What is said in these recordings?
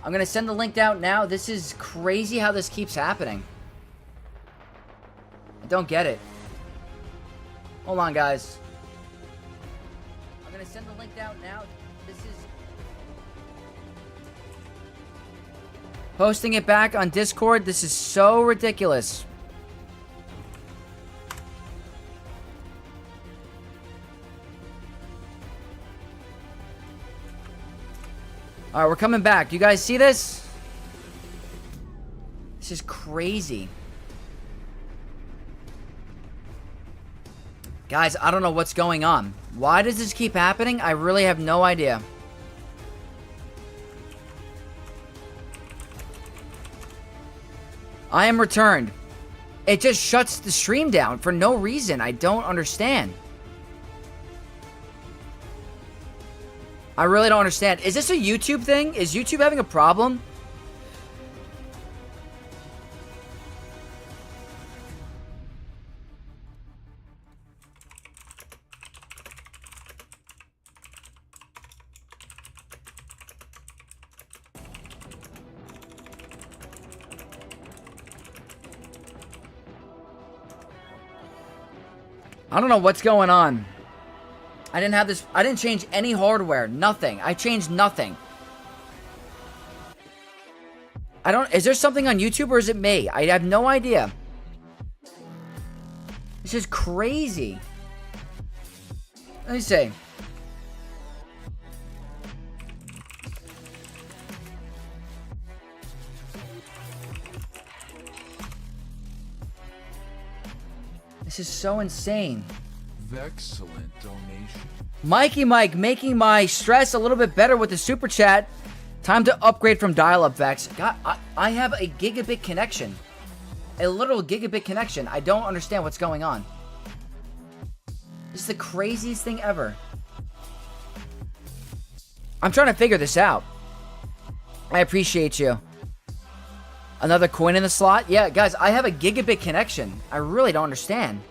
I'm going to send the link out now. This is crazy how this keeps happening. I don't get it. Hold on, guys. I'm going to send the link out now. This is... Posting it back on Discord. This is so ridiculous. Alright, we're coming back. You guys see this? This is crazy. Guys, I don't know what's going on. Why does this keep happening? I really have no idea. I am returned. It just shuts the stream down for no reason. I don't understand. I really don't understand. Is this a YouTube thing? Is YouTube having a problem? I don't know what's going on. I didn't have this. I didn't change any hardware. Nothing. I changed nothing. I don't. Is there something on YouTube or is it me? I have no idea. This is crazy. Let me see. This is so insane. Excellent donation. Mikey Mike making my stress a little bit better with the super chat. Time to upgrade from dial-up, Vex. God, I have a gigabit connection. A literal gigabit connection. I don't understand what's going on. This is the craziest thing ever. I'm trying to figure this out. I appreciate you. Another coin in the slot? Yeah, guys, I have a gigabit connection. I really don't understand.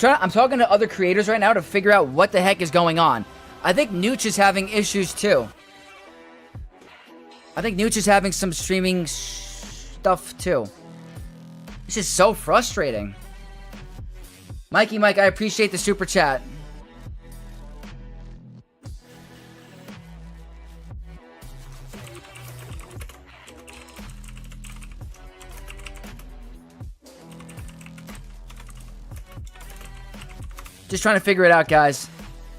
I'm talking to other creators right now to figure out what the heck is going on. I think Nooch is having issues too. I think Nooch is having some streaming stuff too. This is so frustrating. Mikey Mike, I appreciate the super chat. Just trying to figure it out, guys.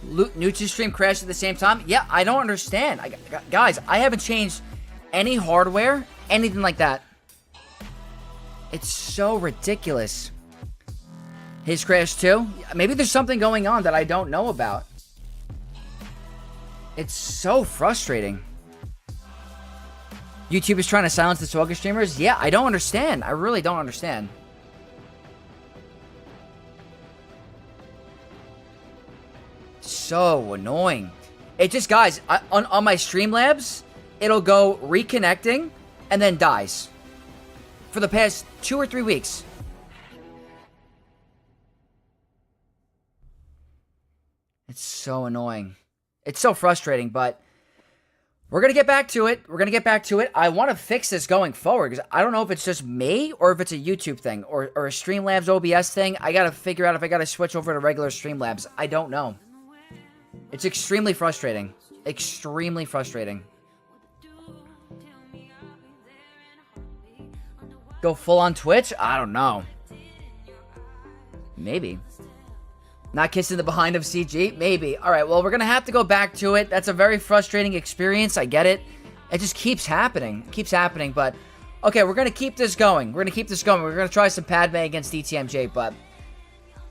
Nooch's stream crashed at the same time? Yeah, I don't understand. Guys, I haven't changed any hardware, anything like that. It's so ridiculous. His crashed too? Maybe there's something going on that I don't know about. It's so frustrating. YouTube is trying to silence the Swagger streamers? Yeah, I don't understand. I really don't understand. So annoying. It just, guys, on my Streamlabs, it'll go reconnecting and then dies for the past 2 or 3 weeks. It's so annoying. It's so frustrating, but we're going to get back to it. We're going to get back to it. I want to fix this going forward because I don't know if it's just me or if it's a YouTube thing or a Streamlabs OBS thing. I got to figure out if I got to switch over to regular Streamlabs. I don't know. It's extremely frustrating. Extremely frustrating. Go full on Twitch? I don't know. Maybe. Not kissing the behind of CG? Maybe. Alright, well, we're going to have to go back to it. That's a very frustrating experience. I get it. It just keeps happening. It keeps happening, but... Okay, we're going to keep this going. We're going to keep this going. We're going to try some Padme against DTMG, but...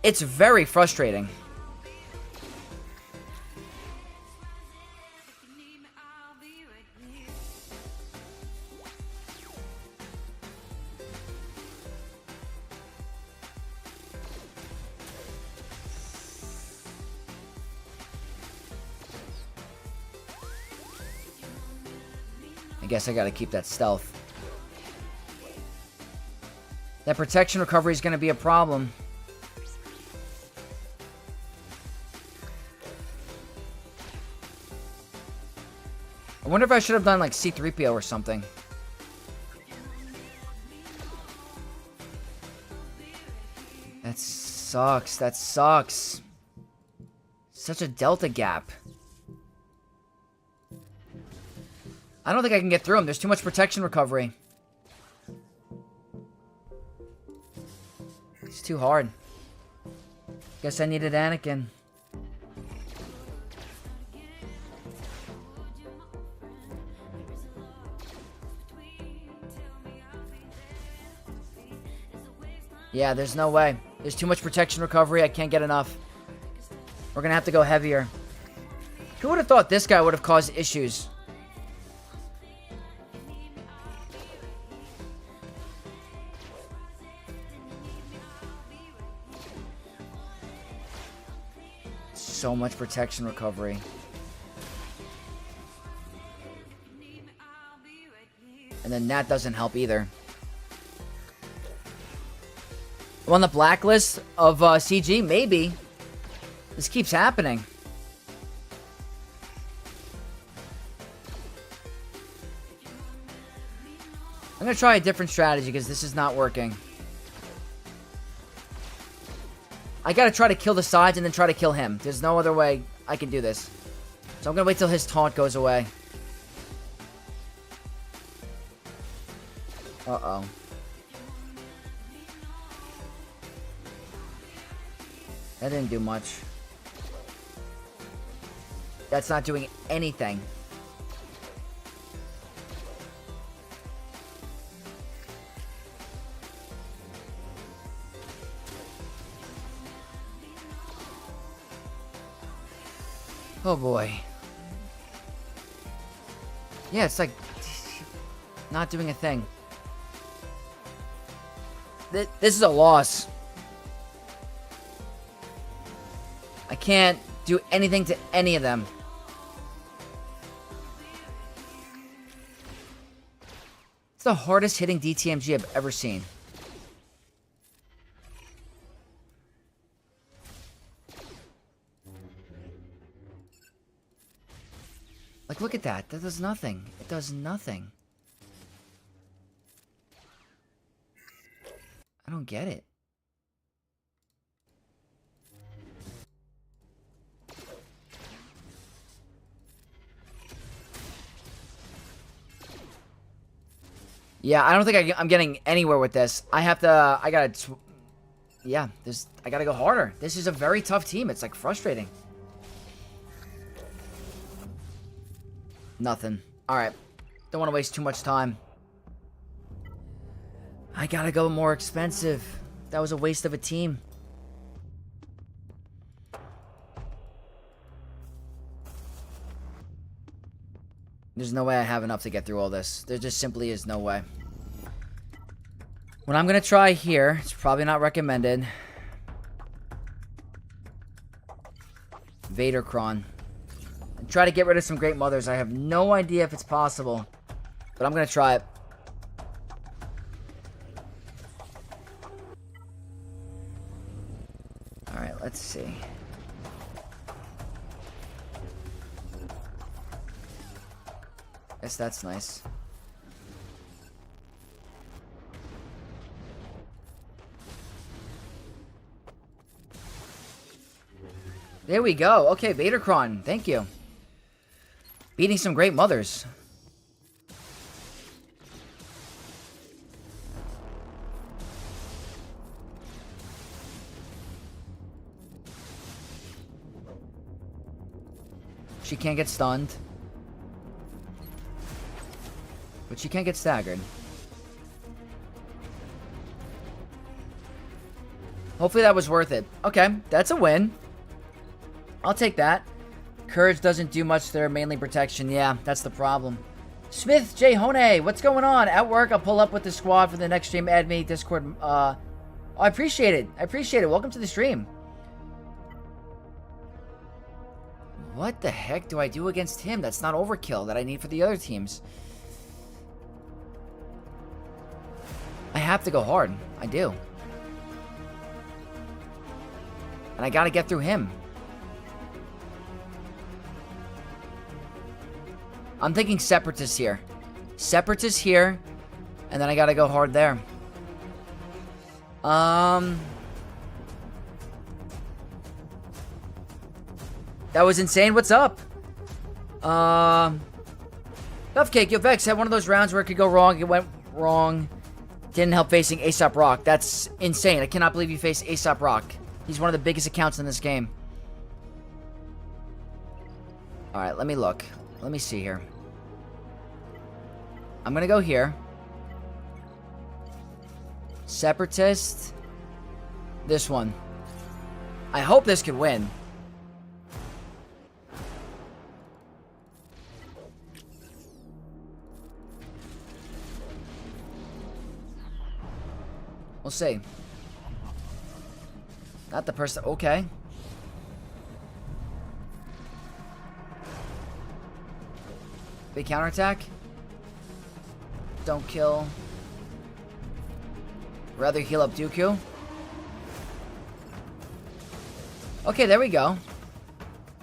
It's very frustrating. guess I gotta keep that stealth. That protection recovery is gonna be a problem. I wonder if I should have done like C-3PO or something. That sucks. That sucks. Such a delta gap. I don't think I can get through him. There's too much protection recovery. It's too hard. Guess I needed Anakin. Yeah, there's no way. There's too much protection recovery. I can't get enough. We're gonna have to go heavier. Who would have thought this guy would have caused issues? So much protection recovery. And then that doesn't help either. I'm on the blacklist of CG? Maybe. This keeps happening. I'm going to try a different strategy because this is not working. I got to try to kill the sides and then try to kill him. There's no other way I can do this. So I'm going to wait till his taunt goes away. Uh-oh. That didn't do much. That's not doing anything. Oh boy. Yeah, it's like not doing a thing. This is a loss. I can't do anything to any of them. It's the hardest hitting DTMG I've ever seen. Like, look at that. That does nothing. It does nothing. I don't get it. Yeah, I don't think I'm getting anywhere with this. I gotta go harder. This is a very tough team. It's like frustrating. Nothing. Alright. Don't want to waste too much time. I gotta go more expensive. That was a waste of a team. There's no way I have enough to get through all this. There just simply is no way. What I'm gonna try here, it's probably not recommended. Vadercron. And try to get rid of some Great Mothers. I have no idea if it's possible. But I'm gonna try it. Alright, let's see. Guess that's nice. There we go. Okay, Vadercron. Thank you. Beating some Great Mothers. She can't get stunned. But she can't get staggered. Hopefully that was worth it. Okay, that's a win. I'll take that. Courage doesn't do much there, mainly protection. Yeah, that's the problem. Smith J. Hone, what's going on? At work, I'll pull up with the squad for the next stream. Add me, Discord. I appreciate it. I appreciate it. Welcome to the stream. What the heck do I do against him? That's not overkill that I need for the other teams. I have to go hard. I do. And I gotta get through him. I'm thinking Separatists here. Separatists here. And then I gotta go hard there. That was insane. What's up? Cupcake, yo, Vex had one of those rounds where it could go wrong. It went wrong. Didn't help facing Aesop Rock. That's insane. I cannot believe you faced Aesop Rock. He's one of the biggest accounts in this game. Alright, let me look. Let me see here. I'm gonna go here. Separatist. This one. I hope this could win. We'll see. Not the person. Okay. Big counterattack. Don't kill. Rather heal up Dooku. Okay, there we go.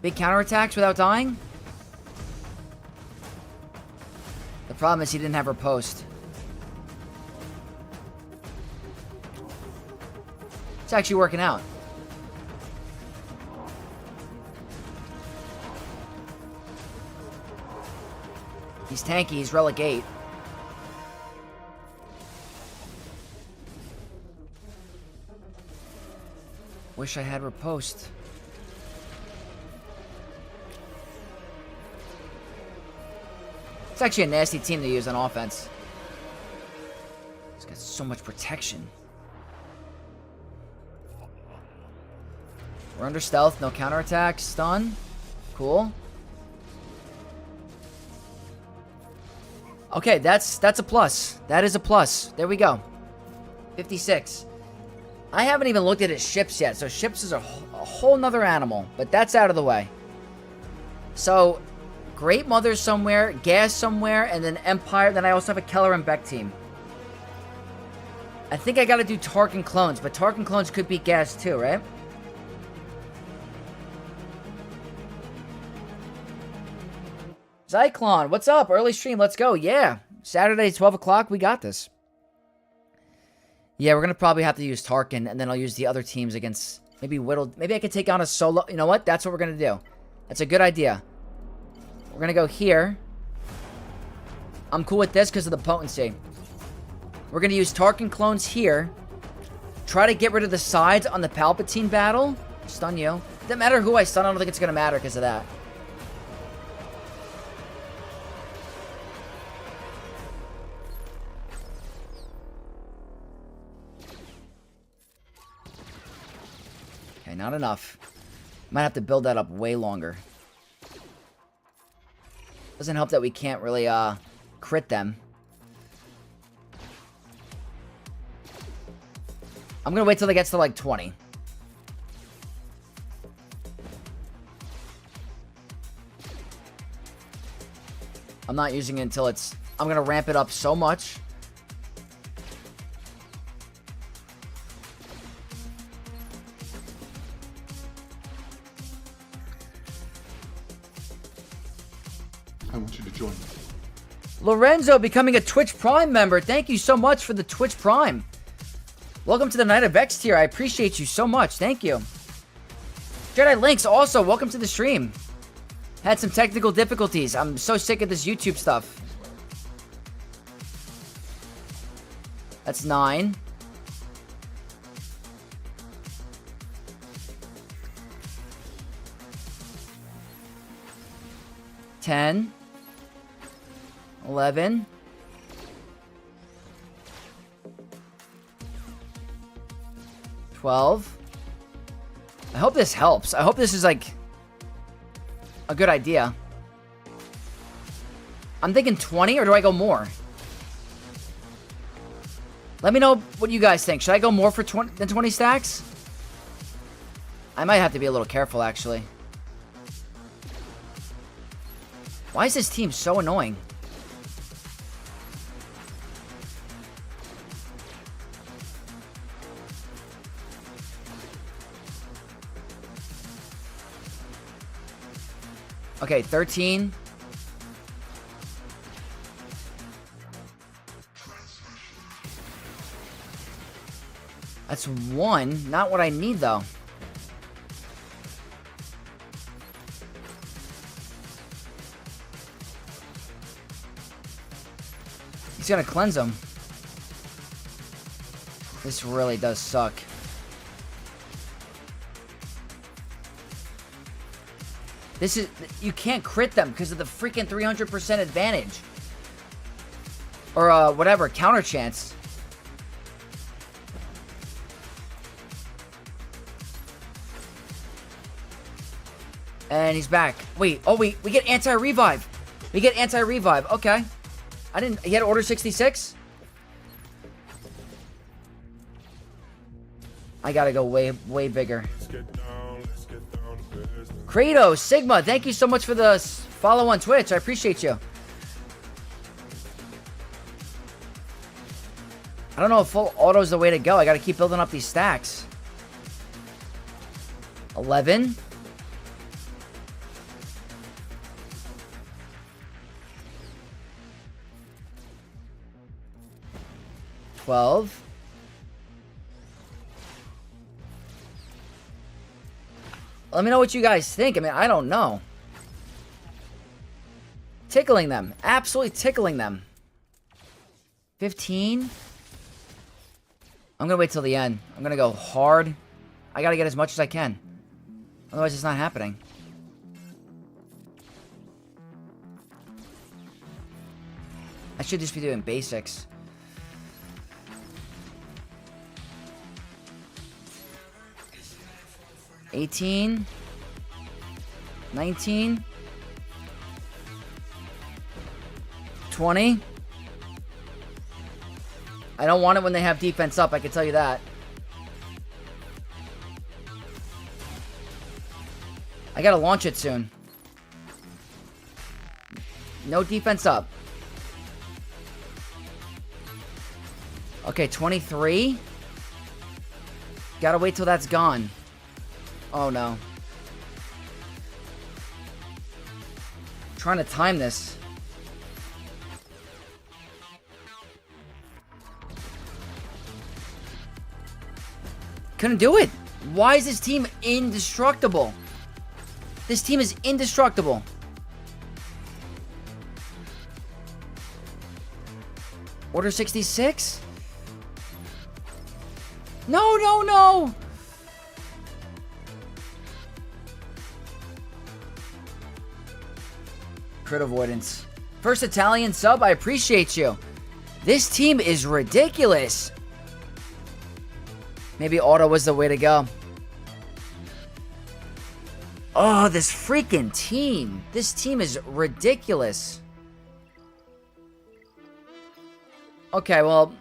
Big counterattacks without dying. The problem is he didn't have her post. It's actually working out. He's tanky, he's relic 8. Wish I had riposte. It's actually a nasty team to use on offense. It's got so much protection. We're under stealth, no counterattack, stun. Cool. Okay, that's a plus. That is a plus. There we go. 56. I haven't even looked at his ships yet, so ships is a whole nother animal, but that's out of the way. So, Great Mother somewhere, Gas somewhere, and then Empire. Then I also have a Keller and Beck team. I think I gotta do Tarkin clones, but Tarkin clones could beat Gas too, right? Zyklon, what's up? Early stream, let's go. Yeah, Saturday, 12 o'clock, we got this. Yeah, we're going to probably have to use Tarkin, and then I'll use the other teams against maybe Whittle. Maybe I could take on a solo. You know what? That's what we're going to do. That's a good idea. We're going to go here. I'm cool with this because of the potency. We're going to use Tarkin clones here. Try to get rid of the sides on the Palpatine battle. Stun you. Doesn't matter who I stun, I don't think it's going to matter because of that. Okay, not enough. Might have to build that up way longer. Doesn't help that we can't really, crit them. I'm gonna wait till it gets to, like, 20. I'm not using it until it's... I'm gonna ramp it up so much. I want you to join me. Lorenzo becoming a Twitch Prime member. Thank you so much for the Twitch Prime. Welcome to the Night of X tier. I appreciate you so much. Thank you. Jedi Links also, welcome to the stream. Had some technical difficulties. I'm so sick of this YouTube stuff. That's 9. $10. 11. 12. I hope this helps. I hope this is like a good idea. I'm thinking 20, or do I go more? Let me know what you guys think. Should I go more for 20 stacks? I might have to be a little careful, actually. Why is this team so annoying? Okay, 13. That's 1. Not what I need, though. He's gonna cleanse him. This really does suck. This is... You can't crit them because of the freaking 300% advantage. Or, whatever, counter chance. And he's back. Wait, oh wait, we get anti-revive. We get anti-revive, okay. I didn't... He had order 66? I gotta go way bigger. Kratos, Sigma, thank you so much for the follow on Twitch. I appreciate you. I don't know if full auto is the way to go. I gotta keep building up these stacks. 11. Let me know what you guys think. I mean, I don't know. Tickling them. Absolutely tickling them. 15. I'm going to wait till the end. I'm going to go hard. I got to get as much as I can. Otherwise, it's not happening. I should just be doing basics. $18, 19, 20. I don't want it when they have defense up, I can tell you that. I gotta launch it soon. No defense up. Okay, 23. Gotta wait till that's gone. Oh no. Trying to time this. Couldn't do it. Why is this team indestructible? This team is indestructible. Order 66? No, no, no! Crit avoidance. First Italian sub, I appreciate you. This team is ridiculous. Maybe auto was the way to go. Oh, this freaking team. This team is ridiculous. Okay, well...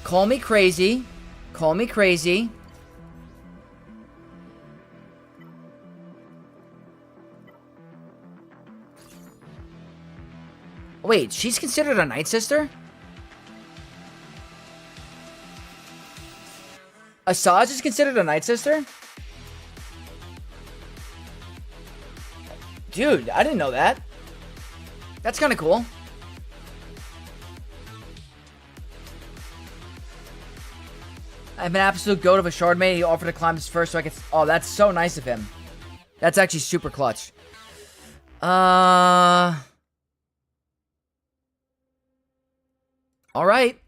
Call me crazy. Call me crazy. Wait, she's considered a Night Sister? Asajj is considered a Night Sister? Dude, I didn't know that. That's kind of cool. I'm an absolute goat of a Shardmate. He offered to climb this first so I could... Oh, that's so nice of him. That's actually super clutch. Alright.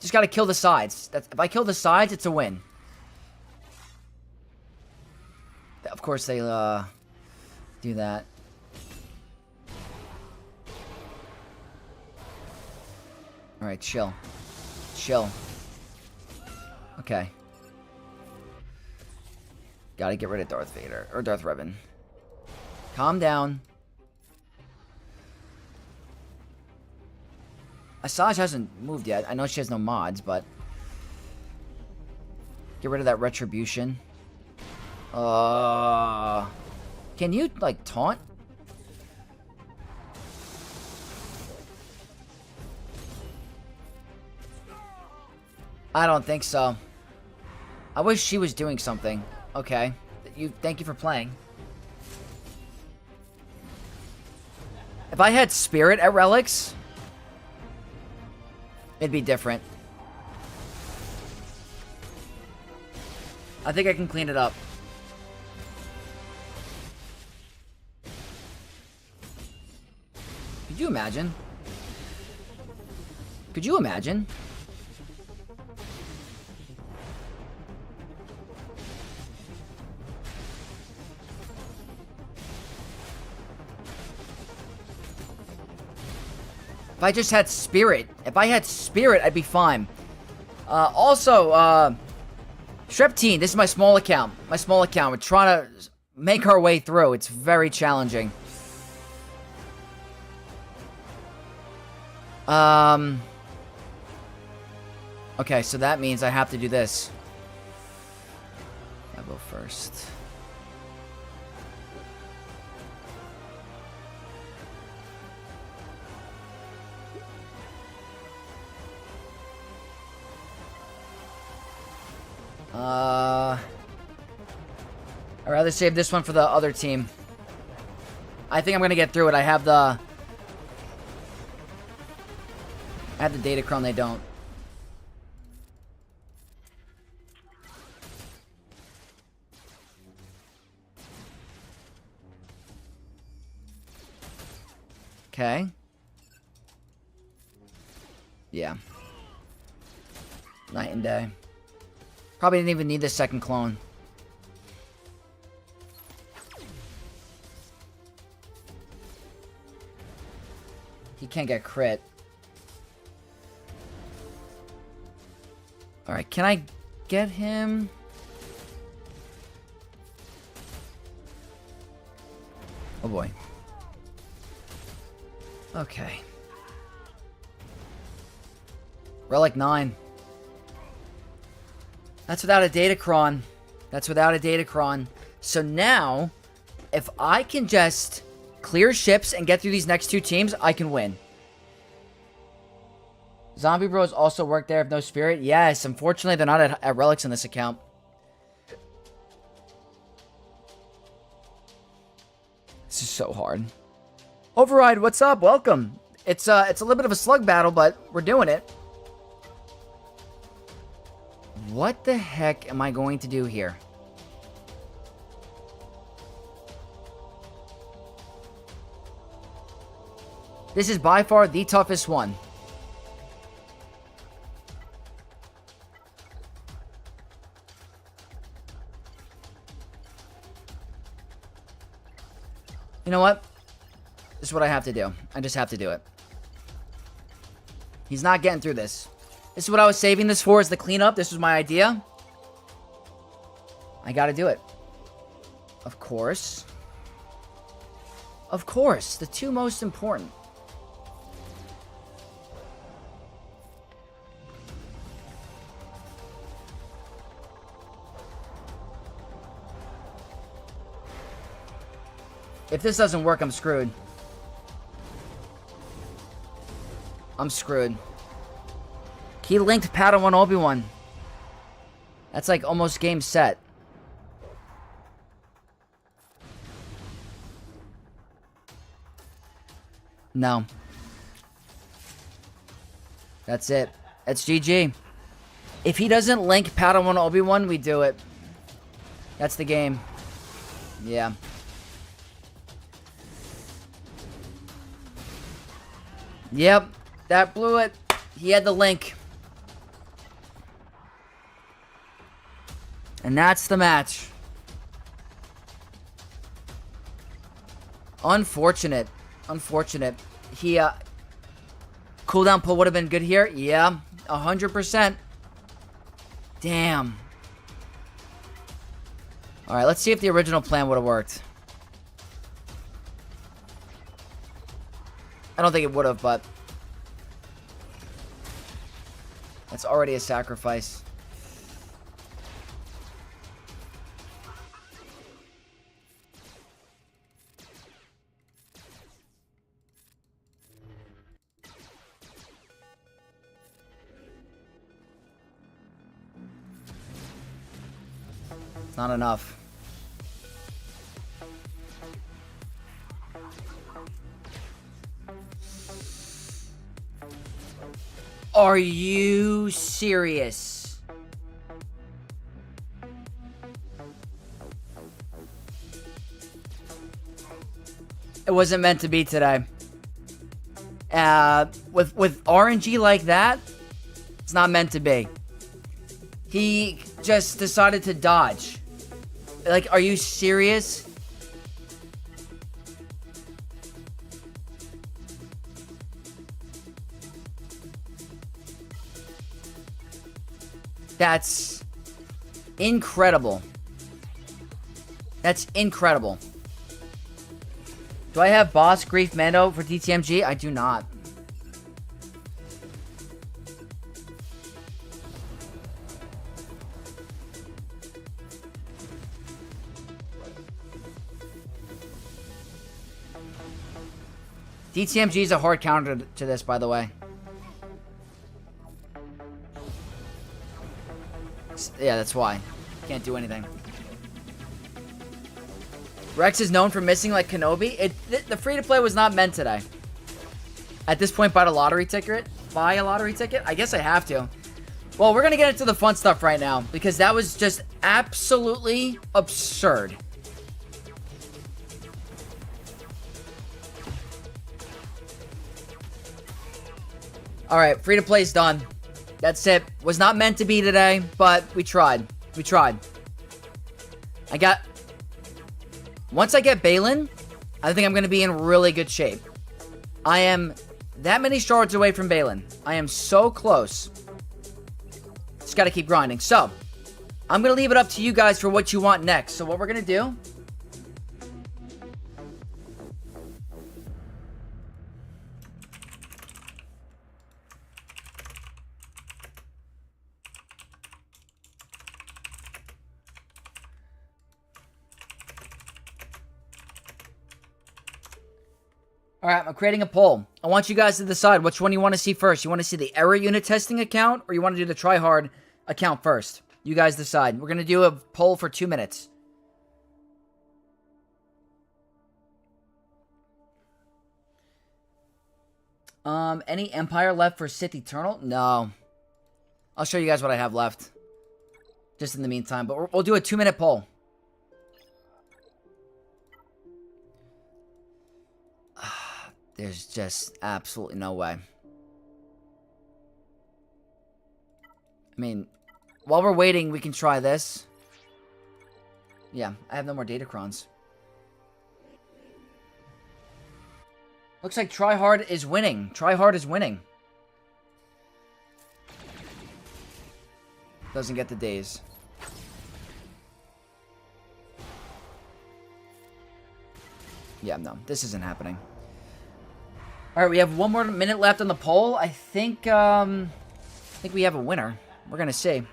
Just gotta kill the sides. If I kill the sides, it's a win. Of course they, do that. Alright, chill. Chill. Okay. Gotta get rid of Darth Vader. Or Darth Revan. Calm down. Asajj hasn't moved yet. I know she has no mods, but... Get rid of that Retribution. Can you, like, taunt? I don't think so. I wish she was doing something. Okay. Thank you for playing. If I had Spirit at Relics, it'd be different. I think I can clean it up. Could you imagine? Could you imagine? If I just had Spirit. If I had Spirit, I'd be fine. Also, Shrepteen, this is my small account. My small account. We're trying to make our way through. It's very challenging. Okay, so that means I have to do this. I'll go first. I'd rather save this one for the other team. I think I'm gonna get through it. I have the Datacron, they don't. Okay. Yeah. Night and day. Probably didn't even need the second clone. He can't get crit. Alright, can I get him? Oh boy. Okay. Relic 9. That's without a Datacron. That's without a Datacron. So now, if I can just clear ships and get through these next two teams, I can win. Zombie Bros also work there if no Spirit. Yes, unfortunately, they're not at Relics in this account. This is so hard. Override, what's up? Welcome. It's a little bit of a slug battle, but we're doing it. What the heck am I going to do here? This is by far the toughest one. You know what? This is what I have to do. I just have to do it. He's not getting through this. This is what I was saving this for, is the cleanup. This was my idea. I gotta do it. Of course. Of course. The two most important. If this doesn't work, I'm screwed. I'm screwed. He linked Padawan Obi-Wan. That's like almost game set. No. That's it. That's GG. If he doesn't link Padawan Obi-Wan, we do it. That's the game. Yeah. Yep. That blew it. He had the link. And that's the match. Unfortunate. Unfortunate. He, cooldown pull would have been good here. Yeah. 100%. Damn. Alright, let's see if the original plan would have worked. I don't think it would have, but that's already a sacrifice. Not enough. Are you serious? It wasn't meant to be today. With RNG like that, it's not meant to be. He just decided to dodge. Like, are you serious? That's incredible. That's incredible. Do I have Boss Grief Mando for DTMG? I do not. DTMG is a hard counter to this, by the way. Yeah, that's why. Can't do anything. Rex is known for missing like Kenobi. The free-to-play was not meant today. At this point, buy a lottery ticket? Buy a lottery ticket? I guess I have to. Well, we're going to get into the fun stuff right now, because that was just absolutely absurd. Alright, free-to-play is done. That's it. Was not meant to be today, but we tried. We tried. Once I get Balin, I think I'm going to be in really good shape. I am that many shards away from Balin. I am so close. Just got to keep grinding. So, I'm going to leave it up to you guys for what you want next. So what we're going to do... Alright, I'm creating a poll. I want you guys to decide which one you want to see first. You want to see the error unit testing account, or you want to do the Tryhard account first? You guys decide. We're going to do a poll for 2 minutes. Any Empire left for Sith Eternal? No. I'll show you guys what I have left. Just in the meantime. But we'll do a 2-minute poll. There's just absolutely no way. I mean, while we're waiting, we can try this. Yeah, I have no more Datacrons. Looks like Tryhard is winning. Tryhard is winning. Doesn't get the days. Yeah, no, this isn't happening. All right, we have 1 more minute left on the poll. I think we have a winner. We're gonna see.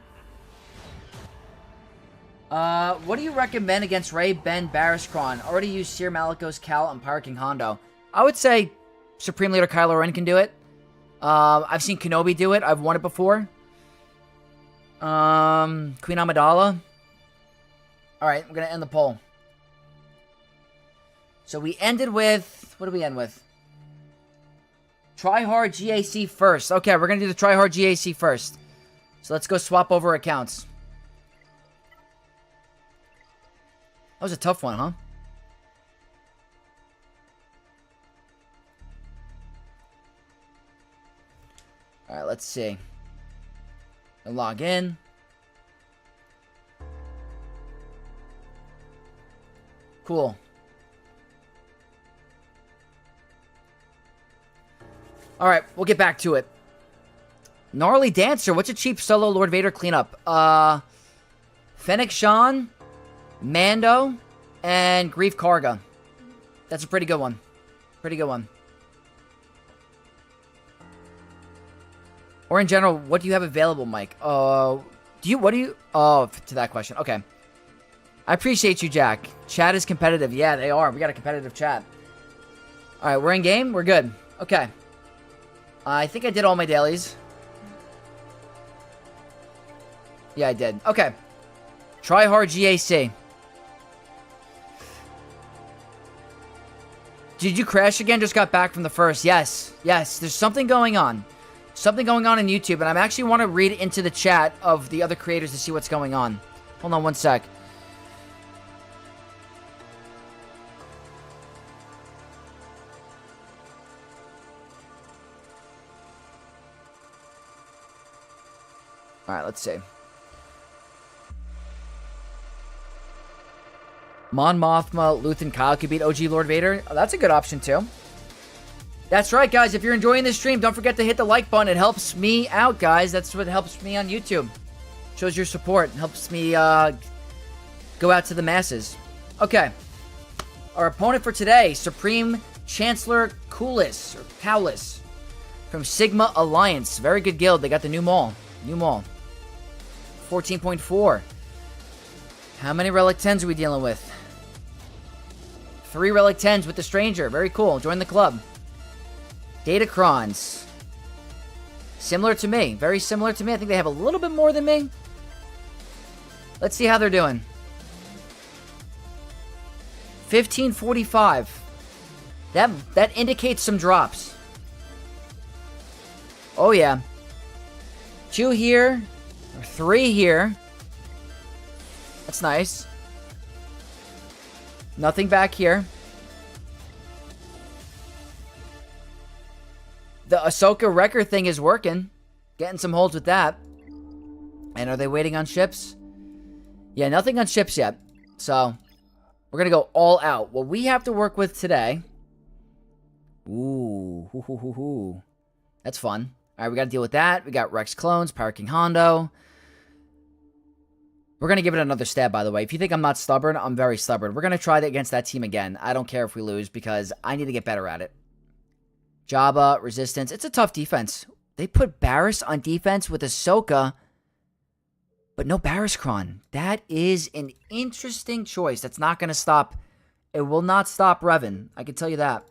What do you recommend against Rey, Ben, Barriskron? Already used Seer Malicos, Cal, and Pyro King Hondo. I would say Supreme Leader Kylo Ren can do it. I've seen Kenobi do it. I've won it before. Queen Amidala. All right, we're gonna end the poll. So we ended with, what did we end with? Tryhard GAC first. Okay, we're going to do the Tryhard GAC first. So let's go swap over accounts. That was a tough one, huh? Alright, let's see. I'll log in. Cool. Alright, we'll get back to it. Gnarly Dancer, what's a cheap solo Lord Vader cleanup? Fennec Shan, Mando, and Grief Karga. That's a pretty good one. Pretty good one. Or in general, what do you have available, Mike? To that question. Okay. I appreciate you, Jack. Chat is competitive. Yeah, they are. We got a competitive chat. Alright, we're in game. We're good. Okay. I think I did all my dailies. Yeah, I did. Okay. Tryhard GAC. Did you crash again? Just got back from the first. Yes. Yes. There's something going on. Something going on in YouTube. And I actually want to read into the chat of the other creators to see what's going on. Hold on one sec. Alright, let's see. Mon Mothma, Luthen Kyle could beat OG Lord Vader. Oh, that's a good option, too. That's right, guys. If you're enjoying this stream, don't forget to hit the like button. It helps me out, guys. That's what helps me on YouTube. Shows your support. It helps me go out to the masses. Okay. Our opponent for today, Supreme Chancellor Coolis, or Cowlis, from Sigma Alliance. Very good guild. They got the new mall. New mall. 14.4. How many Relic 10s are we dealing with? 3 Relic 10s with the Stranger. Very cool. Join the club. Datacrons. Similar to me. Very similar to me. I think they have a little bit more than me. Let's see how they're doing. 1545. That indicates some drops. Oh, yeah. 2 here. Or 3 here. That's nice. Nothing back here. The Ahsoka Wrecker thing is working. Getting some holds with that. And are they waiting on ships? Yeah, nothing on ships yet. So, we're going to go all out. What we have to work with today... Ooh. Hoo, hoo, hoo, hoo. That's fun. Alright, we got to deal with that. We got Rex Clones, Power King Hondo. We're going to give it another stab, by the way. If you think I'm not stubborn, I'm very stubborn. We're going to try that against that team again. I don't care if we lose because I need to get better at it. Jabba, Resistance. It's a tough defense. They put Barriss on defense with Ahsoka, but no Barriss-Kron. That is an interesting choice. That's not going to stop. It will not stop Revan. I can tell you that.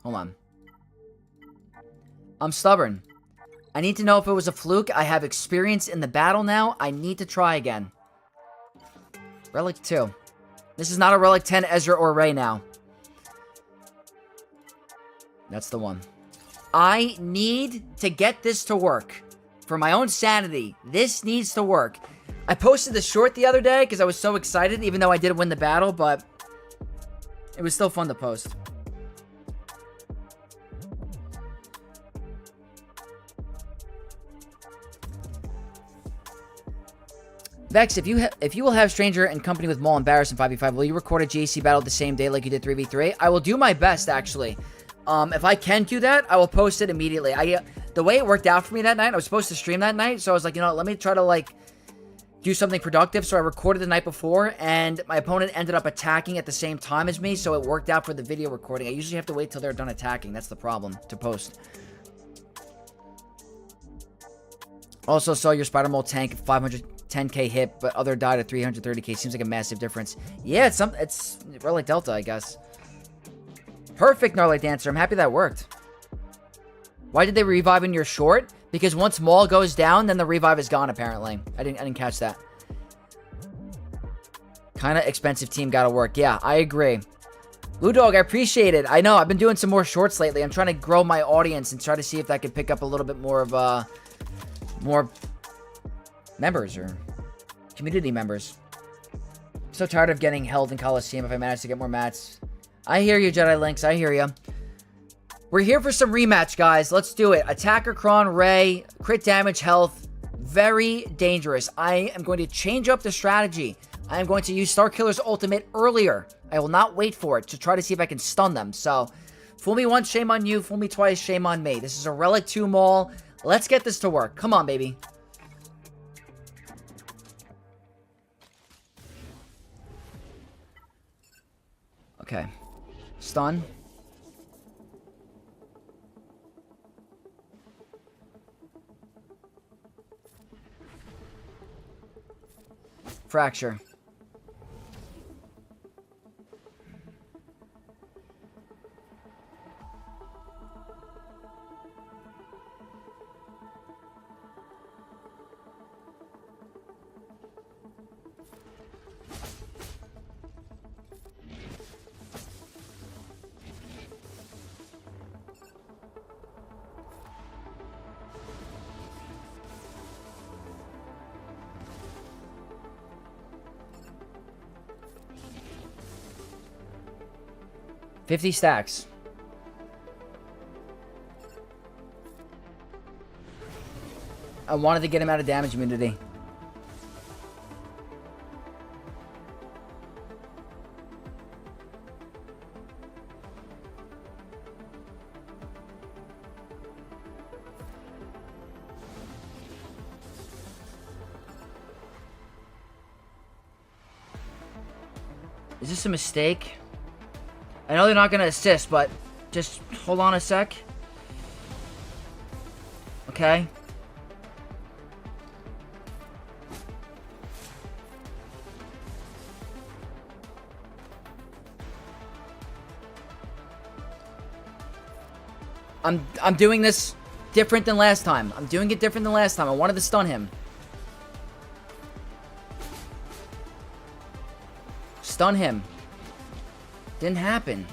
Hold on. I'm stubborn. I need to know if it was a fluke. I have experience in the battle now. I need to try again. Relic 2. This is not a Relic 10 Ezra or Rey now. That's the one. I need to get this to work. For my own sanity. This needs to work. I posted the short the other day because I was so excited, even though I did win the battle, but it was still fun to post. Vex, if you will have Stranger and company with Maul and Barriss in 5v5, will you record a GAC battle the same day like you did 3v3? I will do my best, actually. If I can do that, I will post it immediately. The way it worked out for me that night, I was supposed to stream that night, so I was like, you know what, let me try to, like, do something productive. So I recorded the night before, and my opponent ended up attacking at the same time as me, so it worked out for the video recording. I usually have to wait till they're done attacking. That's the problem, to post. Also saw your Spider Mole tank 510k hit, but other died at 330k. Seems like a massive difference. Yeah, it's Relic Delta, I guess. Perfect, Gnarly Dancer. I'm happy that worked. Why did they revive in your short? Because once Maul goes down, then the revive is gone, apparently. I didn't catch that. Kind of expensive team gotta work. Yeah, I agree. Blue Dog, I appreciate it. I know, I've been doing some more shorts lately. I'm trying to grow my audience and try to see if I can pick up a little bit more of, more members or community members. I'm so tired of getting held in Coliseum if I manage to get more mats. I hear you, Jedi Links. I hear you. We're here for some rematch, guys. Let's do it. Attacker Kron, Rey, crit damage, health. Very dangerous. I am going to change up the strategy. I am going to use Starkiller's ultimate earlier. I will not wait for it to try to see if I can stun them. So, fool me once, shame on you. Fool me twice, shame on me. This is a Relic 2 Maul. Let's get this to work. Come on, baby. Okay. Stun. Fracture. 50 stacks. I wanted to get him out of damage immunity. Is this a mistake? I know they're not going to assist, but just hold on a sec. Okay. I'm doing this different than last time. I'm doing it different than last time. I wanted to stun him. Stun him. Didn't happen.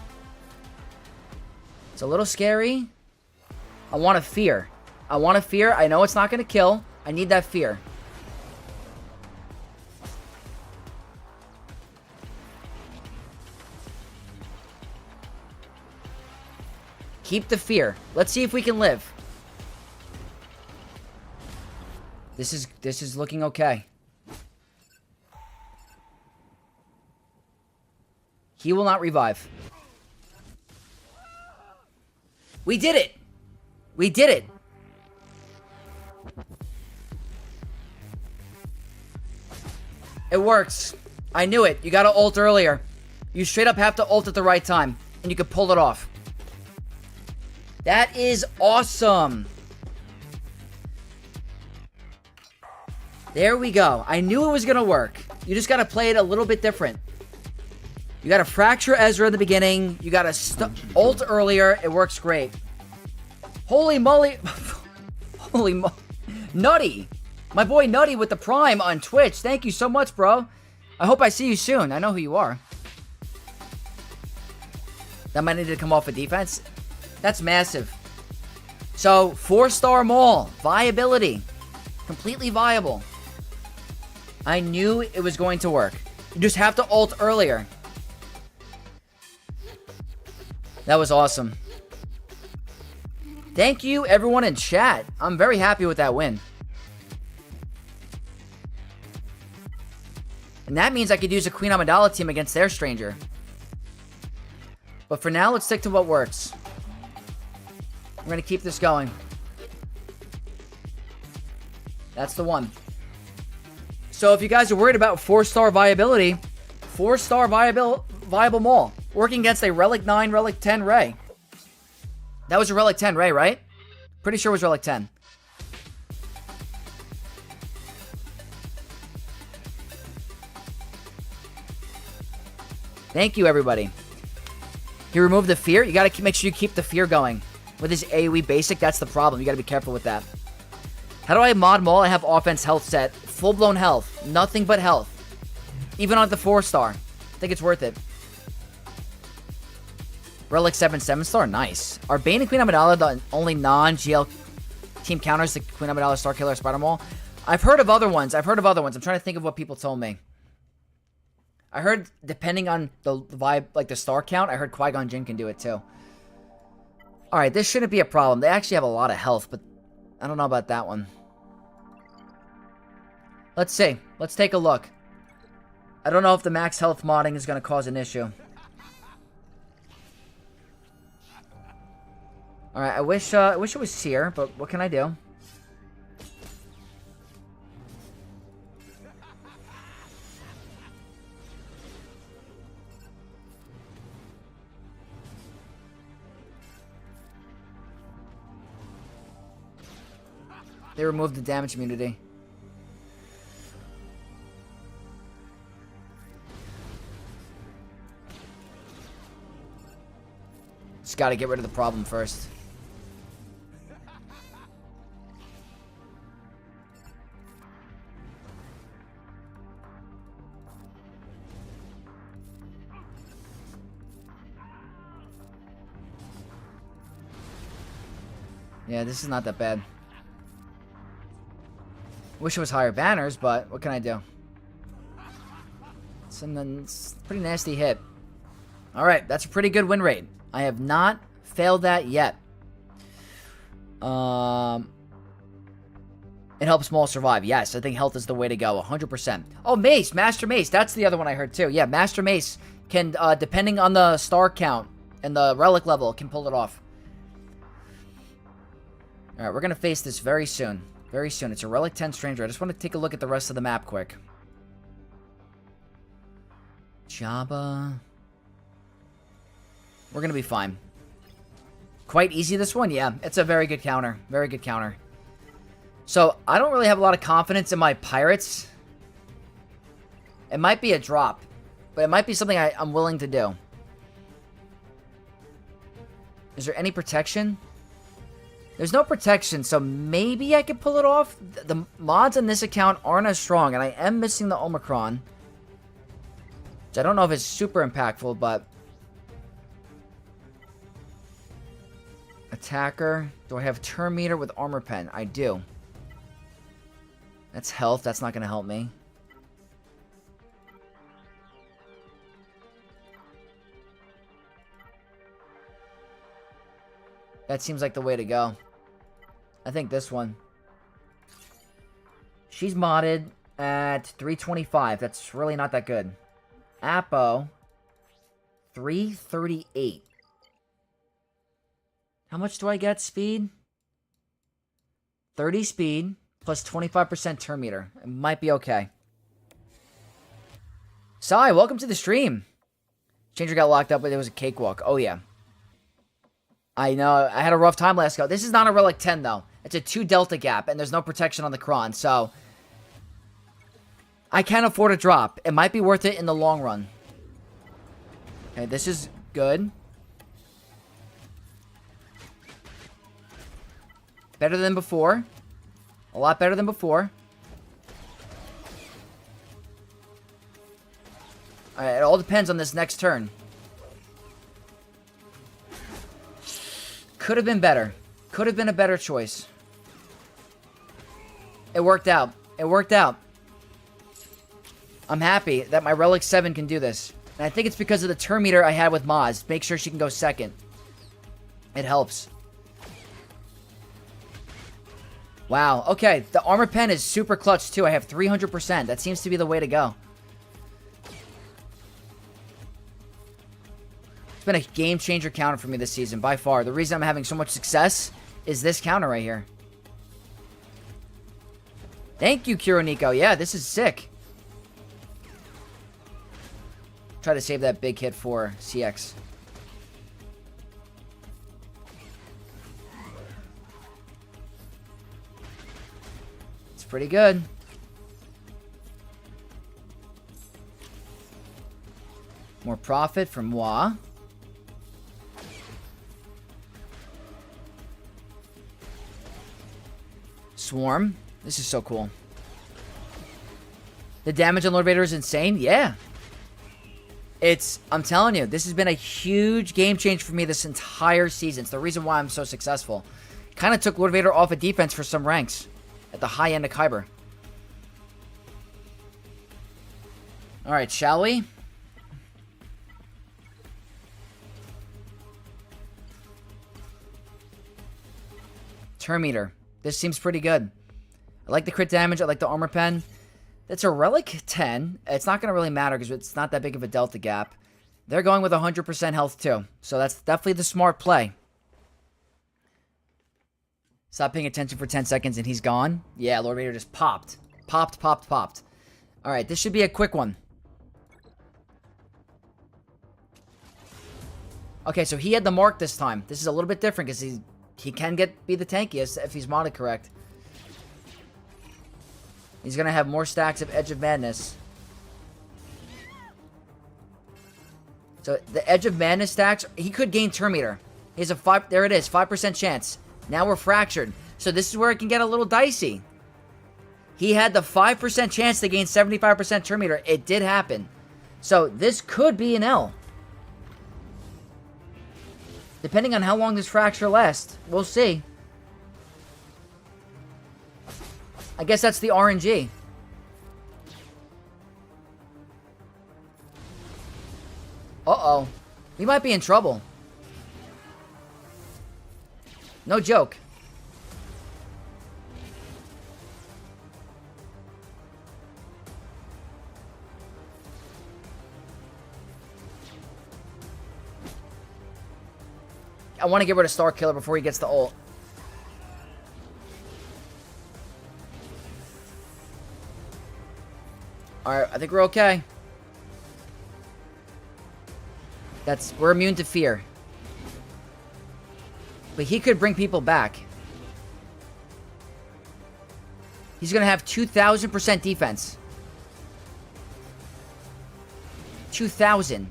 It's a little scary. I want to fear. I want to fear. I know it's not going to kill. I need that fear. Keep the fear. Let's see if we can live. This is looking okay. He will not revive. We did it! We did it! It works. I knew it. You gotta ult earlier. You straight up have to ult at the right time. And you can pull it off. That is awesome. There we go. I knew it was gonna work. You just gotta play it a little bit different. You gotta fracture Ezra in the beginning. You gotta ult earlier. It works great. Holy moly. Holy mo... Nutty. My boy Nutty with the Prime on Twitch. Thank you so much, bro. I hope I see you soon. I know who you are. That might need to come off of defense. That's massive. So, 4-star Maul. Viability. Completely viable. I knew it was going to work. You just have to ult earlier. That was awesome. Thank you, everyone in chat. I'm very happy with that win. And that means I could use a Queen Amidala team against their Stranger. But for now, let's stick to what works. We're going to keep this going. That's the one. So if you guys are worried about 4-star viability, 4-star viable Maul. Working against a Relic 9, Relic 10 Ray. That was a Relic 10 Ray, right? Pretty sure it was Relic 10. Thank you, everybody. He removed the fear. You got to make sure you keep the fear going. With his AoE basic, that's the problem. You got to be careful with that. How do I mod Maul? I have offense health set. Full-blown health. Nothing but health. Even on the 4-star. I think it's worth it. Relic 7-star. Nice. Are Bane and Queen Amidala the only non-GL team counters to Queen Amidala, Starkiller, Spider Maul? I've heard of other ones. I'm trying to think of what people told me. I heard, depending on the vibe, like the star count, I heard Qui-Gon Jinn can do it too. Alright, this shouldn't be a problem. They actually have a lot of health, but I don't know about that one. Let's see. Let's take a look. I don't know if the max health modding is going to cause an issue. Alright, I wish it was Seer, but what can I do? They removed the damage immunity. Just gotta get rid of the problem first. Yeah, this is not that bad. Wish it was higher banners, but what can I do? It's a pretty nasty hit. All right, that's a pretty good win rate. I have not failed that yet. It helps small survive. Yes, I think health is the way to go. 100%. Oh, Mace. Master Mace. That's the other one I heard, too. Yeah, Master Mace can, depending on the star count and the relic level, can pull it off. All right, we're going to face this very soon. Very soon. It's a Relic 10 Stranger. I just want to take a look at the rest of the map quick. Jabba. We're going to be fine. Quite easy, this one? Yeah, it's a very good counter. Very good counter. So, I don't really have a lot of confidence in my pirates. It might be a drop. But it might be something I'm willing to do. Is there any protection? There's no protection, so maybe I could pull it off. The mods on this account aren't as strong, and I am missing the Omicron. Which I don't know if it's super impactful, but... Attacker. Do I have turn meter with armor pen? I do. That's health. That's not going to help me. That seems like the way to go. I think this one. She's modded at 325. That's really not that good. Apo. 338. How much do I get speed? 30 speed plus 25% turn meter. It might be okay. Sai, welcome to the stream. Changer got locked up, but it was a cakewalk. Oh, yeah. I know. I had a rough time last go. This is not a Relic 10, though. It's a 2 Delta gap, and there's no protection on the Kron, so... I can't afford a drop. It might be worth it in the long run. Okay, this is good. Better than before. A lot better than before. Alright, it all depends on this next turn. Could have been better. Could have been a better choice. It worked out. It worked out. I'm happy that my Relic 7 can do this. And I think it's because of the turn meter I had with Maz. Make sure she can go second. It helps. Wow. Okay. The armor pen is super clutch, too. I have 300%. That seems to be the way to go. It's been a game-changer counter for me this season, by far. The reason I'm having so much success is this counter right here. Thank you, Kironiko. Yeah, this is sick. Try to save that big hit for CX. It's pretty good. More profit from moi. Swarm. This is so cool. The damage on Lord Vader is insane. Yeah. I'm telling you, this has been a huge game change for me this entire season. It's the reason why I'm so successful. Kind of took Lord Vader off of defense for some ranks at the high end of Kyber. Alright, shall we? Turn meter. This seems pretty good. I like the crit damage. I like the armor pen. It's a Relic 10. It's not going to really matter because it's not that big of a delta gap. They're going with 100% health too. So that's definitely the smart play. Stop paying attention for 10 seconds and he's gone. Yeah, Lord Vader just popped. Popped. Alright, this should be a quick one. Okay, so he had the mark this time. This is a little bit different because he can be the tankiest if he's modded correct. He's going to have more stacks of Edge of Madness. So, the Edge of Madness stacks, he could gain turn meter. He has a 5, there it is, 5% chance. Now we're fractured. So, this is where it can get a little dicey. He had the 5% chance to gain 75% turn meter. It did happen. So, this could be an L. Depending on how long this fracture lasts. We'll see. I guess that's the RNG. Uh-oh. We might be in trouble. No joke. I want to get rid of Star Killer before he gets the ult. Alright, I think we're okay. We're immune to fear. But he could bring people back. He's going to have 2,000% defense. 2,000.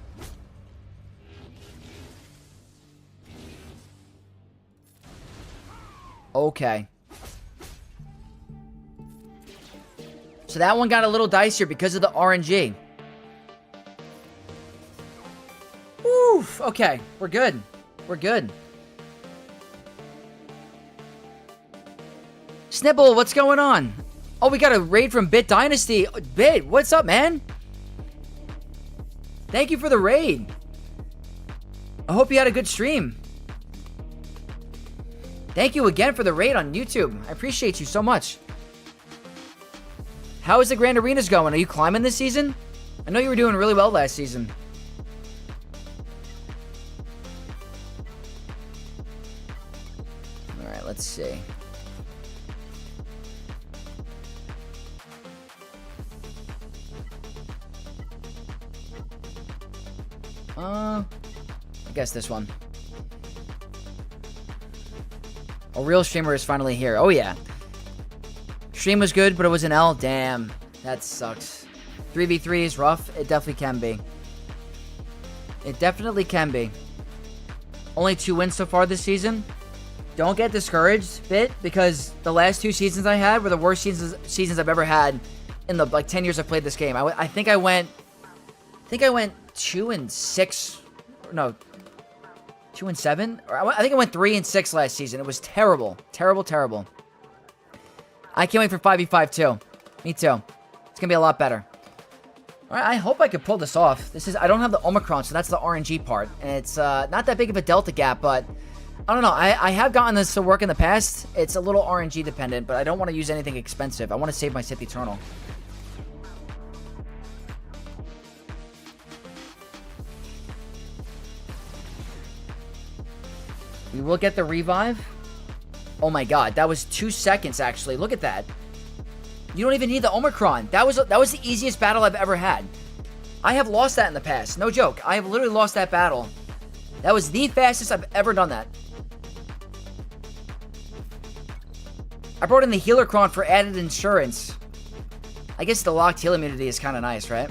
Okay. So that one got a little dicier because of the RNG. Oof. Okay. We're good. We're good. Snibble, what's going on? Oh, we got a raid from Bit Dynasty. Bit, what's up, man? Thank you for the raid. I hope you had a good stream. Thank you again for the raid on YouTube. I appreciate you so much. How is the Grand Arenas going? Are you climbing this season? I know you were doing really well last season. Alright, let's see. I guess this one. A real streamer is finally here. Oh, yeah. Stream was good, but it was an L. Damn. That sucks. 3v3 is rough. It definitely can be. It definitely can be. Only 2 wins so far this season. Don't get discouraged, Bit, because the last 2 seasons I had were the worst seasons I've ever had in the, 10 years I've played this game. I think I went 2-6. No, 2-7? Or I think I went 3-6 last season. It was terrible. Terrible, terrible. I can't wait for 5v5 too. Me too. It's gonna be a lot better. Alright, I hope I could pull this off. I don't have the Omicron, so that's the RNG part. And it's not that big of a delta gap, but I don't know. I have gotten this to work in the past. It's a little RNG dependent, but I don't want to use anything expensive. I want to save my Sith Eternal. We will get the revive. Oh my god, that was 2 seconds actually. Look at that. You don't even need the Omicron. That was the easiest battle I've ever had. I have lost that in the past. No joke. I have literally lost that battle. That was the fastest I've ever done that. I brought in the Healer Cron for added insurance. I guess the locked heal immunity is kind of nice, right?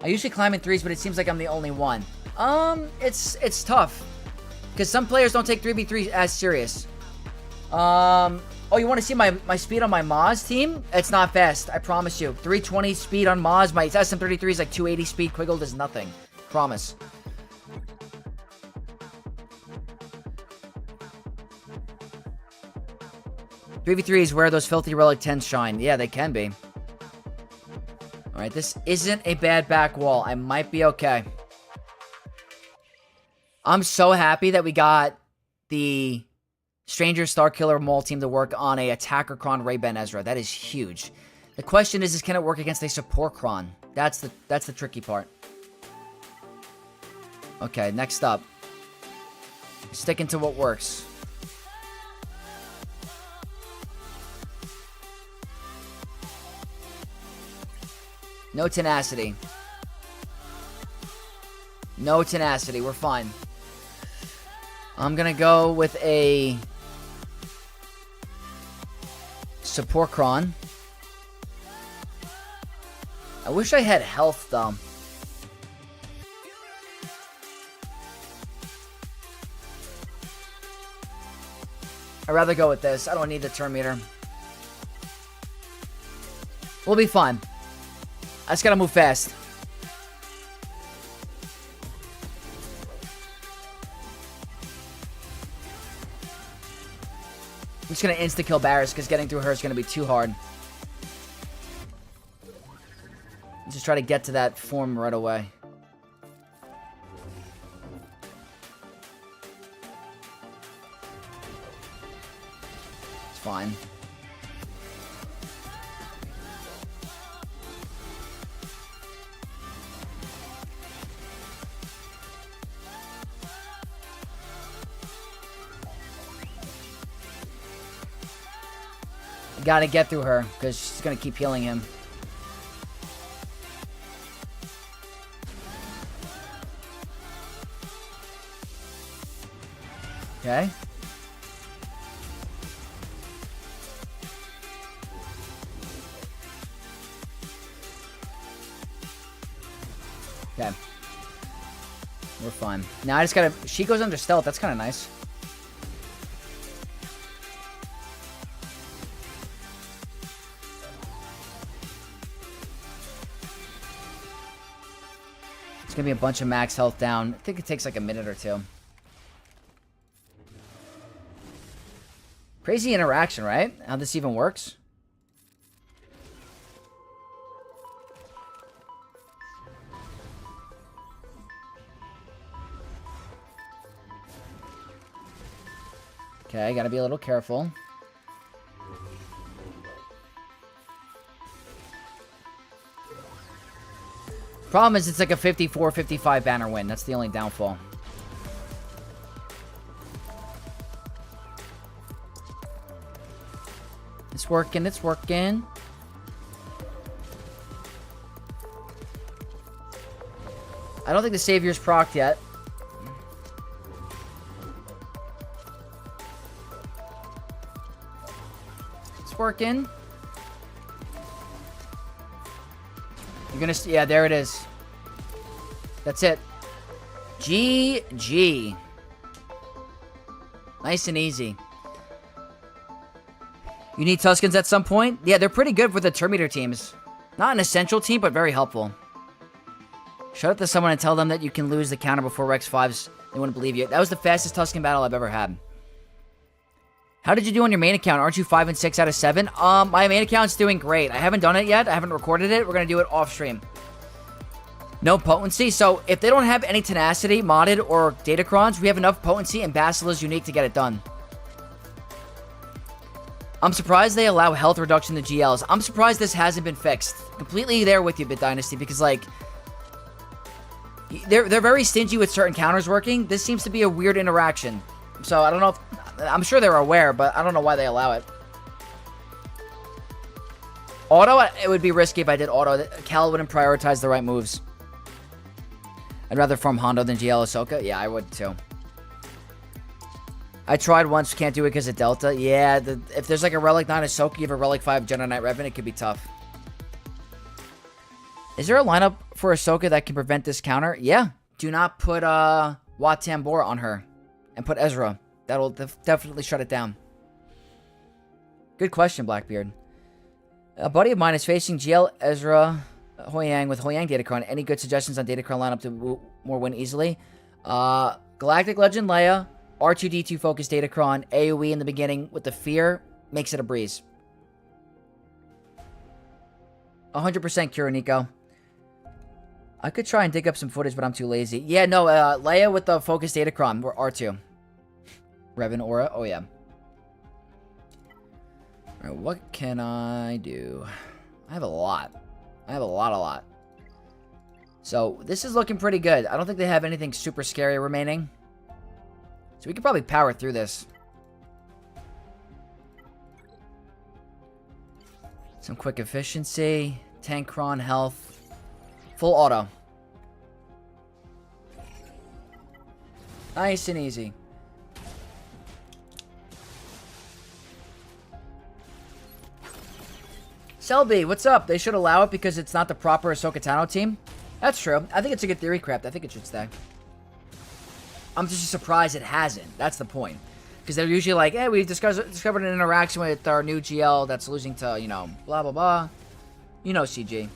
I usually climb in 3s, but it seems like I'm the only one. It's tough. Because some players don't take 3v3 as serious. Oh, you want to see my speed on my Maz team? It's not fast, I promise you. 320 speed on Maz. My SM33 is like 280 speed. Quiggle does nothing. Promise. .3v3 is where those filthy Relic 10s shine. Yeah, they can be. Alright, this isn't a bad back wall. I might be okay. I'm so happy that we got the Stranger Starkiller Maul team to work on a Attacker Cron Ray Ben Ezra. That is huge. The question is can it work against a support Cron? That's the tricky part. Okay, next up. Sticking to what works. No tenacity. No tenacity. We're fine. I'm gonna go with a support Cron. I wish I had health though. I'd rather go with this. I don't need the turn meter. We'll be fine. I just gotta move fast. I'm just gonna insta-kill Barris because getting through her is gonna be too hard. This is try to get to that form right away. It's fine. Gotta get through her, because she's gonna keep healing him. Okay. Okay. We're fine. Now I just gotta... She goes under stealth. That's kind of nice. It's gonna be a bunch of max health down. I think it takes like a minute or two. Crazy interaction, right? How this even works. Okay, gotta be a little careful. Problem is, it's like a 54-55 banner win. That's the only downfall. It's working, it's working. I don't think the Savior's procced yet. It's working. You're gonna see, yeah, there it is. That's it. GG. Nice and easy. You need Tuskens at some point? Yeah, they're pretty good for the Terminator teams. Not an essential team, but very helpful. Shout out to someone and tell them that you can lose the counter before Rex 5s. They wouldn't believe you. That was the fastest Tusken battle I've ever had. How did you do on your main account? Aren't you 5 and 6 out of 7? My main account's doing great. I haven't done it yet. I haven't recorded it. We're going to do it off stream. No potency. So if they don't have any tenacity, modded, or datacrons, we have enough potency and Basila's unique to get it done. I'm surprised they allow health reduction to GLs. I'm surprised this hasn't been fixed. Completely there with you, Bit Dynasty, because, like, they're very stingy with certain counters working. This seems to be a weird interaction. So I don't know if... I'm sure they're aware, but I don't know why they allow it. Auto, it would be risky if I did auto. Cal wouldn't prioritize the right moves. I'd rather farm Hondo than GL Ahsoka. Yeah, I would too. I tried once, can't do it because of Delta. Yeah, if there's like a Relic 9 Ahsoka, you have a Relic 5 Jedi Knight Revan, it could be tough. Is there a lineup for Ahsoka that can prevent this counter? Yeah. Do not put Wat Tambor on her. And put Ezra. That'll definitely shut it down. Good question, Blackbeard. A buddy of mine is facing GL Ezra Hoyang with Hoyang Datacron. Any good suggestions on Datacron lineup to more win easily? Galactic Legend Leia, R2-D2 focused Datacron, AoE in the beginning with the fear makes it a breeze. 100% cure, Nico. I could try and dig up some footage, but I'm too lazy. Yeah, no, Leia with the focused Datacron, or R2. Revan Aura, oh yeah. Alright, what can I do? I have a lot. I have a lot. So, this is looking pretty good. I don't think they have anything super scary remaining. So we could probably power through this. Some quick efficiency. Tank cron health. Full auto. Nice and easy. Selby, what's up? They should allow it because it's not the proper Ahsoka Tano team. That's true. I think it's a good theory, Crap. I think it should stay. I'm just surprised it hasn't. That's the point. Because they're usually like, hey, we've discovered an interaction with our new GL that's losing to, you know, blah, blah, blah. You know, CG.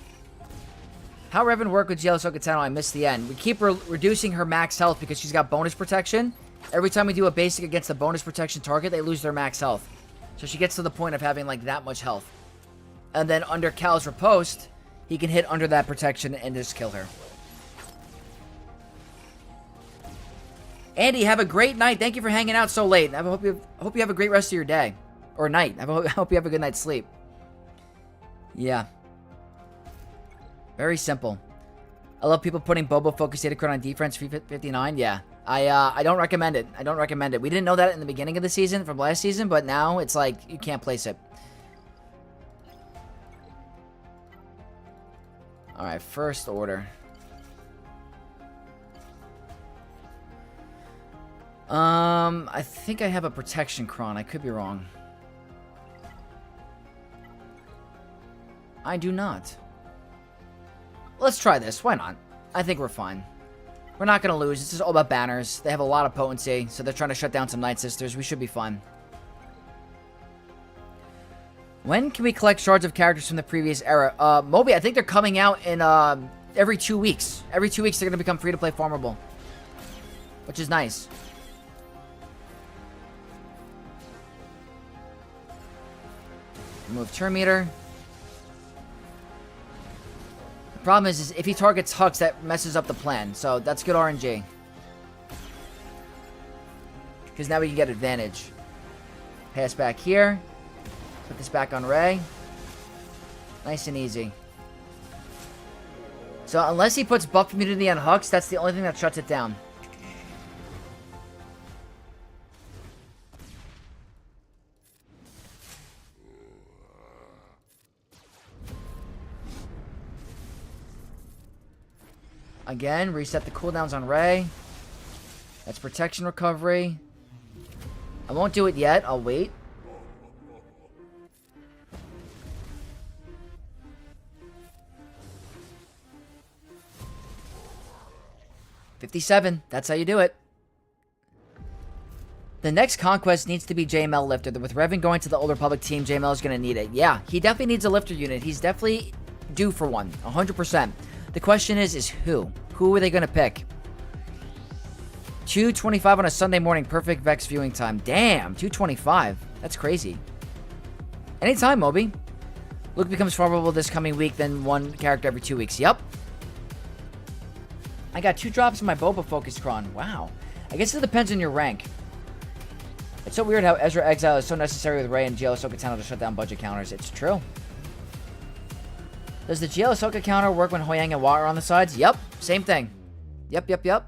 How Revan work with GL Ahsoka Tano? I missed the end. We keep reducing her max health because she's got bonus protection. Every time we do a basic against the bonus protection target, they lose their max health. So she gets to the point of having, like, that much health. And then under Cal's riposte, he can hit under that protection and just kill her. Andy, have a great night. Thank you for hanging out so late. I hope you have a great rest of your day. Or night. I hope you have a good night's sleep. Yeah. Very simple. I love people putting Boba Focus Datacron on defense 359. Yeah. I don't recommend it. I don't recommend it. We didn't know that in the beginning of the season from last season, but now it's like you can't place it. Alright, first order. I think I have a protection cron. I could be wrong. I do not. Let's try this. Why not? I think we're fine. We're not going to lose. This is all about banners. They have a lot of potency, so they're trying to shut down some Night Sisters. We should be fine. When can we collect shards of characters from the previous era? Moby, I think they're coming out in every 2 weeks. Every 2 weeks they're going to become free-to-play farmable. Which is nice. Remove turn meter. The problem is if he targets Hux, that messes up the plan. So that's good RNG. Because now we can get advantage. Pass back here. Put this back on Rey. Nice and easy. So unless he puts buff immunity on Hux, that's the only thing that shuts it down. Again, reset the cooldowns on Rey. That's protection recovery. I won't do it yet. I'll wait. $57. That's how you do it. The next conquest needs to be JML lifter. With Revan going to the Old Republic team, JML is going to need it. Yeah, he definitely needs a lifter unit. He's definitely due for one. 100%. The question is who? Who are they going to pick? 2:25 on a Sunday morning. Perfect Vex viewing time. Damn, 2:25. That's crazy. Anytime, Moby. Luke becomes farmable this coming week, then one character every 2 weeks. Yep. I got 2 drops in my Boba Focus Cron. Wow. I guess it depends on your rank. It's so weird how Ezra Exile is so necessary with Rey and GL Ahsoka Tano to shut down budget counters. It's true. Does the GL Ahsoka counter work when Hoyang and Wa are on the sides? Yep. Same thing. Yep. Are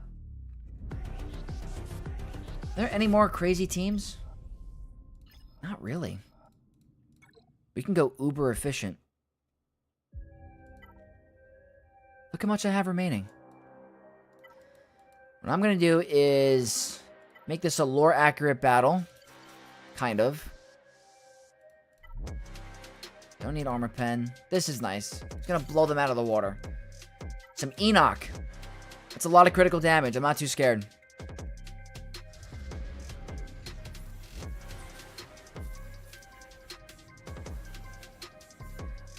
there any more crazy teams? Not really. We can go uber efficient. Look how much I have remaining. What I'm going to do is make this a lore-accurate battle. Kind of. Don't need armor pen. This is nice. It's going to blow them out of the water. Some Enoch. That's a lot of critical damage. I'm not too scared.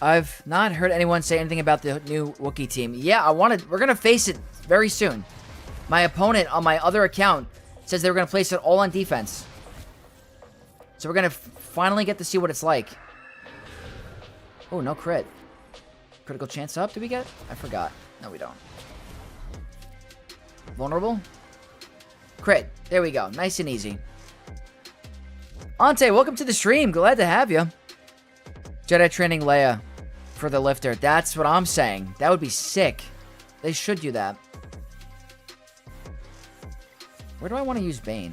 I've not heard anyone say anything about the new Wookiee team. Yeah, we're going to face it very soon. My opponent on my other account says they were going to place it all on defense. So we're going to finally get to see what it's like. Oh, no crit. Critical chance up, do we get? I forgot. No, we don't. Vulnerable? Crit. There we go. Nice and easy. Ante, welcome to the stream. Glad to have you. Jedi training Leia for the lifter. That's what I'm saying. That would be sick. They should do that. Where do I want to use Bane?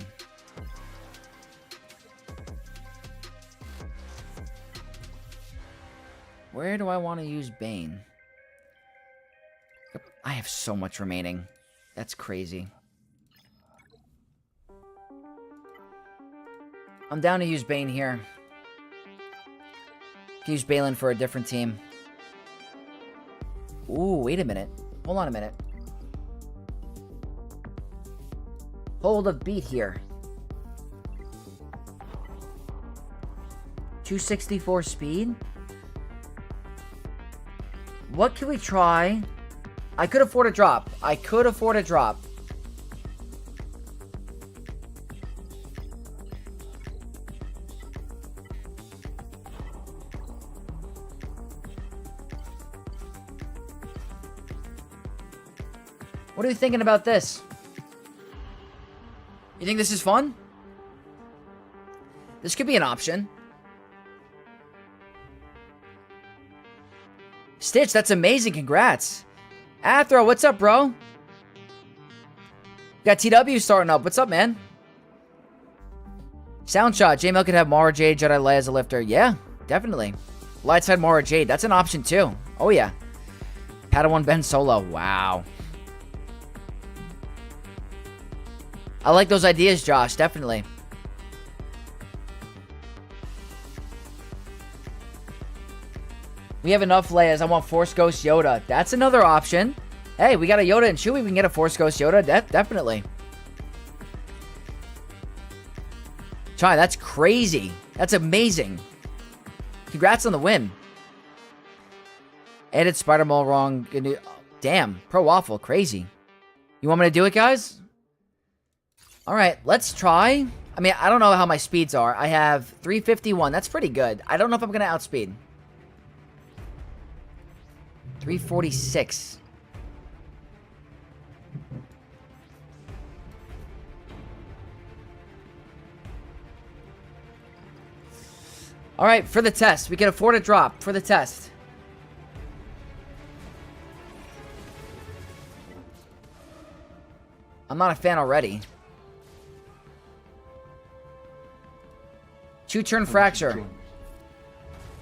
Where do I want to use Bane? I have so much remaining. That's crazy. I'm down to use Bane here. Can use Balin for a different team. Ooh, wait a minute. Hold on a minute. Hold a beat here. 264 speed? What can we try? I could afford a drop. I could afford a drop. What are you thinking about this? You think this is fun? This could be an option. Stitch, that's amazing. Congrats. Athro, what's up, bro? Got TW starting up. What's up, man? Soundshot. J-Mail could have Mara Jade, Jedi Leia as a lifter. Yeah, definitely. Lightside Mara Jade. That's an option, too. Oh, yeah. Padawan Ben Solo. Wow. I like those ideas, Josh. Definitely. We have enough Leias. I want Force Ghost Yoda. That's another option. Hey, we got a Yoda and Chewie. We can get a Force Ghost Yoda. Definitely. Chai, that's crazy. That's amazing. Congrats on the win. Edit Spider-Man wrong. Damn. Pro Waffle. Crazy. You want me to do it, guys? Alright, let's try. I mean, I don't know how my speeds are. I have 351. That's pretty good. I don't know if I'm going to outspeed. 346. Alright, for the test. We can afford a drop for the test. I'm not a fan already. Two-turn fracture.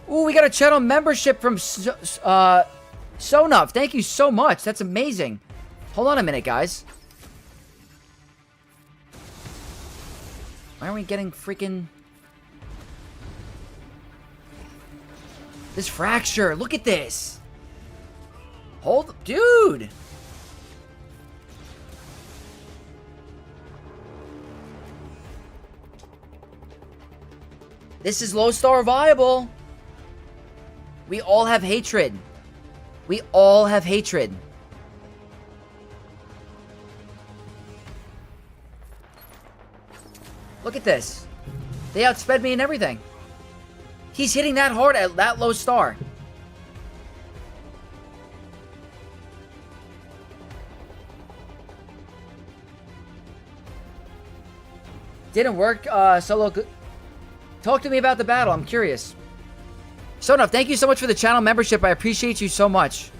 Ooh, we got a channel membership from Sonuff. Thank you so much. That's amazing. Hold on a minute, guys. Why aren't we getting freaking... This fracture. Look at this. Hold... Dude. This is low star viable. We all have hatred. We all have hatred. Look at this. They outsped me and everything. He's hitting that hard at that low star. Didn't work, Solo. Talk to me about the battle. I'm curious. Sonuff, thank you so much for the channel membership. I appreciate you so much.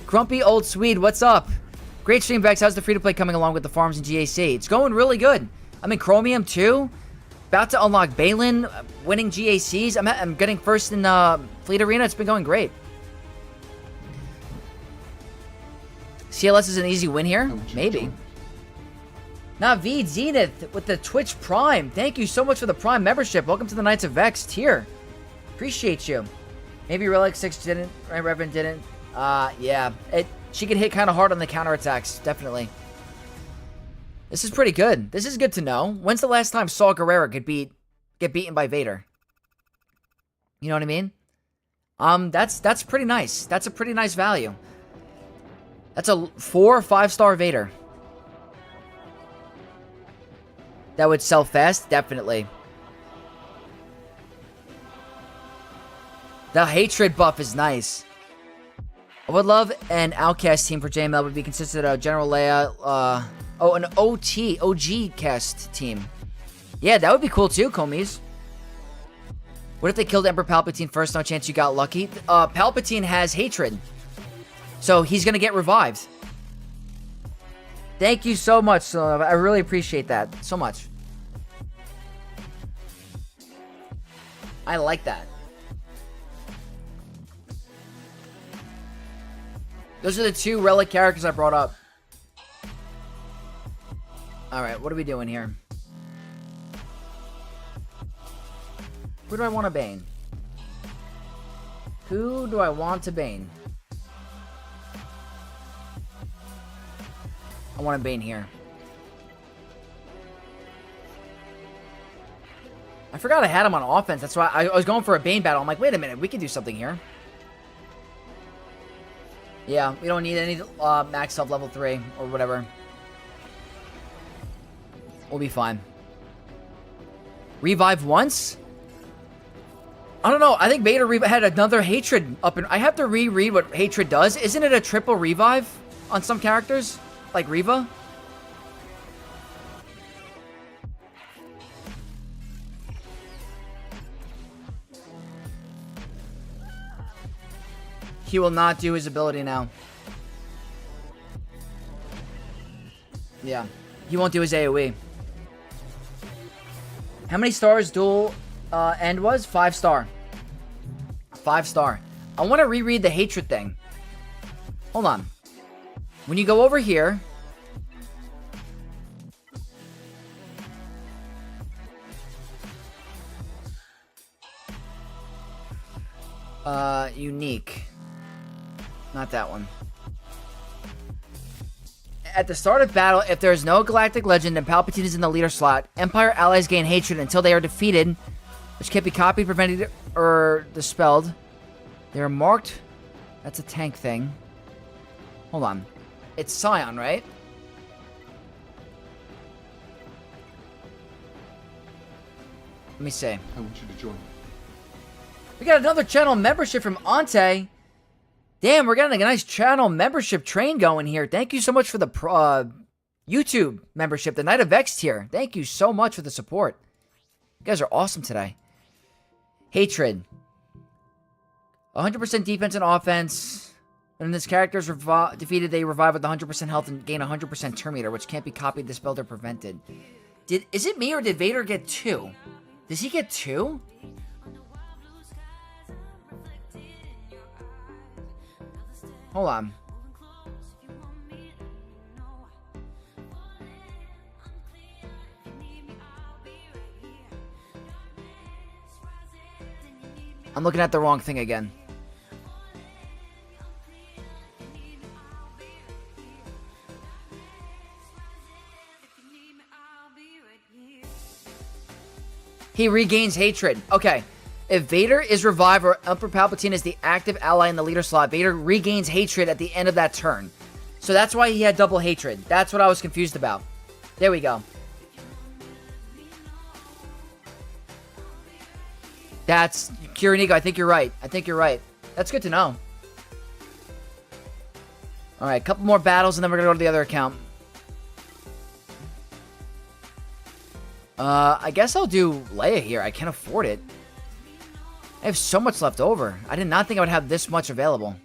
Grumpy Old Swede, what's up? Great stream, Vex. How's the free-to-play coming along with the farms in GAC? It's going really good. I'm in Chromium, too. About to unlock Balin, winning GACs. I'm getting first in Fleet Arena. It's been going great. CLS is an easy win here? Maybe. Naveed Zenith with the Twitch Prime. Thank you so much for the Prime membership. Welcome to the Knights of Vex tier. Appreciate you. Maybe Relic 6 didn't. Right, Reverend didn't. Yeah. She could hit kind of hard on the counterattacks. Definitely. This is pretty good. This is good to know. When's the last time Saw Gerrera could get beaten by Vader? You know what I mean? That's pretty nice. That's a pretty nice value. That's a 4 or 5-star Vader. That would sell fast? Definitely. The hatred buff is nice. I would love an Outcast team for JML would be consistent of General Leia, an OG cast team. Yeah, that would be cool too, Comies. What if they killed Emperor Palpatine first? No chance you got lucky. Palpatine has hatred. So he's gonna get revived. Thank you so much. I really appreciate that so much. I like that. Those are the 2 relic characters I brought up. Alright, what are we doing here? Who do I want to bane? Who do I want to bane? I want to bane here. I forgot I had him on offense. That's why I was going for a Bane battle. I'm like, wait a minute. We can do something here. Yeah, we don't need any max health level 3 or whatever. We'll be fine. Revive once? I don't know. I think Vader had another hatred up and I have to reread what hatred does. Isn't it a triple revive on some characters? Like Reva? He will not do his ability now. Yeah. He won't do his AoE. How many stars dual end was? 5 star. 5 star. I want to reread the hatred thing. Hold on. When you go over here... unique. Not that one. At the start of battle, if there is no galactic legend and Palpatine is in the leader slot, Empire allies gain hatred until they are defeated, which can't be copied, prevented, or dispelled. They are marked. That's a tank thing. Hold on. It's Scion, right? Let me see. I want you to join me. We got another channel membership from Ante. Damn, we're getting a nice channel membership train going here. Thank you so much for the YouTube membership, the Knight of X tier. Thank you so much for the support. You guys are awesome today. Hatred. 100% defense and offense. When this character is defeated, they revive with 100% health and gain 100% turn meter, which can't be copied, dispelled, or prevented. Is it me or did Vader get 2? Does he get 2? Hold on. I'm looking at the wrong thing again. He regains hatred. Okay. If Vader is revived or Emperor Palpatine is the active ally in the leader slot, Vader regains hatred at the end of that turn. So that's why he had double hatred. That's what I was confused about. There we go. That's... Kirinigo, I think you're right. I think you're right. That's good to know. Alright, a couple more battles and then we're going to go to the other account. I guess I'll do Leia here. I can't afford it. I have so much left over. I did not think I would have this much available.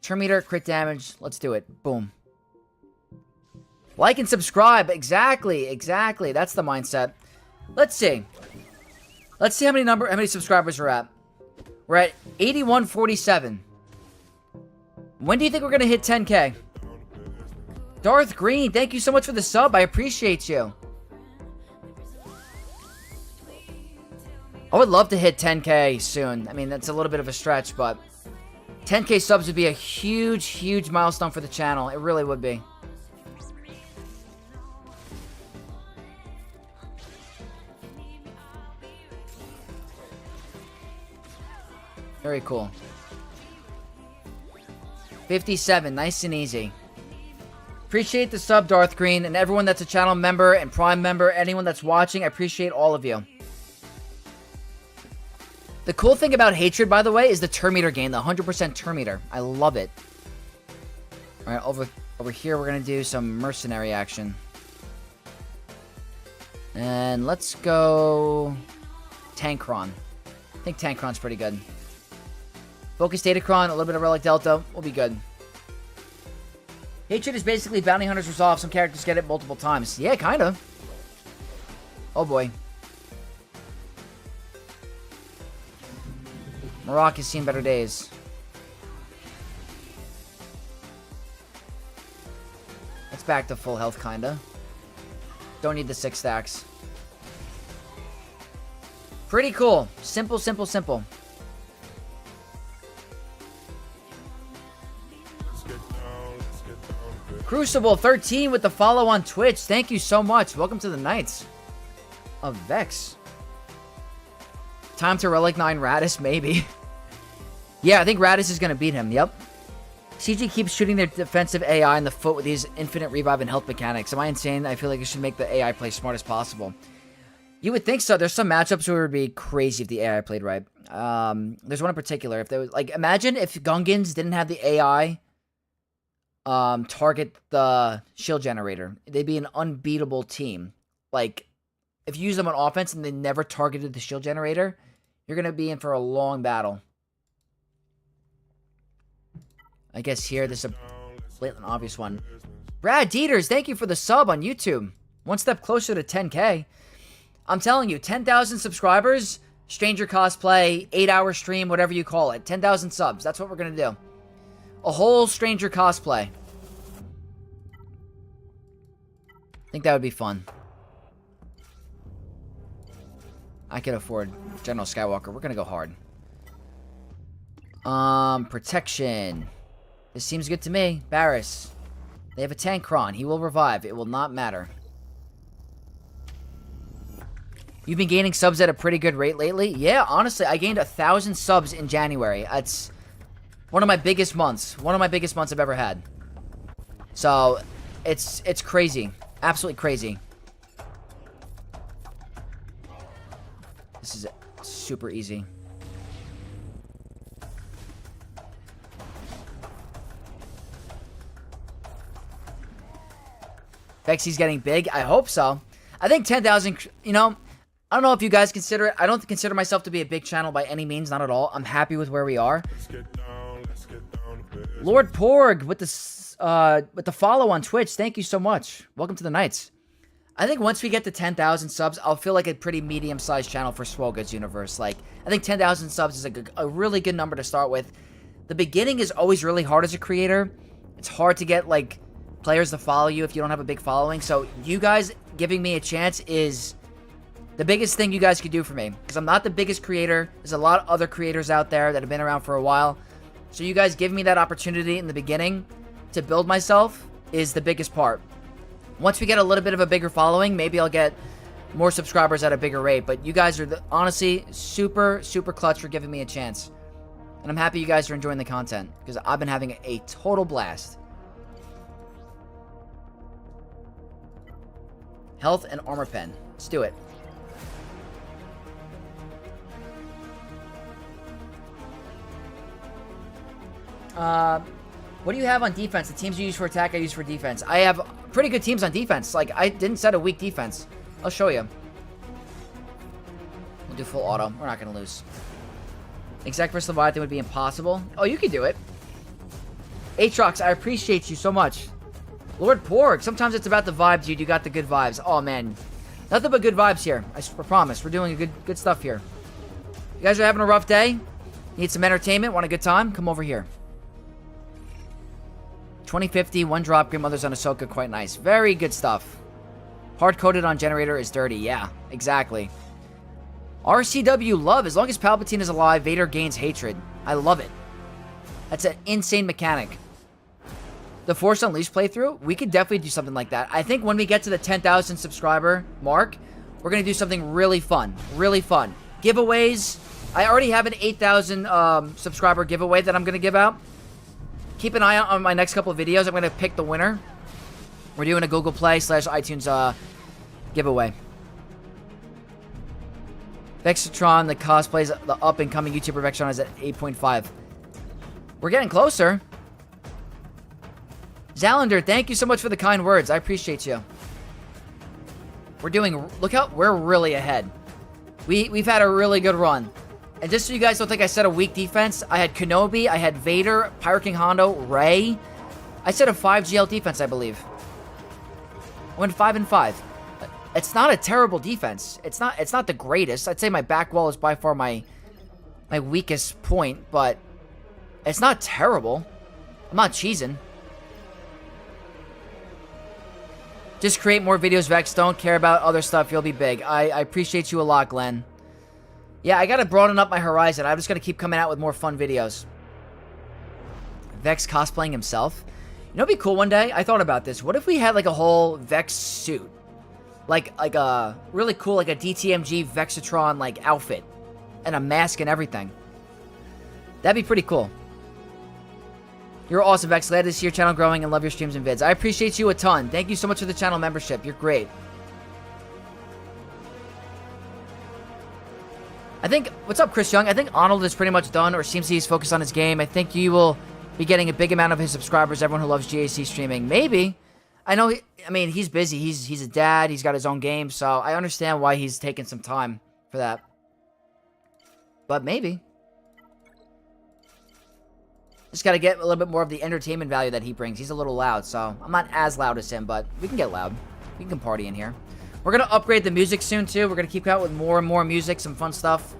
Turn meter, crit damage. Let's do it. Boom. Like and subscribe. Exactly. Exactly. That's the mindset. Let's see. Let's see how many subscribers we're at. We're at 8147. When do you think we're going to hit 10K? Darth Green, thank you so much for the sub. I appreciate you. I would love to hit 10K soon. I mean, that's a little bit of a stretch, but 10K subs would be a huge, huge milestone for the channel. It really would be. Very cool. 57, nice and easy. Appreciate the sub, Darth Green, and everyone that's a channel member and Prime member, anyone that's watching, I appreciate all of you. The cool thing about hatred, by the way, is the turn meter gain, the 100% turn meter. I love it. All right, over here, we're going to do some mercenary action. And let's go Tankron. I think Tankron's pretty good. Focus Datacron, a little bit of Relic Delta, will be good. Hatred is basically Bounty Hunter's Resolve. Some characters get it multiple times. Yeah, kind of. Oh, boy. Marok has seen better days. It's back to full health, kinda. Don't need the 6 stacks. Pretty cool. Simple, simple, simple. Crucible 13 with the follow on Twitch. Thank you so much. Welcome to the Knights of Vex. Time to Relic 9 Radis, maybe. Yeah, I think Radis is going to beat him. Yep. CG keeps shooting their defensive AI in the foot with these infinite revive and health mechanics. Am I insane? I feel like it should make the AI play smart as possible. You would think so. There's some matchups where it would be crazy if the AI played right. There's one in particular. If there was, like, imagine if Gungans didn't have the AI target the shield generator. They'd be an unbeatable team. Like, if you use them on offense and they never targeted the shield generator, you're going to be in for a long battle. I guess here, this is a blatant obvious one. Brad Dieters, thank you for the sub on YouTube. One step closer to 10K. I'm telling you, 10,000 subscribers, Stranger Cosplay, 8-hour stream, whatever you call it. 10,000 subs. That's what we're going to do. A whole Stranger Cosplay. I think that would be fun. I could afford General Skywalker. We're going to go hard. Protection. This seems good to me. Barris. They have a Tankron. He will revive. It will not matter. You've been gaining subs at a pretty good rate lately? Yeah, honestly, I gained 1,000 subs in January. That's one of my biggest months. One of my biggest months I've ever had. So, it's crazy. Absolutely crazy. This is super easy. Vexy's getting big. I hope so. I think 10,000, you know, I don't know if you guys consider it. I don't consider myself to be a big channel by any means. Not at all. I'm happy with where we are. Let's get down Lord Porg with the follow on Twitch. Thank you so much. Welcome to the Knights. I think once we get to 10,000 subs, I'll feel like a pretty medium-sized channel for Swoga's universe. Like, I think 10,000 subs is a really good number to start with. The beginning is always really hard as a creator. It's hard to get, like, players to follow you if you don't have a big following. So you guys giving me a chance is the biggest thing you guys could do for me. Because I'm not the biggest creator. There's a lot of other creators out there that have been around for a while. So you guys giving me that opportunity in the beginning to build myself is the biggest part. Once we get a little bit of a bigger following, maybe I'll get more subscribers at a bigger rate. But you guys are honestly super, super clutch for giving me a chance. And I'm happy you guys are enjoying the content because I've been having a total blast. Health and armor pen. Let's do it. What do you have on defense? The teams you use for attack, I use for defense. I have pretty good teams on defense. Like, I didn't set a weak defense. I'll show you. We'll do full auto. We're not going to lose. Exec versus Leviathan would be impossible. Oh, you can do it. Aatrox, I appreciate you so much. Lord Porg, sometimes it's about the vibes, dude. You got the good vibes. Oh, man. Nothing but good vibes here. I promise. We're doing good stuff here. You guys are having a rough day? Need some entertainment? Want a good time? Come over here. 2050, one drop, Grandmother's on Ahsoka, quite nice. Very good stuff. Hard-coded on generator is dirty. Yeah, exactly. RCW love. As long as Palpatine is alive, Vader gains hatred. I love it. That's an insane mechanic. The Force Unleashed playthrough, we could definitely do something like that. I think when we get to the 10,000 subscriber mark, we're going to do something really fun. Really fun. Giveaways. I already have an 8,000 subscriber giveaway that I'm going to give out. Keep an eye out on my next couple of videos. I'm going to pick the winner. We're doing a Google Play / iTunes giveaway. Vexatron, the cosplays, the up-and-coming YouTuber Vexatron is at 8.5. We're getting closer. Zalander, thank you so much for the kind words. I appreciate you. We're doing... Look out, we're really ahead. We've had a really good run. And just so you guys don't think I set a weak defense, I had Kenobi, I had Vader, Pirate King Hondo, Rey. I set a 5 GL defense, I believe. I went 5-5. It's not a terrible defense. It's not the greatest. I'd say my back wall is by far my weakest point, but it's not terrible. I'm not cheesing. Just create more videos, Vex. Don't care about other stuff. You'll be big. I appreciate you a lot, Glenn. Yeah, I gotta broaden up my horizon. I'm just gonna keep coming out with more fun videos. Vex cosplaying himself. You know what'd be cool one day? I thought about this. What if we had like a whole Vex suit? Like a really cool, like a DTMG Vexatron like outfit. And a mask and everything. That'd be pretty cool. You're awesome, Vex. Glad to see your channel growing and love your streams and vids. I appreciate you a ton. Thank you so much for the channel membership. You're great. I think, what's up, Chris Young? I think Arnold is pretty much done, or seems he's focused on his game. I think you will be getting a big amount of his subscribers, everyone who loves GAC streaming. Maybe. I know, I mean, he's busy. He's a dad. He's got his own game, so I understand why he's taking some time for that. But maybe. Just gotta get a little bit more of the entertainment value that he brings. He's a little loud, so I'm not as loud as him, but we can get loud. We can party in here. We're gonna upgrade the music soon, too. We're gonna keep out with more and more music, some fun stuff.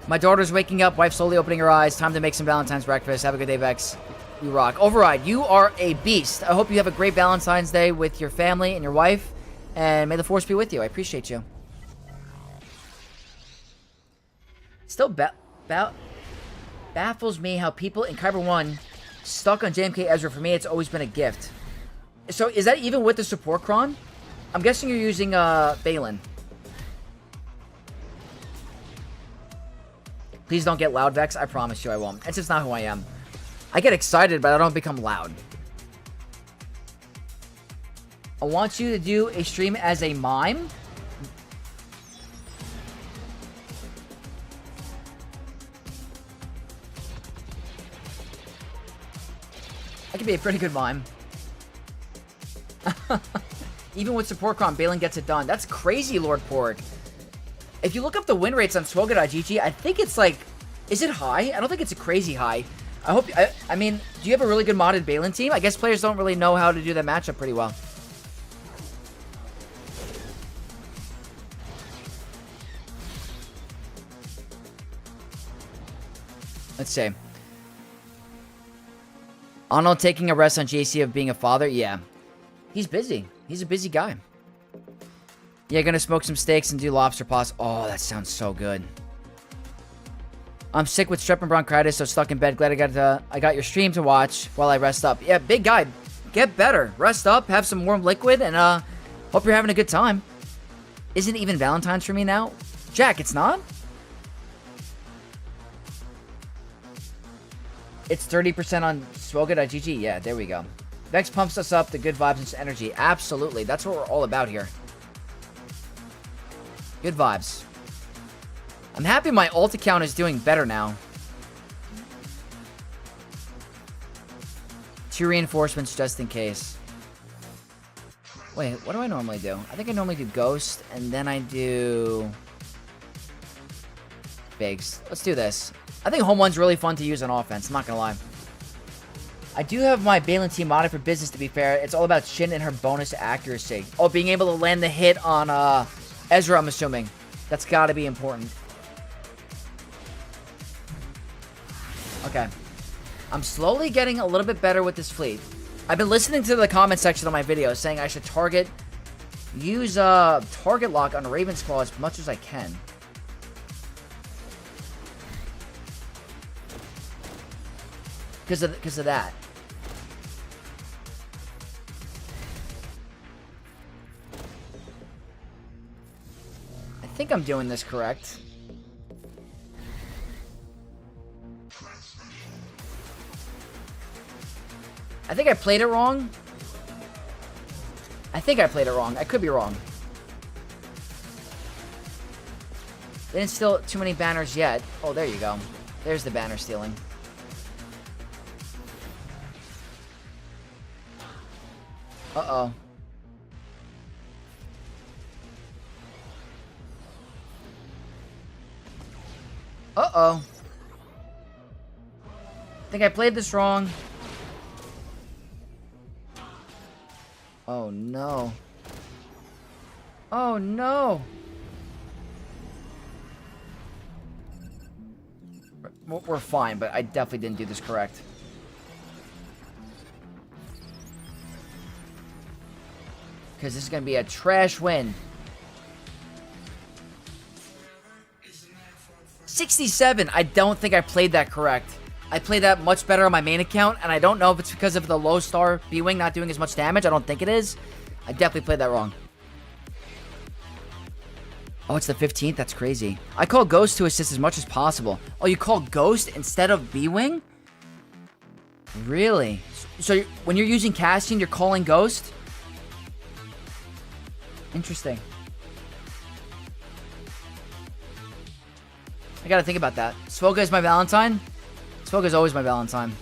My daughter's waking up, wife slowly opening her eyes. Time to make some Valentine's breakfast. Have a good day, Vex. You rock. Override, you are a beast. I hope you have a great Valentine's Day with your family and your wife, and may the force be with you. I appreciate you. Still baffles me how people in Kyber 1 stuck on JMK Ezra. For me, it's always been a gift. So, is that even with the support cron? I'm guessing you're using Balin. Please don't get loud, Vex. I promise you I won't. It's just not who I am. I get excited, but I don't become loud. I want you to do a stream as a mime. I could be a pretty good mime. Even with support cron, Balin gets it done. That's crazy, Lord Porg. If you look up the win rates on Swoga.gg, I think it's like... Is it high? I don't think it's a crazy high. I mean, do you have a really good modded Balin team? I guess players don't really know how to do that matchup pretty well. Let's see. Arnold taking a rest on JC of being a father? Yeah. He's busy. He's a busy guy. Yeah, gonna smoke some steaks and do lobster pasta. Oh, that sounds so good. I'm sick with strep and bronchitis, so stuck in bed. Glad I got your stream to watch while I rest up. Yeah, big guy. Get better. Rest up, have some warm liquid, and hope you're having a good time. Isn't even Valentine's for me now? Jack, it's not? It's 30% on Swoga.gg. Yeah, there we go. Vex pumps us up, the good vibes and energy. Absolutely. That's what we're all about here. Good vibes. I'm happy my ult account is doing better now. 2 reinforcements just in case. Wait, what do I normally do? I think I normally do Ghost, and then I do... Bigs. Let's do this. I think Home 1's really fun to use on offense, I'm not gonna lie. I do have my Balin team modded for business, to be fair. It's all about Shin and her bonus accuracy. Oh, being able to land the hit on Ezra, I'm assuming. That's gotta be important. Okay. I'm slowly getting a little bit better with this fleet. I've been listening to the comment section of my videos saying I should use target lock on Ravensclaw as much as I can. Because of that. I think I'm doing this correct. I think I played it wrong. I think I played it wrong. I could be wrong. They didn't steal too many banners yet. Oh, there you go. There's the banner stealing. Uh-oh. Uh-oh. I think I played this wrong. Oh, no. Oh, no. We're fine, but I definitely didn't do this correct. Because this is going to be a trash win. 67. I don't think I played that correct. I played that much better on my main account, and I don't know if it's because of the low star B-Wing not doing as much damage. I don't think it is. I definitely played that wrong. Oh, it's the 15th? That's crazy. I call Ghost to assist as much as possible. Oh, you call Ghost instead of B-Wing? Really? So when you're using Cassian, you're calling Ghost? Interesting. I gotta think about that. Swoga is my Valentine? Swoga is always my Valentine.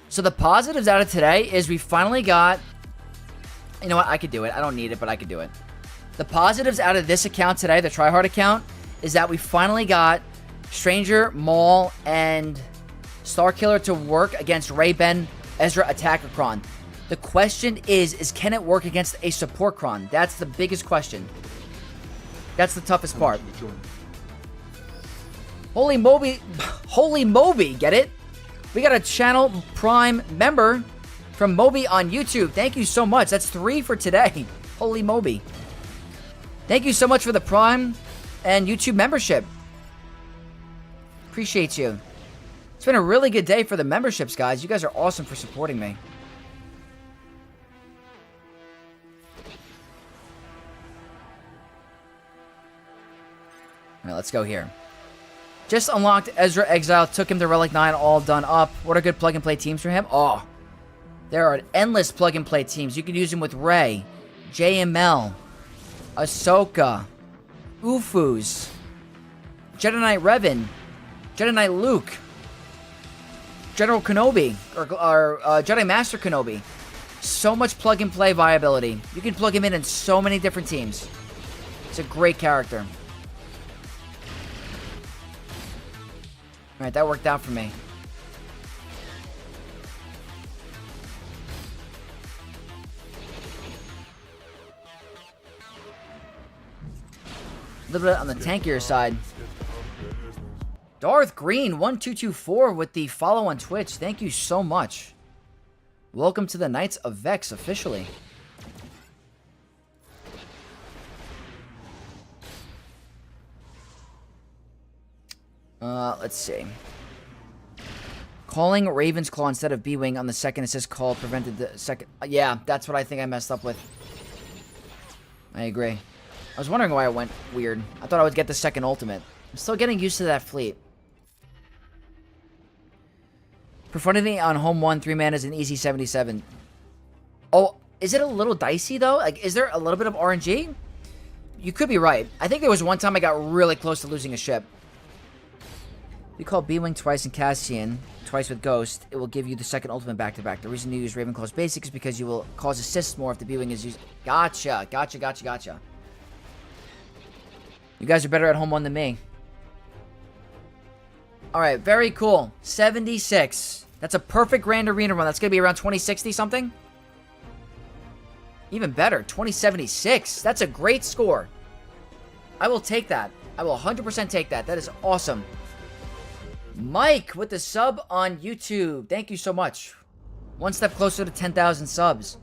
So the positives out of today is we finally got... You know what? I could do it. I don't need it, but I could do it. The positives out of this account today, the Tryhard account, is that we finally got Stranger, Maul, and Starkiller to work against Ray-Ben, Ezra, Attacker Kron. The question is can it work against a support Kron? That's the biggest question. That's the toughest part. Holy Moby, get it? We got a channel Prime member from Moby on YouTube. Thank you so much. That's 3 for today. Holy Moby. Thank you so much for the Prime and YouTube membership. Appreciate you. It's been a really good day for the memberships, guys. You guys are awesome for supporting me. Alright, let's go here. Just unlocked Ezra Exile, took him to Relic 9, all done up. What are good plug-and-play teams for him? Oh, there are endless plug-and-play teams. You can use him with Rey, JML, Ahsoka, Ufus, Jedi Knight Revan, Jedi Knight Luke, General Kenobi, or Jedi Master Kenobi. So much plug-and-play viability. You can plug him in so many different teams. It's a great character. Alright, that worked out for me. A little bit on the tankier side. Darth Green 1224 with the follow on Twitch. Thank you so much. Welcome to the Knights of Vex officially. Let's see. Calling Raven's Claw instead of B-Wing on the second assist call prevented the second... Yeah, that's what I think I messed up with. I agree. I was wondering why it went weird. I thought I would get the second ultimate. I'm still getting used to that fleet. Profundity on home 1, 3 mana is an easy 77. Oh, is it a little dicey though? Like, is there a little bit of RNG? You could be right. I think there was one time I got really close to losing a ship. You call B-Wing twice in Cassian, twice with Ghost, it will give you the second ultimate back-to-back. The reason you use Ravenclaw's basic is because you will cause assists more if the B-Wing is used. Gotcha. You guys are better at home 1 than me. Alright, very cool. 76. That's a perfect Grand Arena run. That's going to be around 2060 something. Even better, 2076. That's a great score. I will take that. I will 100% take that. That is awesome. Mike with the sub on YouTube. Thank you so much. One step closer to 10,000 subs.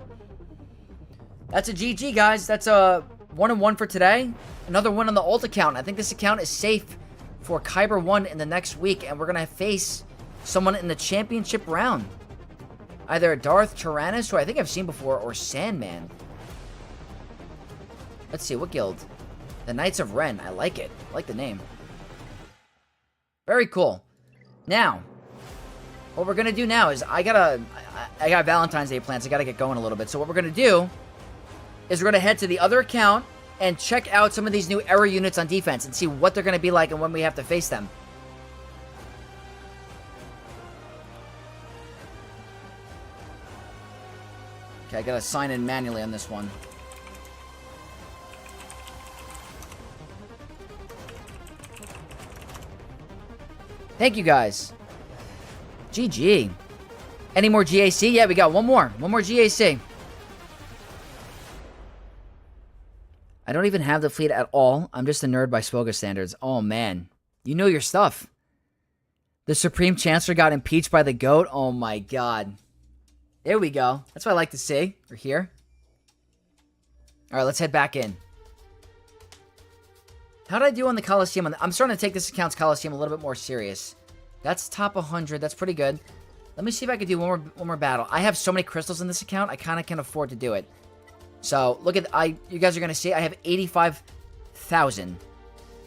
That's a GG, guys. That's a 1-1 for today. Another win on the ult account. I think this account is safe for Kyber 1 in the next week, and we're going to face someone in the championship round. Either Darth Tyrannus, who I think I've seen before, or Sandman. Let's see, what guild? The Knights of Ren. I like it. I like the name. Very cool. Now, what we're going to do now is I got Valentine's Day plans. I got to get going a little bit. So what we're going to do is we're going to head to the other account and check out some of these new error units on defense and see what they're going to be like and when we have to face them. Okay, I got to sign in manually on this one. Thank you, guys. GG. Any more GAC? Yeah, we got one more. One more GAC. I don't even have the fleet at all. I'm just a nerd by Swoga standards. Oh, man. You know your stuff. The Supreme Chancellor got impeached by the GOAT. Oh, my God. There we go. That's what I like to see. We're here. All right, let's head back in. How did I do on the Coliseum? I'm starting to take this account's Coliseum a little bit more serious. That's top 100. That's pretty good. Let me see if I can do one more battle. I have so many crystals in this account, I kind of can afford to do it. So, look at... you guys are going to see, I have 85,000.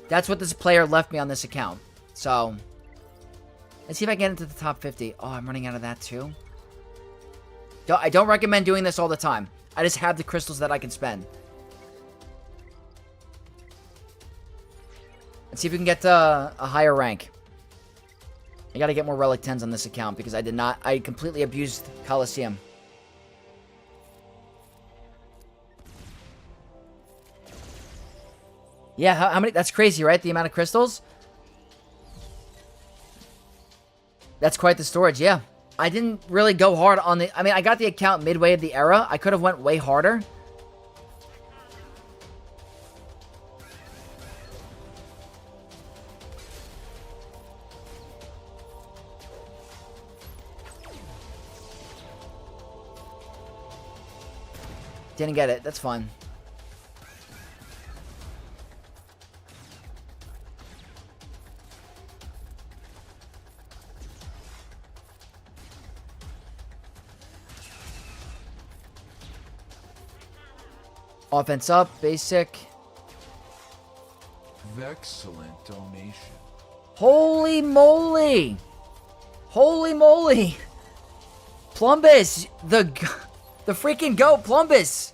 That's what this player left me on this account. So, let's see if I can get into the top 50. Oh, I'm running out of that too. I don't recommend doing this all the time. I just have the crystals that I can spend. Let's see if we can get a higher rank. I gotta get more Relic 10s on this account because I completely abused Coliseum. Yeah, how many? That's crazy, right? The amount of crystals? That's quite the storage, yeah. I didn't really go hard on the... I mean, I got the account midway of the era. I could have went way harder. Didn't get it. That's fine. Offense up, basic. Excellent donation. Holy moly! Holy moly! Plumbus! The freaking goat, Plumbus!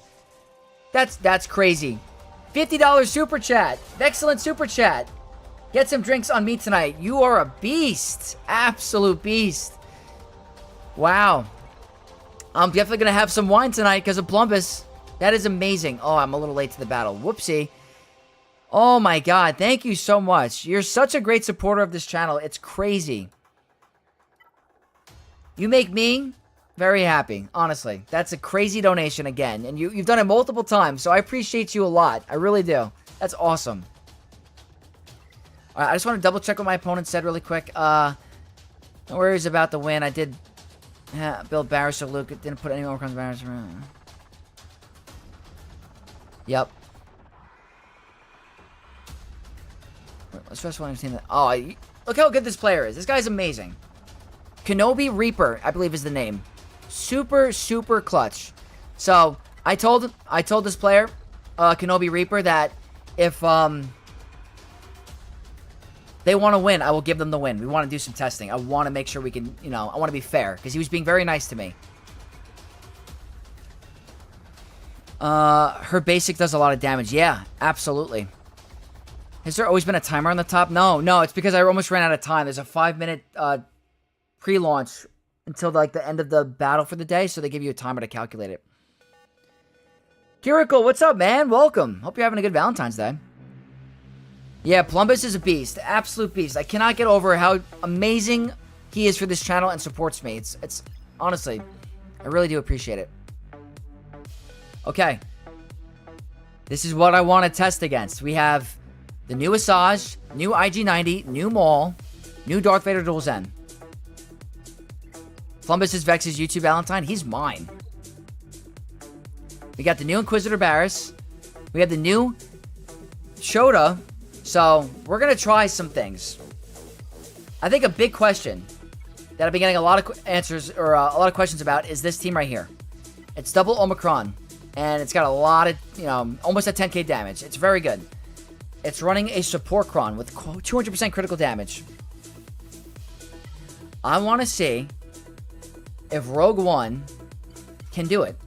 That's crazy. $50 super chat. Excellent super chat. Get some drinks on me tonight. You are a beast. Absolute beast. Wow. I'm definitely going to have some wine tonight because of Plumbus. That is amazing. Oh, I'm a little late to the battle. Whoopsie. Oh my god. Thank you so much. You're such a great supporter of this channel. It's crazy. You make me very happy, honestly. That's a crazy donation again. And you've done it multiple times, so I appreciate you a lot. I really do. That's awesome. Alright, I just want to double check what my opponent said really quick. No worries about the win. I did build Barriss or Luke. It didn't put any more crowns Barriss around. Yep. Let's first one understand that. Oh, look how good this player is. This guy's amazing. Kenobi Reaper, I believe is the name. Super, super clutch. So, I told this player, Kenobi Reaper, that if they want to win, I will give them the win. We want to do some testing. I want to make sure we can, I want to be fair. Because he was being very nice to me. Her basic does a lot of damage. Yeah, absolutely. Has there always been a timer on the top? No, it's because I almost ran out of time. There's a 5-minute pre-launch until like the end of the battle for the day, so they give you a timer to calculate it. Kiriko, what's up, man? Welcome. Hope you're having a good Valentine's Day. Yeah, Plumbus is a beast. Absolute beast. I cannot get over how amazing he is for this channel and supports me. It's honestly, I really do appreciate it. Okay. This is what I want to test against. We have the new Asajj, new IG-90, new Maul, new Darth Vader Dual Zen. Plumbus is Vex's YouTube Valentine. He's mine. We got the new Inquisitor Barriss. We have the new Shota. So, we're going to try some things. I think a big question that I've been getting a lot of answers, or a lot of questions about, is this team right here. It's double Omicron. And it's got a lot of, almost a 10k damage. It's very good. It's running a support cron with 200% critical damage. I want to see if Rogue One can do it.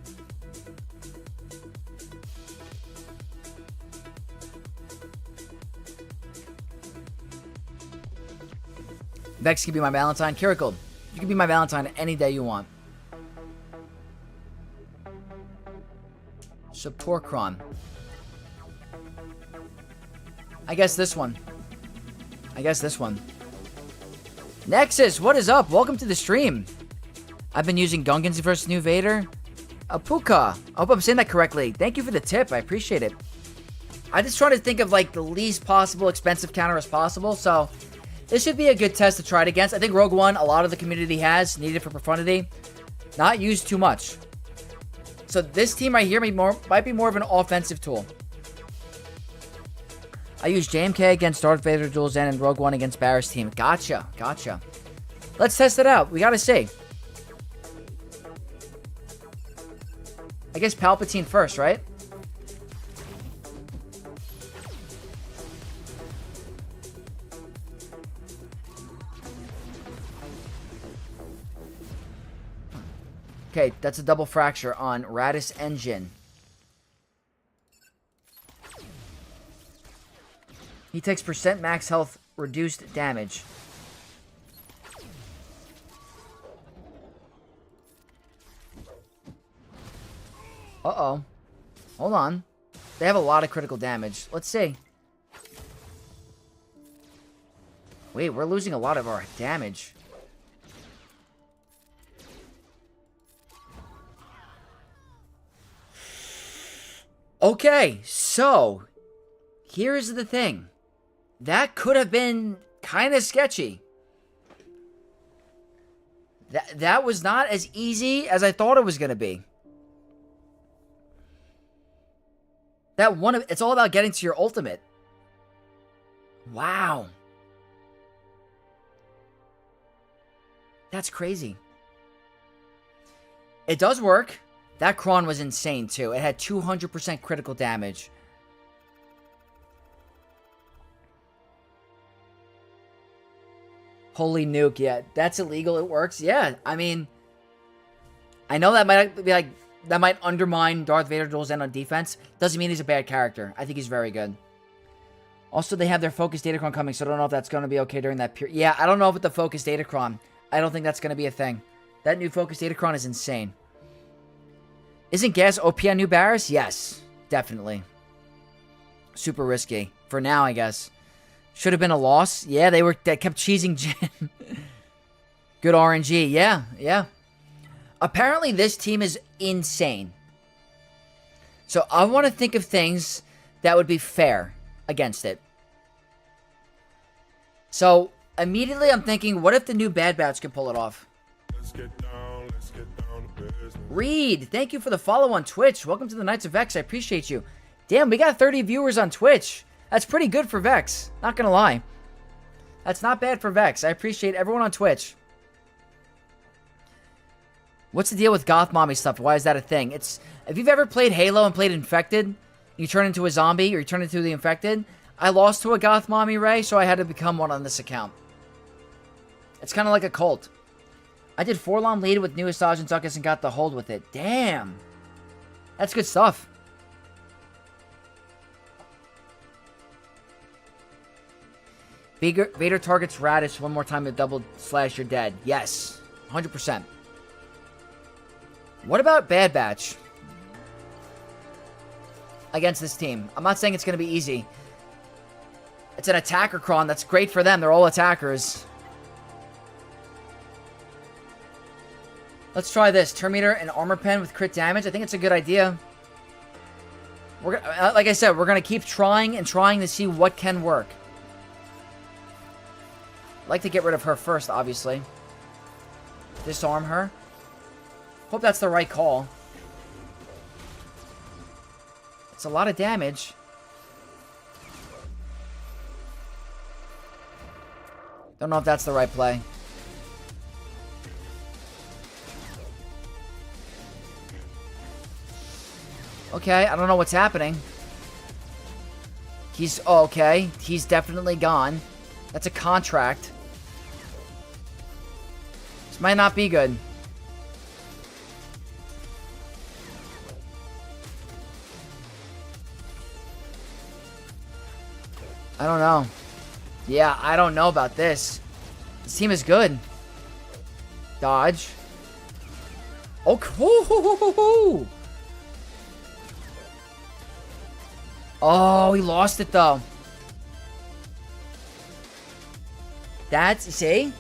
Vex can be my Valentine. Kiriko, you can be my Valentine any day you want. Support cron. I guess this one. Nexus, what is up? Welcome to the stream. I've been using Gungan's versus New Vader. Apuka. I hope I'm saying that correctly. Thank you for the tip. I appreciate it. I just try to think of like the least possible expensive counter as possible. So this should be a good test to try it against. I think Rogue One, a lot of the community has needed for profundity. Not used too much. So this team right here might be more of an offensive tool. I use JMK against Darth Vader Dual Zen and Rogue One against Barriss team. Gotcha. Let's test it out. We gotta see. I guess Palpatine first, right? Okay, that's a double fracture on Radis Engine. He takes percent max health reduced damage. Uh-oh. Hold on. They have a lot of critical damage. Let's see. Wait, we're losing a lot of our damage. Okay, so here's the thing. That could have been kind of sketchy. That was not as easy as I thought it was going to be. It's all about getting to your ultimate. Wow. That's crazy. It does work. That Kron was insane, too. It had 200% critical damage. Holy nuke, yeah. That's illegal. It works. Yeah, I mean, I know that might be like, that might undermine Darth Vader duels end on defense. Doesn't mean he's a bad character. I think he's very good. Also, they have their Focus Datacron coming, so I don't know if that's going to be okay during that period. Yeah, I don't know with the Focus Datacron. I don't think that's going to be a thing. That new Focus Datacron is insane. Isn't gas OP on new Barris? Yes, definitely. Super risky. For now, I guess. Should have been a loss. Yeah, they kept cheesing Jin. Good RNG. Yeah, yeah. Apparently, this team is insane. So, I want to think of things that would be fair against it. So, immediately I'm thinking, what if the new Bad Batch can pull it off? Let's get down to business. Reed, thank you for the follow on Twitch. Welcome to the Knights of Vex. I appreciate you. Damn, we got 30 viewers on Twitch. That's pretty good for Vex. Not gonna lie. That's not bad for Vex. I appreciate everyone on Twitch. What's the deal with goth mommy stuff? Why is that a thing? If you've ever played Halo and played Infected, you turn into a zombie or you turn into the Infected. I lost to a goth mommy, Ray, so I had to become one on this account. It's kind of like a cult. I did 4-LOM lead with new Asajj and Zuckuss and got the hold with it. Damn. That's good stuff. Vader targets Radish one more time to double slash, you're dead. Yes. 100%. What about Bad Batch? Against this team. I'm not saying it's going to be easy. It's an attacker cron. That's great for them. They're all attackers. Let's try this. Terminator and Armor Pen with crit damage. I think it's a good idea. Like I said, we're going to keep trying and trying to see what can work. I'd like to get rid of her first, obviously. Disarm her. Hope that's the right call. It's a lot of damage. Don't know if that's the right play. Okay, I don't know what's happening. Okay. He's definitely gone. That's a contract. This might not be good. I don't know. Yeah, I don't know about this. This team is good. Dodge. Oh, oh, he lost it though. See?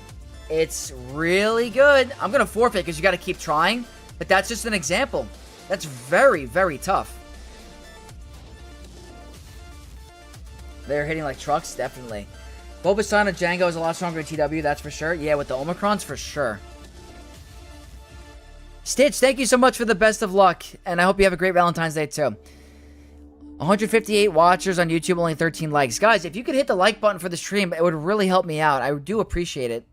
It's really good. I'm going to forfeit because you got to keep trying. But that's just an example. That's very, very tough. They're hitting like trucks, definitely. Boba-san and Django is a lot stronger in TW, that's for sure. Yeah, with the Omicrons, for sure. Stitch, thank you so much for the best of luck. And I hope you have a great Valentine's Day, too. 158 watchers on YouTube, only 13 likes. Guys, if you could hit the like button for the stream, it would really help me out. I do appreciate it.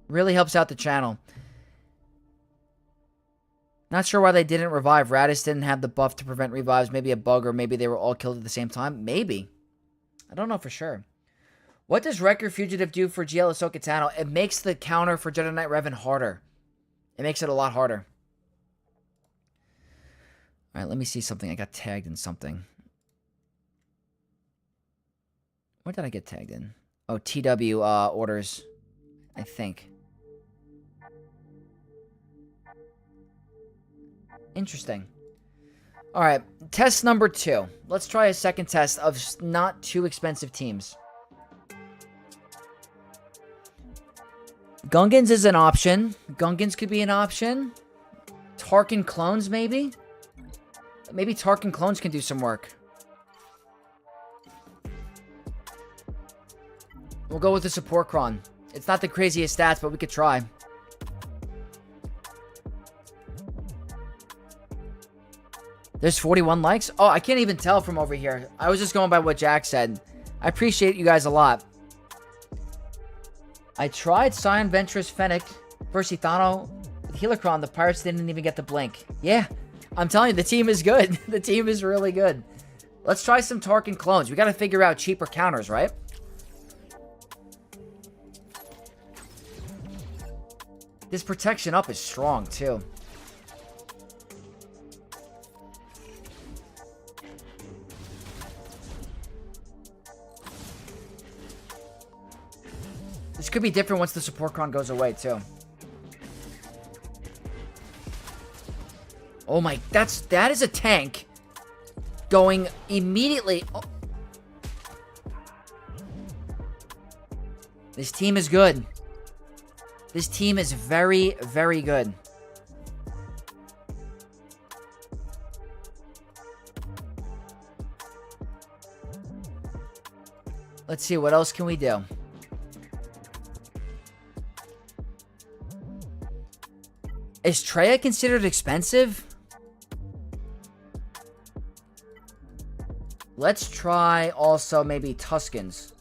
Really helps out the channel. Not sure why they didn't revive. Raditz didn't have the buff to prevent revives. Maybe a bug, or maybe they were all killed at the same time. Maybe. I don't know for sure. What does Wrecker Fugitive do for GL Ahsoka Tano? It makes the counter for Jedi Knight Revan harder. It makes it a lot harder. Alright, let me see something. I got tagged in something. What did I get tagged in? Oh, TW orders, I think. Interesting. All right, test number 2. Let's try a second test of not too expensive teams. Gungans is an option. Gungans could be an option. Tarkin clones, maybe? Maybe Tarkin clones can do some work. We'll go with the support cron. It's not the craziest stats, but we could try. There's 41 likes? Oh, I can't even tell from over here. I was just going by what Jack said. I appreciate you guys a lot. I tried Scion Ventress Fennec versus Ethano Helicron. The Pirates didn't even get the blink. Yeah, I'm telling you, the team is good. The team is really good. Let's try some Tarkin clones. We got to figure out cheaper counters, right? This protection up is strong, too. This could be different once the support cron goes away, too. Oh my, that is a tank going immediately. Oh. This team is good. This team is very, very good. Let's see, what else can we do? Is Traya considered expensive? Let's try also maybe Tuskens.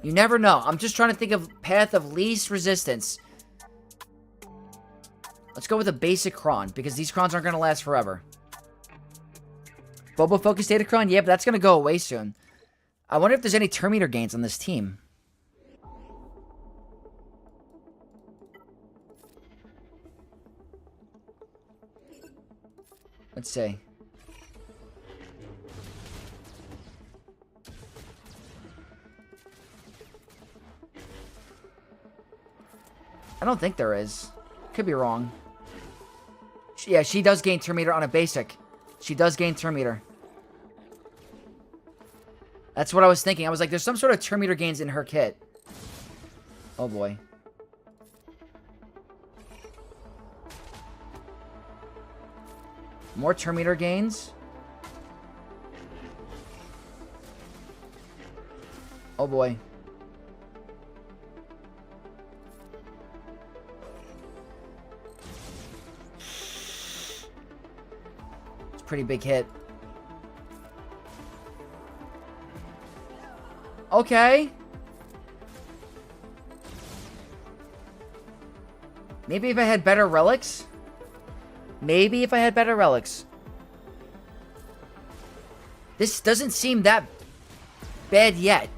You never know. I'm just trying to think of path of least resistance. Let's go with a basic cron, because these crons aren't going to last forever. Boba Focus Datacron? Yeah, but that's going to go away soon. I wonder if there's any turn meter gains on this team. Let's see. I don't think there is. Could be wrong. Yeah, she does gain turn meter on a basic. She does gain turn meter. That's what I was thinking. I was like, there's some sort of turn meter gains in her kit. Oh boy. More turn meter gains. Oh boy. It's a pretty big hit. Okay. Maybe if I had better relics. Maybe if I had better relics. This doesn't seem that bad yet.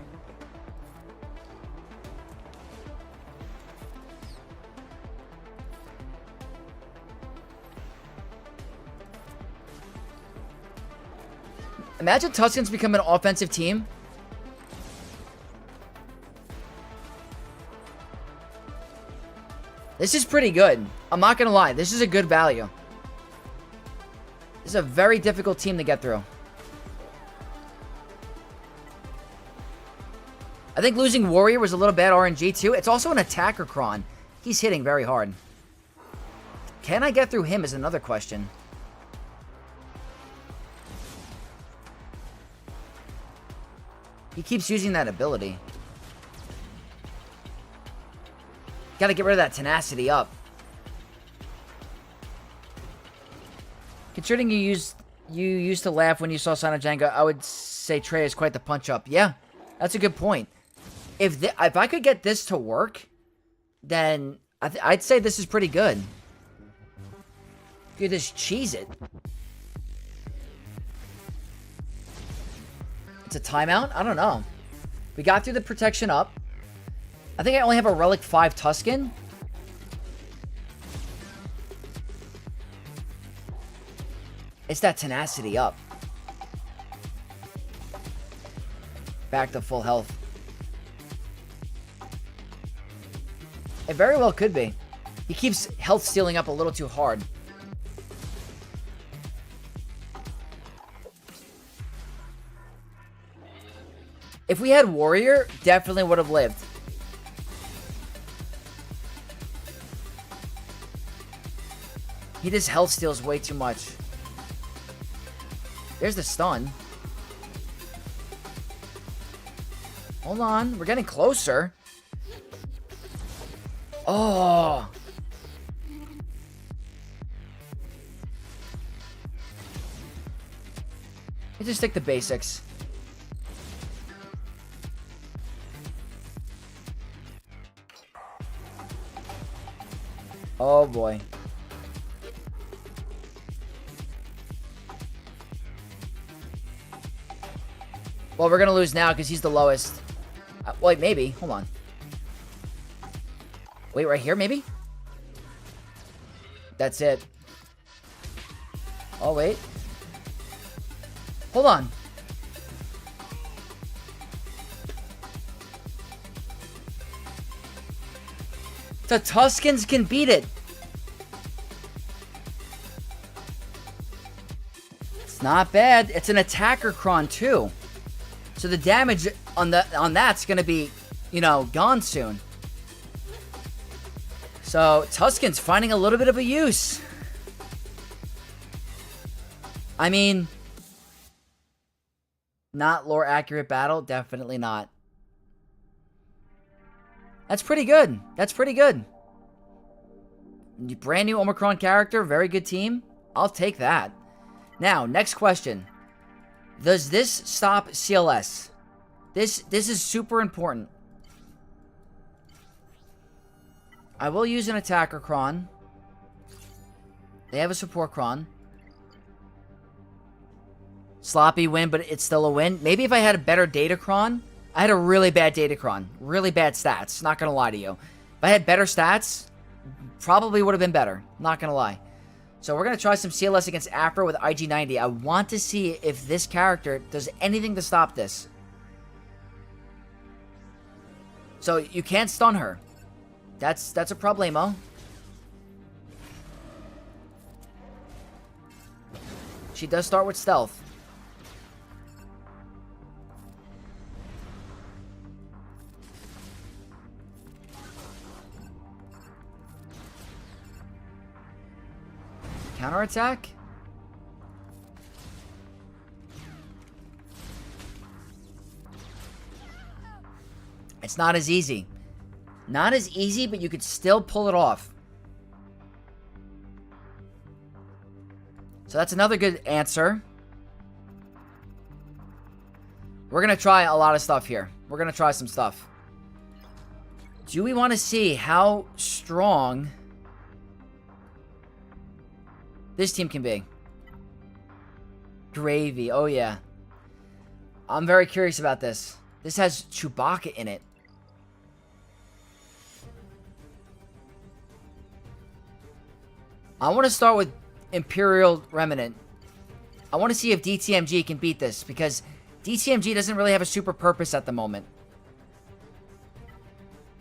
Imagine Tusken's become an offensive team. This is pretty good. I'm not going to lie. This is a good value. This is a very difficult team to get through. I think losing Warrior was a little bad RNG too. It's also an attacker cron. He's hitting very hard. Can I get through him is another question. He keeps using that ability. Gotta get rid of that tenacity up. Considering you used to laugh when you saw Son of Jenga, I would say Trey is quite the punch-up. Yeah, that's a good point. If I could get this to work, then I'd say this is pretty good. You could just cheese it. It's a timeout? I don't know. We got through the protection up. I think I only have a Relic 5 Tusken. It's that tenacity up. back to full health. It very well could be. He keeps health stealing up a little too hard. If we had Warrior, definitely would have lived. He just health steals way too much. There's the stun. Hold on. We're getting closer. Oh. Let's just stick to basics. Oh boy. Well, we're gonna lose now because he's the lowest. Wait, maybe. Hold on. Wait, right here, maybe? That's it. Oh, wait. Hold on. The Tuskens can beat it. It's not bad. It's an attacker cron too. So the damage on that's gonna be, you know, gone soon. So Tusken's finding a little bit of a use. I mean, not lore accurate battle, definitely not. That's pretty good. That's pretty good. Brand new Omicron character, very good team. I'll take that. Now, next question. Does this stop CLS? This is super important. I will use an attacker cron. They have a support cron. Sloppy win, but it's still a win. Maybe if I had a better data cron. I had a really bad data cron. Really bad stats. Not gonna lie to you. If I had better stats, probably would have been better. Not gonna lie. So we're gonna try some CLS against Afro with IG-90. I want to see if this character does anything to stop this. So you can't stun her. That's a problemo. She does start with stealth. Counterattack? It's not as easy. Not as easy, but you could still pull it off. So that's another good answer. We're going to try a lot of stuff here. We're going to try some stuff. Do we want to see how strong this team can be? Gravy. Oh, yeah. I'm very curious about this. This has Chewbacca in it. I want to start with Imperial Remnant. I want to see if DTMG can beat this, because DTMG doesn't really have a super purpose at the moment.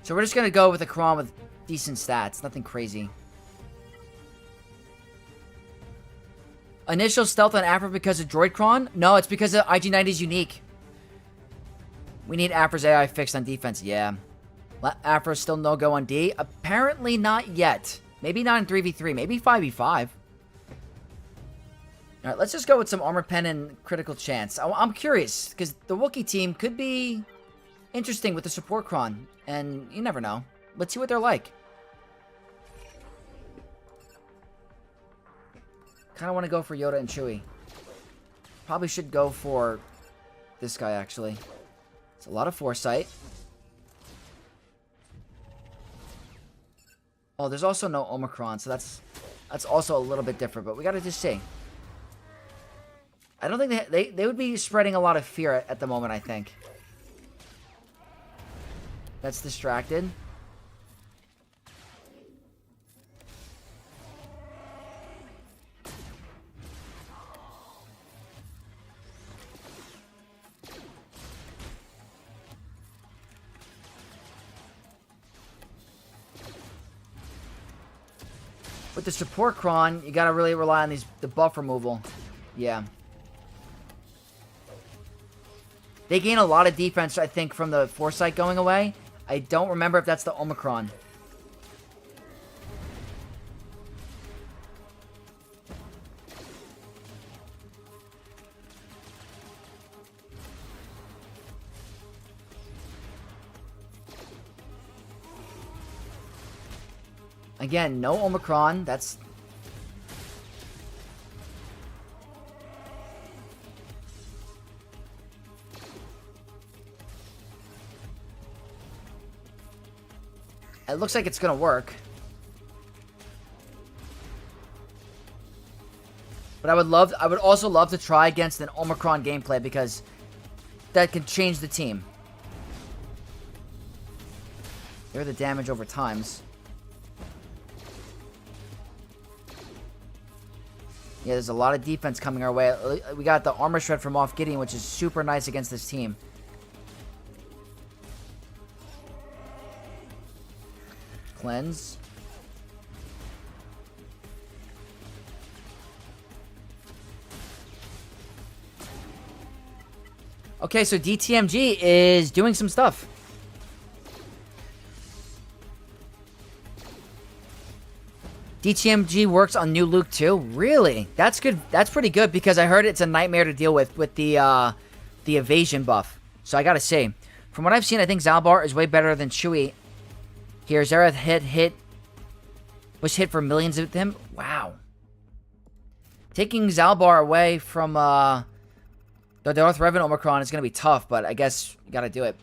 So we're just going to go with a Cron with decent stats. Nothing crazy. Initial stealth on Afro because of Droid Cron? No, it's because of IG-90 is unique. We need Afro's AI fixed on defense. Yeah. Afro's still no-go on D? Apparently not yet. Maybe not in 3v3. Maybe 5v5. Alright, let's just go with some Armor Pen and Critical Chance. I'm curious, because the Wookiee team could be interesting with the support Cron. And you never know. Let's see what they're like. Kind of want to go for Yoda and Chewie. Probably should go for this guy, actually. It's a lot of foresight. Oh, there's also no Omicron, so that's also a little bit different, but we got to just see. I don't think they would be spreading a lot of fear at the moment, I think. That's distracted. With the support cron, you gotta really rely on the buff removal. Yeah. They gain a lot of defense, I think, from the Foresight going away. I don't remember if that's the Omicron. Again, no Omicron. That's... It looks like it's gonna work. But I would also love to try against an Omicron gameplay because that can change the team. Here are the damage over times. Yeah, there's a lot of defense coming our way. We got the armor shred from Moff Gideon, which is super nice against this team. Cleanse. Okay, so DTMG is doing some stuff. DTMG works on new Luke too? Really? That's good. That's pretty good because I heard it's a nightmare to deal with the evasion buff. So I gotta say, from what I've seen, I think Zalbar is way better than Chewie. Here, Zareth was hit for millions of them. Wow. Taking Zalbar away from the Darth Revan Omicron is gonna be tough, but I guess you gotta do it.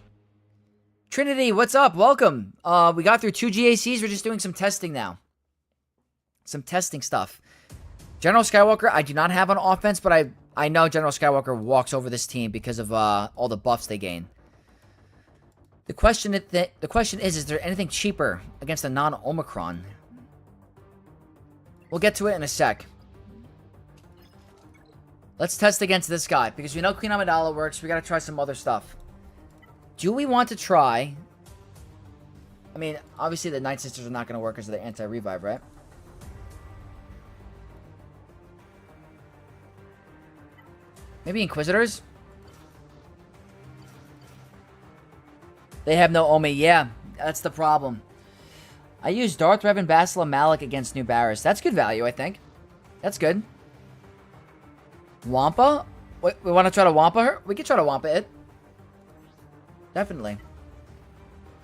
Trinity, what's up? Welcome. We got through 2 GACs. We're just doing some testing now. Some testing stuff. General Skywalker, I do not have on offense, but I know General Skywalker walks over this team because of all the buffs they gain. The question is there anything cheaper against a non-Omicron? We'll get to it in a sec. Let's test against this guy because we know Queen Amidala works. We got to try some other stuff. Do we want to try? I mean, obviously the Night Sisters are not going to work because of the anti-revive, right? Maybe Inquisitors? They have no Omi. Yeah, that's the problem. I used Darth Revan, Bastila, Malik against New Barris. That's good value, I think. That's good. Wampa? Wait, we want to try to Wampa her? We could try to Wampa it. Definitely.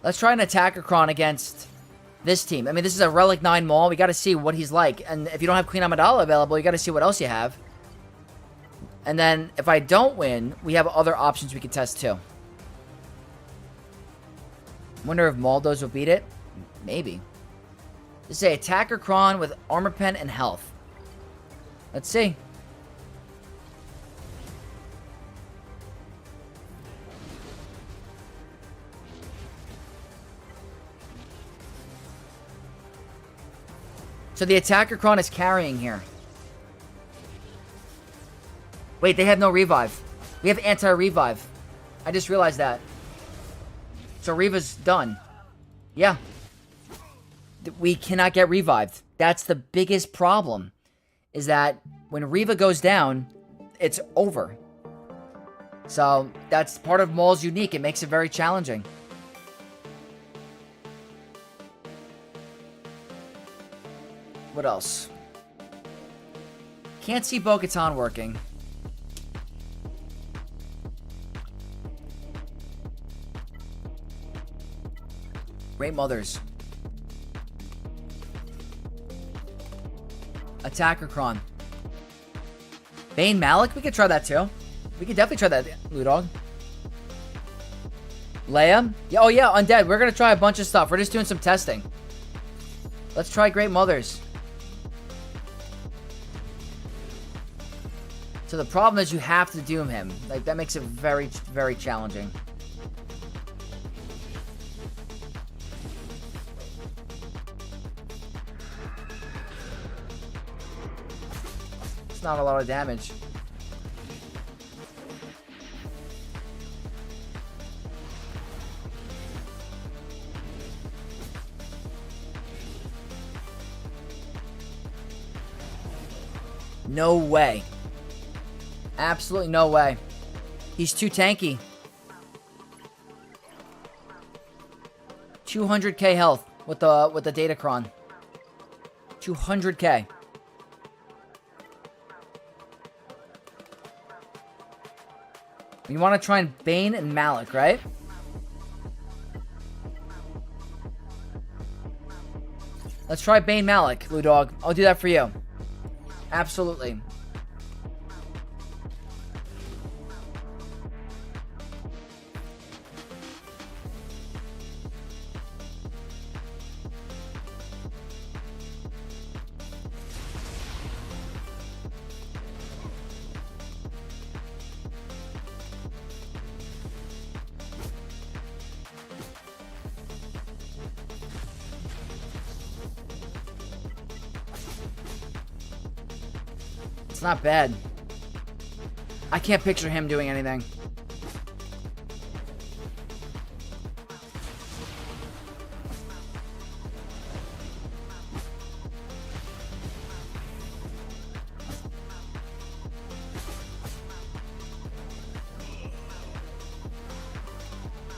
Let's try an Attacker Cron against this team. I mean, this is a Relic 9 Maul. We got to see what he's like. And if you don't have Queen Amidala available, you got to see what else you have. And then, if I don't win, we have other options we can test too. Wonder if Maldos will beat it? Maybe. Let's say Attacker Cron with Armor Pen and Health. Let's see. So the Attacker Cron is carrying here. Wait, they have no revive. We have anti-revive. I just realized that. So Reva's done. Yeah. We cannot get revived. That's the biggest problem. Is that when Reva goes down, it's over. So that's part of Maul's unique. It makes it very challenging. What else? Can't see Bo-Katan working. Great Mothers. Attacker Cron. Bane Malik? We could try that too. We could definitely try that, Ludog. Leia? Yeah, oh yeah, Undead. We're going to try a bunch of stuff. We're just doing some testing. Let's try Great Mothers. So the problem is you have to doom him. Like, that makes it very, very challenging. Not a lot of damage. No way. Absolutely no way. He's too tanky. 200k health with the Datacron. 200k. You want to try and Bane and Malik, right? Let's try Bane Malik, Blue Dog. I'll do that for you. Absolutely. It's not bad. I can't picture him doing anything.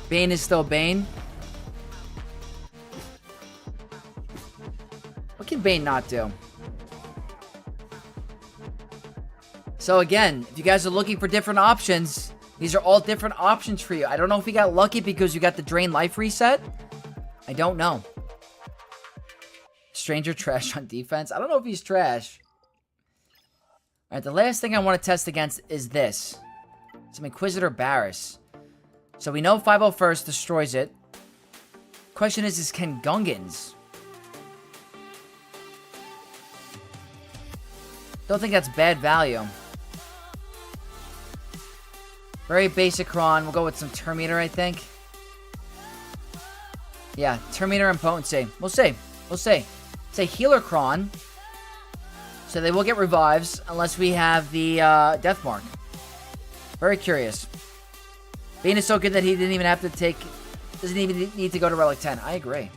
Bane is still Bane. What can Bane not do? So again, if you guys are looking for different options, these are all different options for you. I don't know if you got lucky because you got the Drain Life reset. I don't know. Stranger trash on defense. I don't know if he's trash. Alright, the last thing I want to test against is this. Some Inquisitor Barris. So we know 501st destroys it. Question is can Gungans? Don't think that's bad value. Very basic Kron. We'll go with some Terminator, I think. Yeah, Terminator and Potency. We'll see. We'll see. Say Healer Kron. So they will get revives unless we have the Death Mark. Very curious. Bane is so good that he didn't even have to take... Doesn't even need to go to Relic 10. I agree.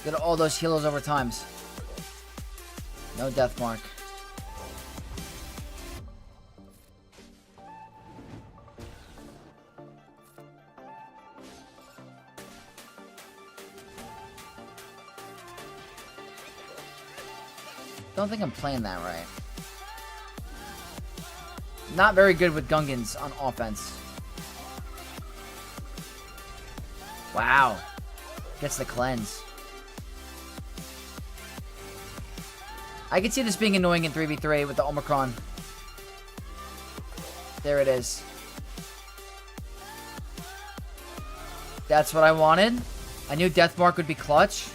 Get all those heals over times. No Death Mark. Don't think I'm playing that right. Not very good with Gungans on offense. Wow. Gets the cleanse. I can see this being annoying in 3v3 with the Omicron. There it is. That's what I wanted. I knew Death Mark would be clutch.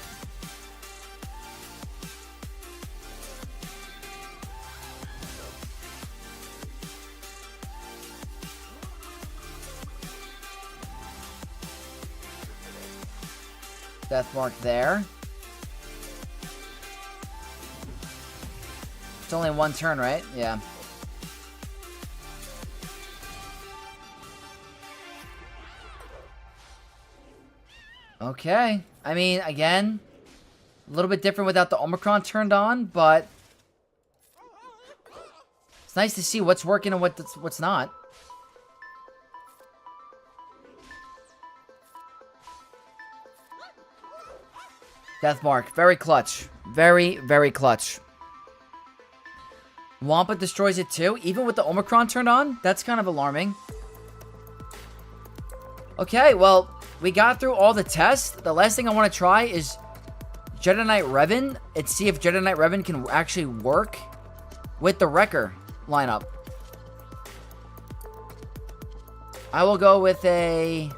Death Mark there. It's only one turn, right? Yeah. Okay. I mean, again, a little bit different without the Omicron turned on, but it's nice to see what's working and what's not. Death Mark. Very clutch. Very, very clutch. Wampa destroys it too, even with the Omicron turned on? That's kind of alarming. Okay, well, we got through all the tests. The last thing I want to try is Jedi Knight Revan and see if Jedi Knight Revan can actually work with the Wrecker lineup. I will go with a...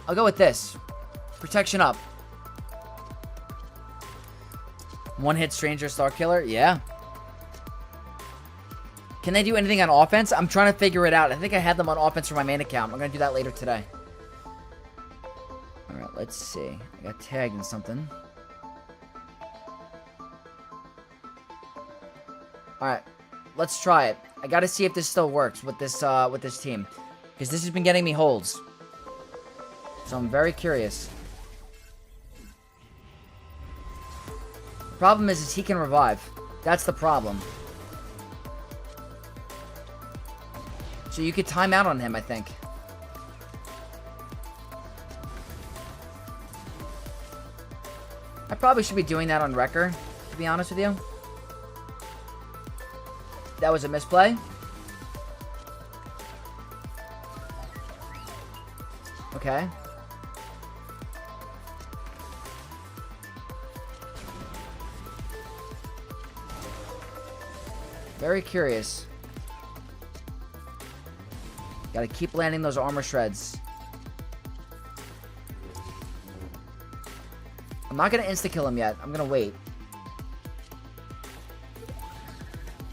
I'll go with this. Protection up. One-hit Stranger Star Killer? Yeah. Can they do anything on offense? I'm trying to figure it out. I think I had them on offense for my main account. I'm going to do that later today. Alright, let's see. I got tagged in something. Alright, let's try it. I gotta see if this still works with this team. Because this has been getting me holds. So I'm very curious. The problem is he can revive. That's the problem. So you could time out on him, I think. I probably should be doing that on Wrecker, to be honest with you. That was a misplay. Okay. Very curious. Gotta keep landing those armor shreds. I'm not gonna insta-kill him yet. I'm gonna wait.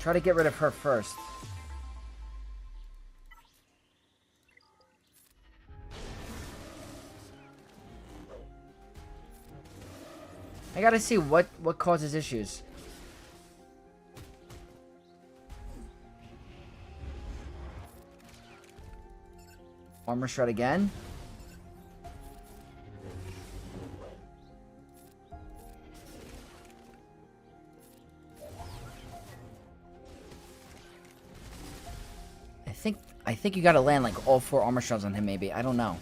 Try to get rid of her first. I gotta see what causes issues. Armor shred again. I think you gotta land like all 4 armor shreds on him maybe. I don't know.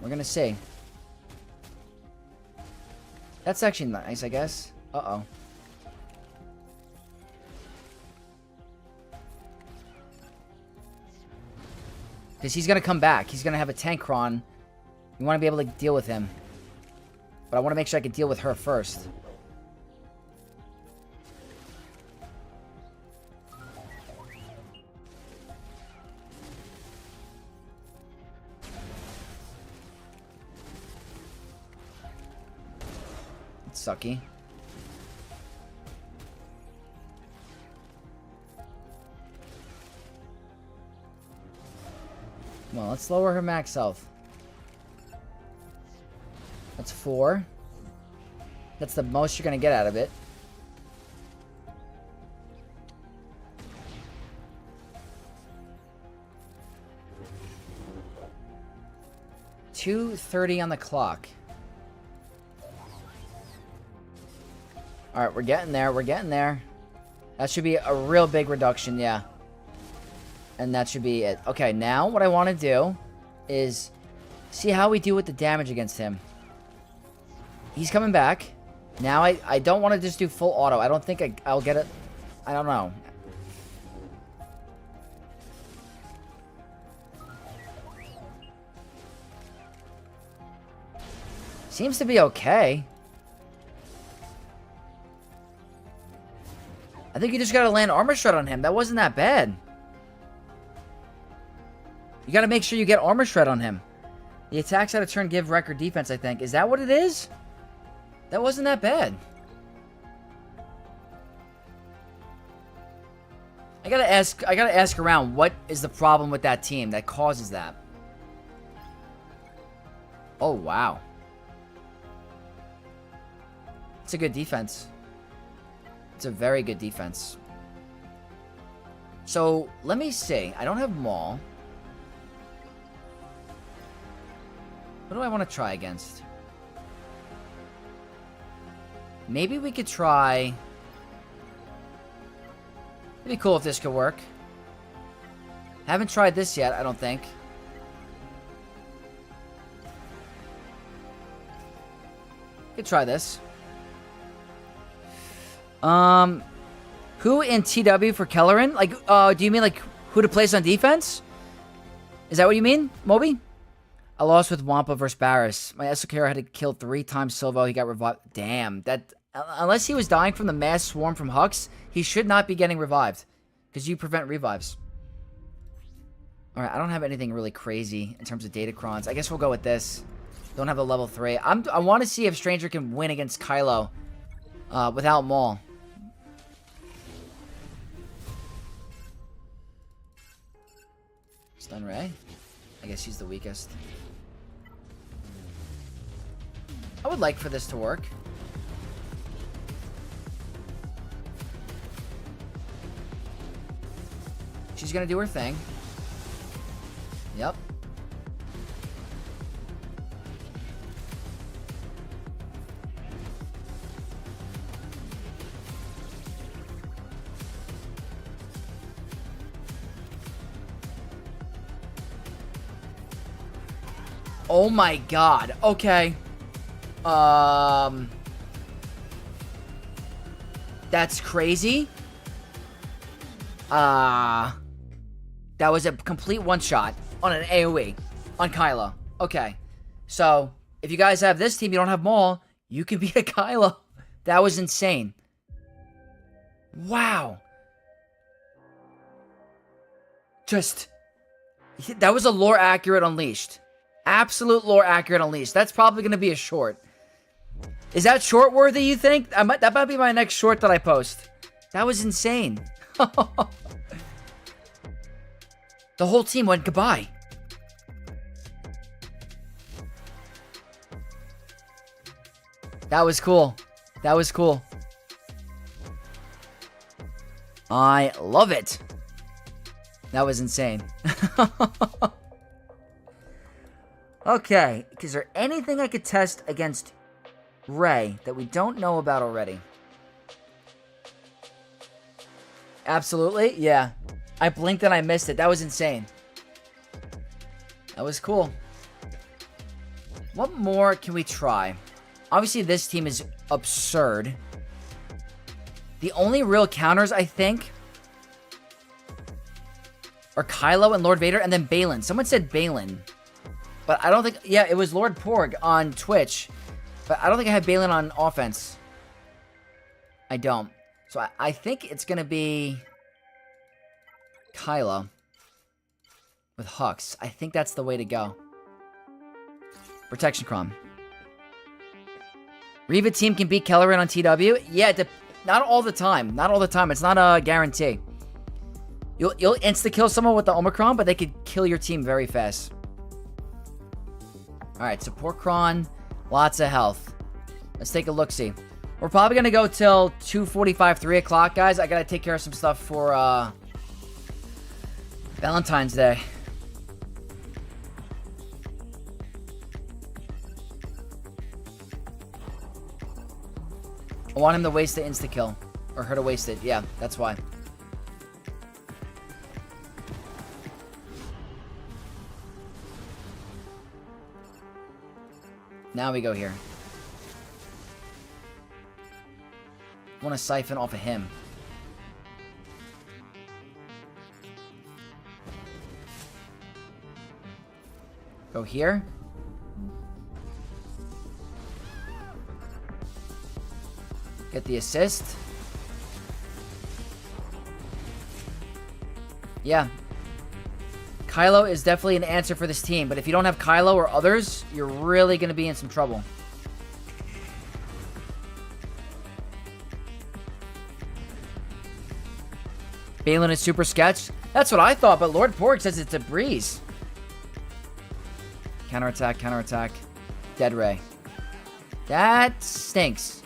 We're gonna see. That's actually nice, I guess. Uh-oh. Because he's gonna come back. He's gonna have a tank cron. You want to be able to deal with him. But I want to make sure I can deal with her first. Sucky. Well, let's lower her max health. That's 4. That's the most you're gonna get out of it. $2:30 on the clock. Alright, we're getting there. We're getting there. That should be a real big reduction, yeah. And that should be it. Okay, now what I want to do is see how we do with the damage against him. He's coming back. Now I don't want to just do full auto. I don't think I'll get it. I don't know. Seems to be okay. I think you just gotta land armor shred on him. That wasn't that bad. You gotta make sure you get armor shred on him. The attacks out of turn give record defense, I think. Is that what it is? That wasn't that bad. I gotta ask around what is the problem with that team that causes that. Oh wow. It's a good defense. It's a very good defense. So, let me see. I don't have Maul. What do I want to try against? Maybe we could try... It'd be cool if this could work. Haven't tried this yet, I don't think. Could try this. Who in TW for Kelleran? Like, do you mean like who to place on defense? Is that what you mean, Moby? I lost with Wampa versus Barris. My Esokero had to kill 3 times Silvo. He got revived. Damn, that unless he was dying from the mass swarm from Hux, he should not be getting revived because you prevent revives. All right, I don't have anything really crazy in terms of datacrons. I guess we'll go with this. Don't have the level 3. I want to see if Stranger can win against Kylo without Maul. Stun Ray. I guess he's the weakest. I would like for this to work. She's gonna do her thing. Yep. Oh my god. Okay. That's crazy. That was a complete one-shot on an AoE on Kylo. Okay. So, if you guys have this team, you don't have Maul, you can beat a Kylo. That was insane. Wow. Just... That was a lore accurate Unleashed. Absolute lore accurate Unleashed. That's probably going to be a short. Is that short worthy, you think? That might be my next short that I post. That was insane. The whole team went goodbye. That was cool. That was cool. I love it. That was insane. Okay, is there anything I could test against Rey that we don't know about already? Absolutely, yeah. I blinked and I missed it. That was insane. That was cool. What more can we try? Obviously, this team is absurd. The only real counters, I think, are Kylo and Lord Vader, and then Balin. Someone said Balin. But I don't think... Yeah, it was Lord Porg on Twitch. But I don't think I have Balin on offense. I don't. So I think it's going to be Kylo with Hux. I think that's the way to go. Protection Crom. Reva team can beat Kelleran on TW? Yeah, not all the time. Not all the time. It's not a guarantee. You'll insta-kill someone with the Omicron, but they could kill your team very fast. Alright, support Kron. Lots of health. Let's take a look-see. We're probably going to go till 2:45, 3 o'clock, guys. I got to take care of some stuff for Valentine's Day. I want him to waste the insta-kill. Or her to waste it. Yeah, that's why. Now we go here. I want to siphon off of him. Go here. Get the assist. Yeah. Kylo is definitely an answer for this team, but if you don't have Kylo or others, you're really going to be in some trouble. Balin is super sketch. That's what I thought, but Lord Porg says it's a breeze. Counterattack, counterattack. Dead Ray. That stinks.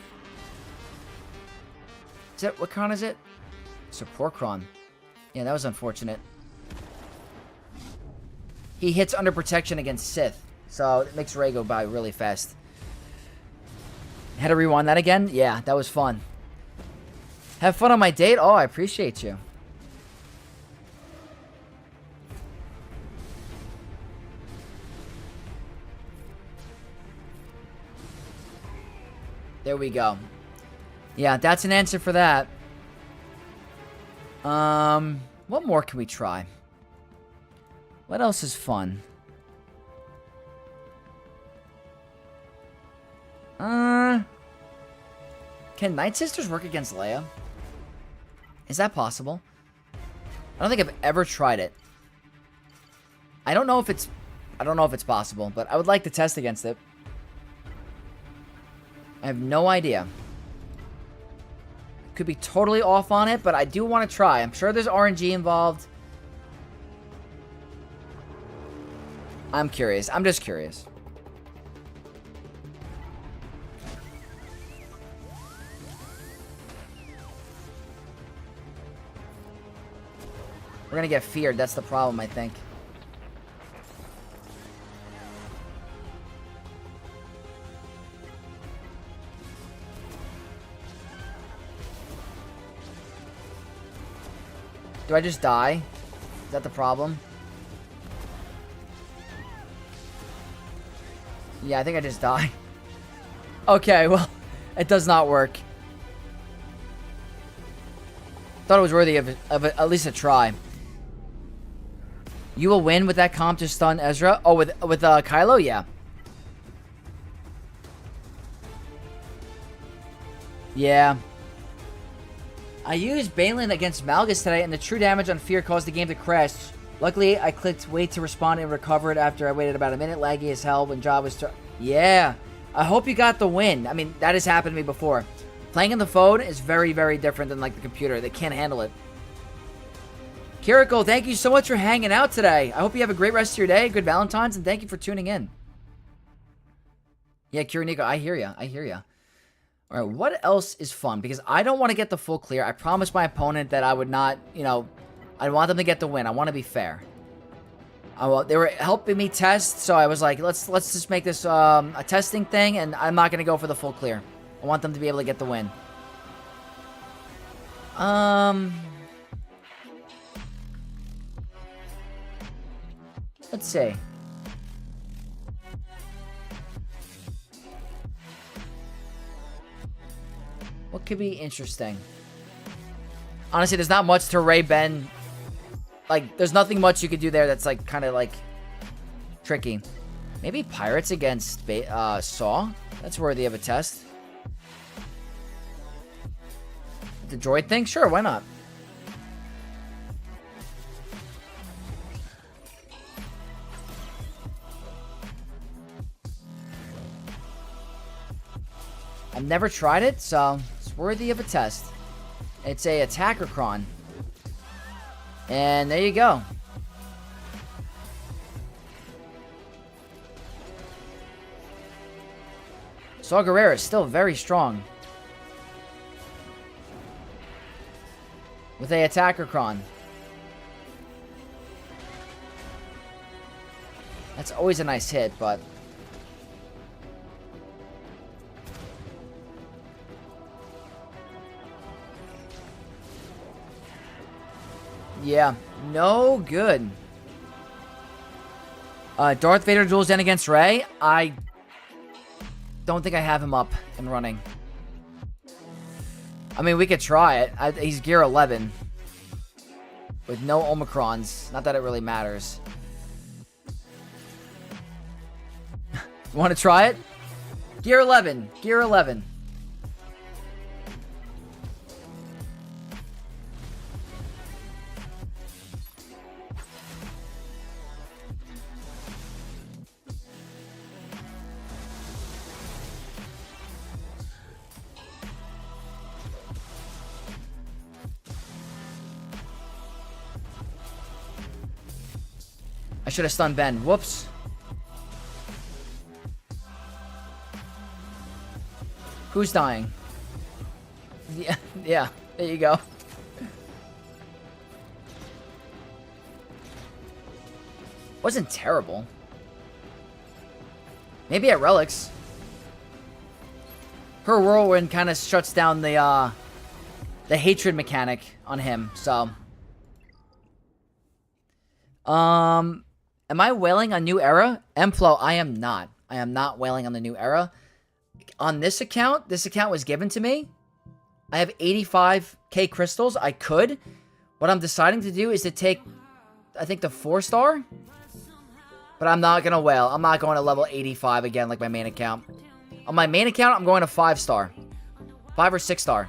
Is that, what Kron is it? Support Kron. Yeah, that was unfortunate. He hits under protection against Sith, so it makes Rey go by really fast. Had to rewind that again? Yeah, that was fun. Have fun on my date? Oh, I appreciate you. There we go. Yeah, that's an answer for that. What more can we try? What else is fun? Can Night Sisters work against Leia? Is that possible? I don't think I've ever tried it. I don't know if it's possible, but I would like to test against it. I have no idea. Could be totally off on it, but I do want to try. I'm sure there's RNG involved. I'm curious. I'm just curious. We're gonna get feared. That's the problem, I think. Do I just die? Is that the problem? Yeah, I think I just die. Okay, well, it does not work. Thought it was worthy of at least a try. You will win with that comp to stun Ezra? Oh, with Kylo? Yeah. Yeah. I used Balin against Malgus today, and the true damage on Fear caused the game to crash. Luckily, I clicked wait to respond and recovered after I waited about a minute. Laggy as hell when job was... Yeah. I hope you got the win. I mean, that has happened to me before. Playing on the phone is very, very different than, like, the computer. They can't handle it. Kiriko, thank you so much for hanging out today. I hope you have a great rest of your day, good Valentine's, and thank you for tuning in. Yeah, Kiriniko, I hear ya. I hear ya. All right, what else is fun? Because I don't want to get the full clear. I promised my opponent that I would not, you know, I want them to get the win. I want to be fair. They were helping me test, so I was like, let's just make this a testing thing, and I'm not going to go for the full clear. I want them to be able to get the win. Let's see. What could be interesting? Honestly, there's not much to Ray Ben. Like, there's nothing much you could do there that's, like, kind of, like, tricky. Maybe Pirates against Saw? That's worthy of a test. The droid thing? Sure, why not? I've never tried it, so it's worthy of a test. It's a attacker cron. And there you go. Saw Gerrera is still very strong. With a attacker cron. That's always a nice hit, but... yeah, no good. Darth Vader duels in against Rey. I don't think I have him up and running. I mean, we could try it. He's gear 11. With no Omicrons. Not that it really matters. Want to try it? Gear 11. Gear 11. I should have stunned Ben. Whoops. Who's dying? Yeah, yeah. There you go. Wasn't terrible. Maybe at Relics. Her whirlwind kind of shuts down the hatred mechanic on him, so. Am I wailing on New Era? Mflo, I am not. I am not wailing on the New Era. On this account was given to me. I have 85k crystals. I could. What I'm deciding to do is to take, I think, the 4-star. But I'm not going to wail. I'm not going to level 85 again like my main account. On my main account, I'm going to 5-star. 5 or 6-star.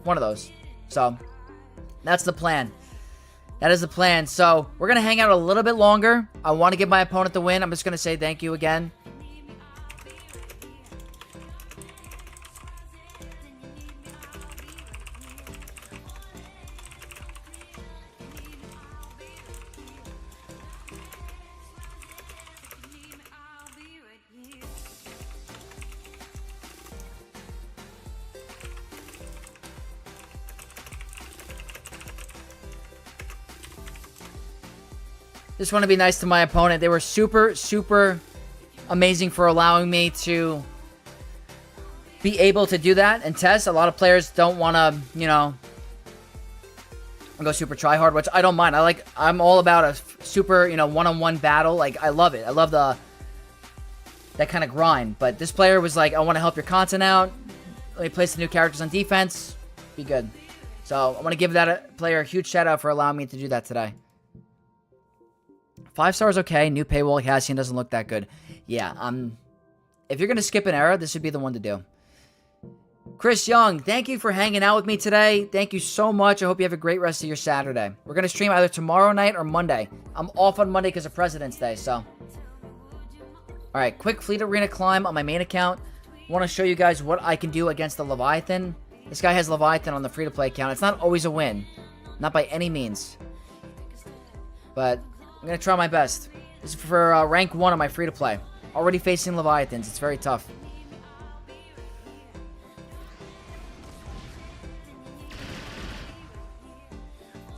One of those. So, that's the plan. That is the plan. So, we're going to hang out a little bit longer. I want to give my opponent the win. I'm just going to say thank you again. Just want to be nice to my opponent. They were super, super amazing for allowing me to be able to do that and test. A lot of players don't want to, you know, go super try hard, which I don't mind. I'm all about a super, you know, one-on-one battle. Like, I love it. I love that kind of grind. But this player was like, I want to help your content out. Let me place the new characters on defense. Be good. So I want to give that player a huge shout out for allowing me to do that today. 5 stars, okay. New paywall. Cassian doesn't look that good. Yeah, if you're going to skip an era, this would be the one to do. Chris Young, thank you for hanging out with me today. Thank you so much. I hope you have a great rest of your Saturday. We're going to stream either tomorrow night or Monday. I'm off on Monday because of President's Day, so. Alright, quick Fleet Arena climb on my main account. I want to show you guys what I can do against the Leviathan. This guy has Leviathan on the free-to-play account. It's not always a win. Not by any means. But I'm going to try my best. This is for rank 1 on my free-to-play. Already facing Leviathans. It's very tough.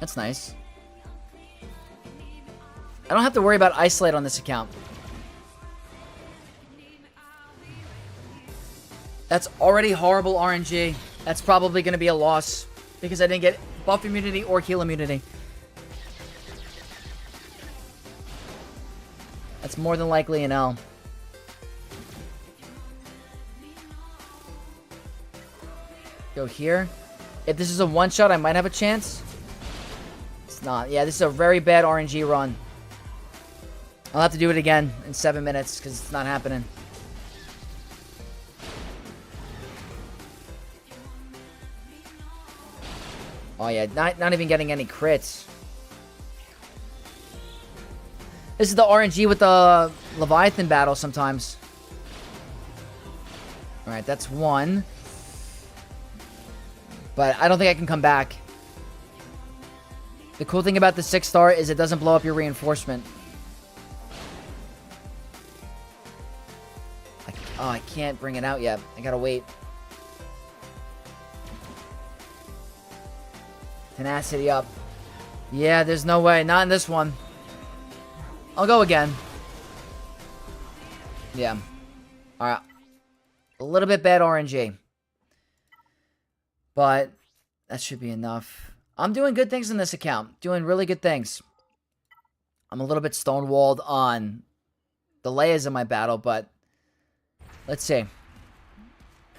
That's nice. I don't have to worry about Isolate on this account. That's already horrible RNG. That's probably going to be a loss because I didn't get buff immunity or heal immunity. That's more than likely an L. Go here. If this is a one-shot, I might have a chance. It's not. Yeah, this is a very bad RNG run. I'll have to do it again in 7 minutes because it's not happening. Oh yeah, not even getting any crits. This is the RNG with the Leviathan battle sometimes. Alright, that's one. But I don't think I can come back. The cool thing about the 6-star is it doesn't blow up your reinforcement. I can't bring it out yet. I gotta wait. Tenacity up. Yeah, there's no way. Not in this one. I'll go again. Yeah. Alright. A little bit bad RNG. But that should be enough. I'm doing good things in this account. Doing really good things. I'm a little bit stonewalled on the layers of my battle, but let's see.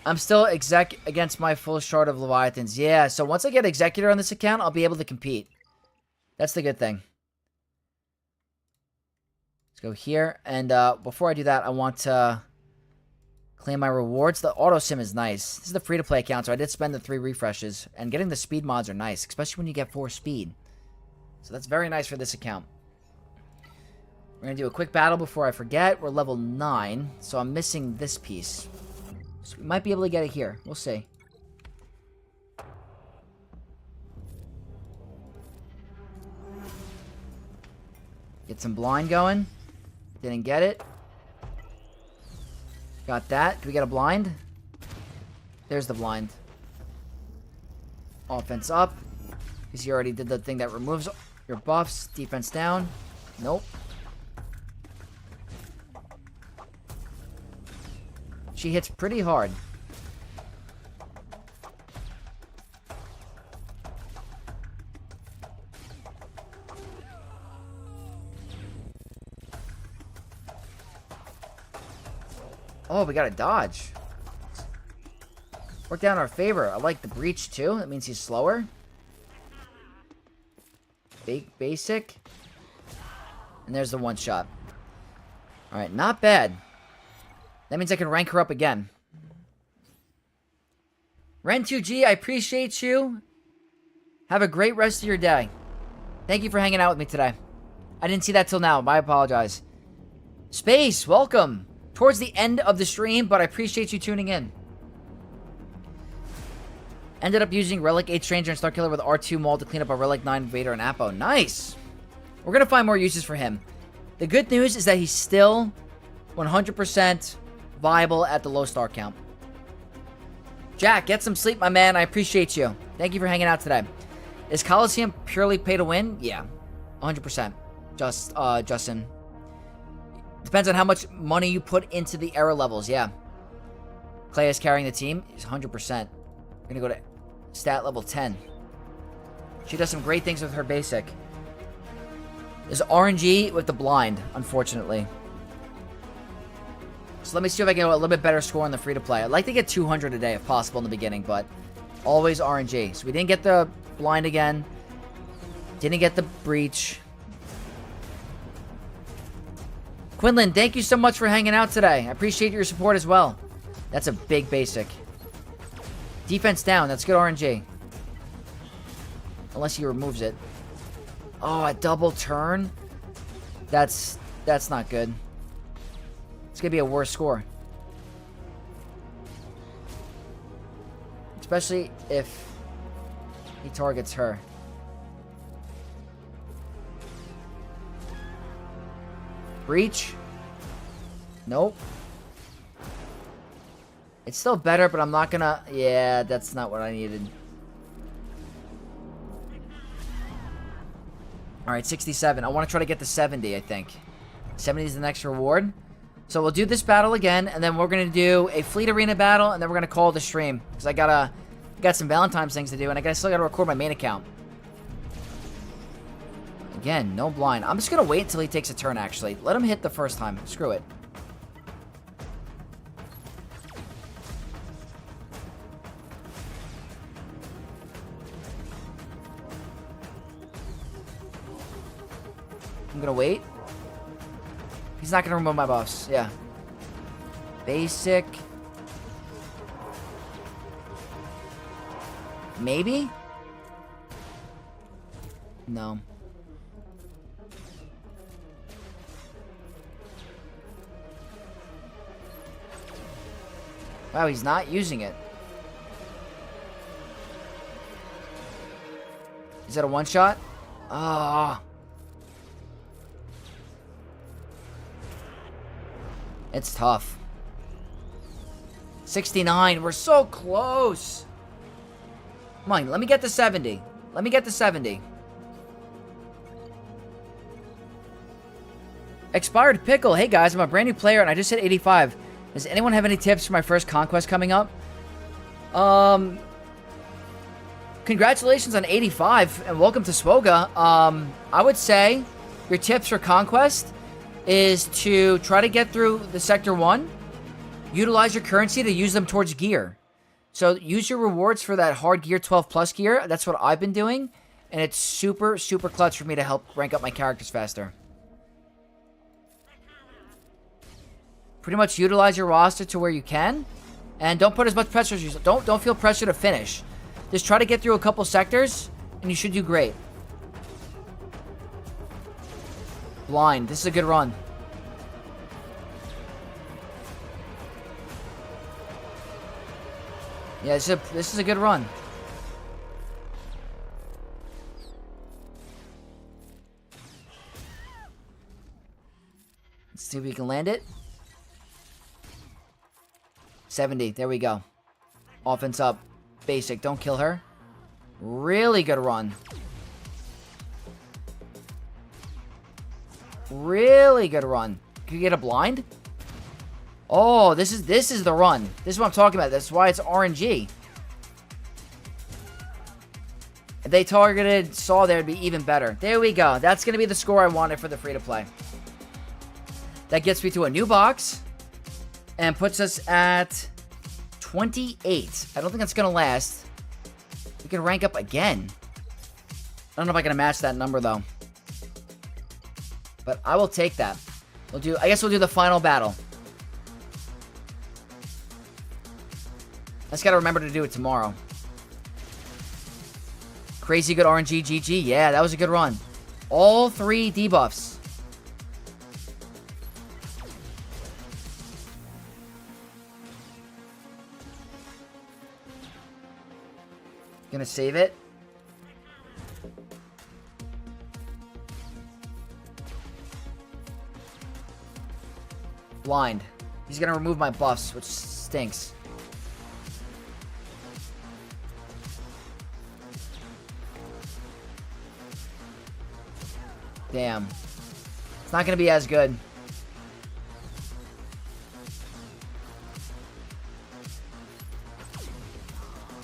I'm still exec against my full shard of Leviathans. Yeah, so once I get Executor on this account, I'll be able to compete. That's the good thing. Let's go here. And before I do that, I want to claim my rewards. The auto sim is nice. This is the free-to-play account, so I did spend the 3 refreshes. And getting the speed mods are nice, especially when you get 4 speed. So that's very nice for this account. We're going to do a quick battle before I forget. We're level 9, so I'm missing this piece. So we might be able to get it here. We'll see. Get some blind going. Didn't get it. Got that. Can we get a blind? There's the blind. Offense up. Because you already did the thing that removes your buffs. Defense down. Nope. She hits pretty hard. Oh, we got a dodge. Worked out in our favor. I like the breach too. That means he's slower. Basic. And there's the one shot. Alright, not bad. That means I can rank her up again. Ren2G, I appreciate you. Have a great rest of your day. Thank you for hanging out with me today. I didn't see that till now. I apologize. Space, welcome. Towards the end of the stream, but I appreciate you tuning in. Ended up using Relic 8 Stranger and Starkiller with R2 Maul to clean up a Relic 9 Vader and Apo. Nice. We're going to find more uses for him. The good news is that he's still 100% viable at the low star count. Jack, get some sleep, my man. I appreciate you. Thank you for hanging out today. Is Coliseum purely pay to win? Yeah, 100%. Justin. Depends on how much money you put into the era levels, yeah. Clay is carrying the team. He's 100%. We're gonna go to stat level 10. She does some great things with her basic. There's RNG with the blind, unfortunately. So let me see if I can get a little bit better score on the free-to-play. I'd like to get 200 a day if possible in the beginning, but always RNG. So we didn't get the blind again. Didn't get the breach. Quinlan, thank you so much for hanging out today. I appreciate your support as well. That's a big basic. Defense down. That's good RNG. Unless he removes it. Oh, a double turn? That's not good. It's going to be a worse score. Especially if he targets her. Breach? Nope. It's still better, but I'm not gonna... Yeah, that's not what I needed. Alright, 67. I want to try to get to 70, I think. 70 is the next reward. So we'll do this battle again, and then we're going to do a Fleet Arena battle, and then we're going to call the stream. Because I got some Valentine's things to do, and I still got to record my main account. Again, no blind. I'm just going to wait until he takes a turn, actually. Let him hit the first time. Screw it. I'm going to wait. He's not going to remove my buffs. Yeah. Basic. Maybe? No. Wow, he's not using it. Is that a one-shot? Ah. It's tough. 69. We're so close. Come on, let me get to 70. Let me get to 70. Expired Pickle. Hey guys, I'm a brand new player and I just hit 85. Does anyone have any tips for my first conquest coming up? Congratulations on 85 and welcome to Swoga. I would say your tips for conquest is to try to get through the Sector 1. Utilize your currency to use them towards gear. So use your rewards for that hard gear 12 plus gear. That's what I've been doing. And it's super, super clutch for me to help rank up my characters faster. Pretty much utilize your roster to where you can. And don't put as much pressure as you... Don't feel pressure to finish. Just try to get through a couple sectors, and you should do great. Blind. This is a good run. Yeah, this is a good run. Let's see if we can land it. 70. There we go. Offense up. Basic. Don't kill her. Really good run. Really good run. Can you get a blind? Oh, this is the run. This is what I'm talking about. That's why it's RNG. If they targeted Saw there, it'd be even better. There we go. That's going to be the score I wanted for the free-to-play. That gets me to a new box. And puts us at 28. I don't think that's going to last. We can rank up again. I don't know if I can match that number, though. But I will take that. I guess we'll do the final battle. I just got to remember to do it tomorrow. Crazy good RNG GG. Yeah, that was a good run. All 3 debuffs. Gonna save it. Blind. He's gonna remove my buffs, which stinks. Damn. It's not going to be as good.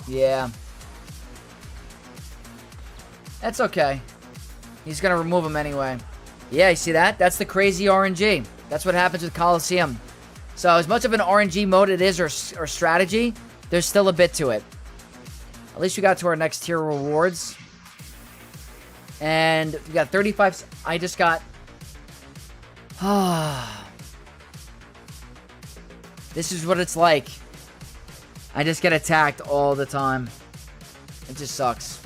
Yeah. That's okay. He's going to remove him anyway. Yeah, you see that? That's the crazy RNG. That's what happens with Coliseum. So as much of an RNG mode it is, or strategy, there's still a bit to it. At least we got to our next tier rewards. And we got 35. I just got... This is what it's like. I just get attacked all the time. It just sucks.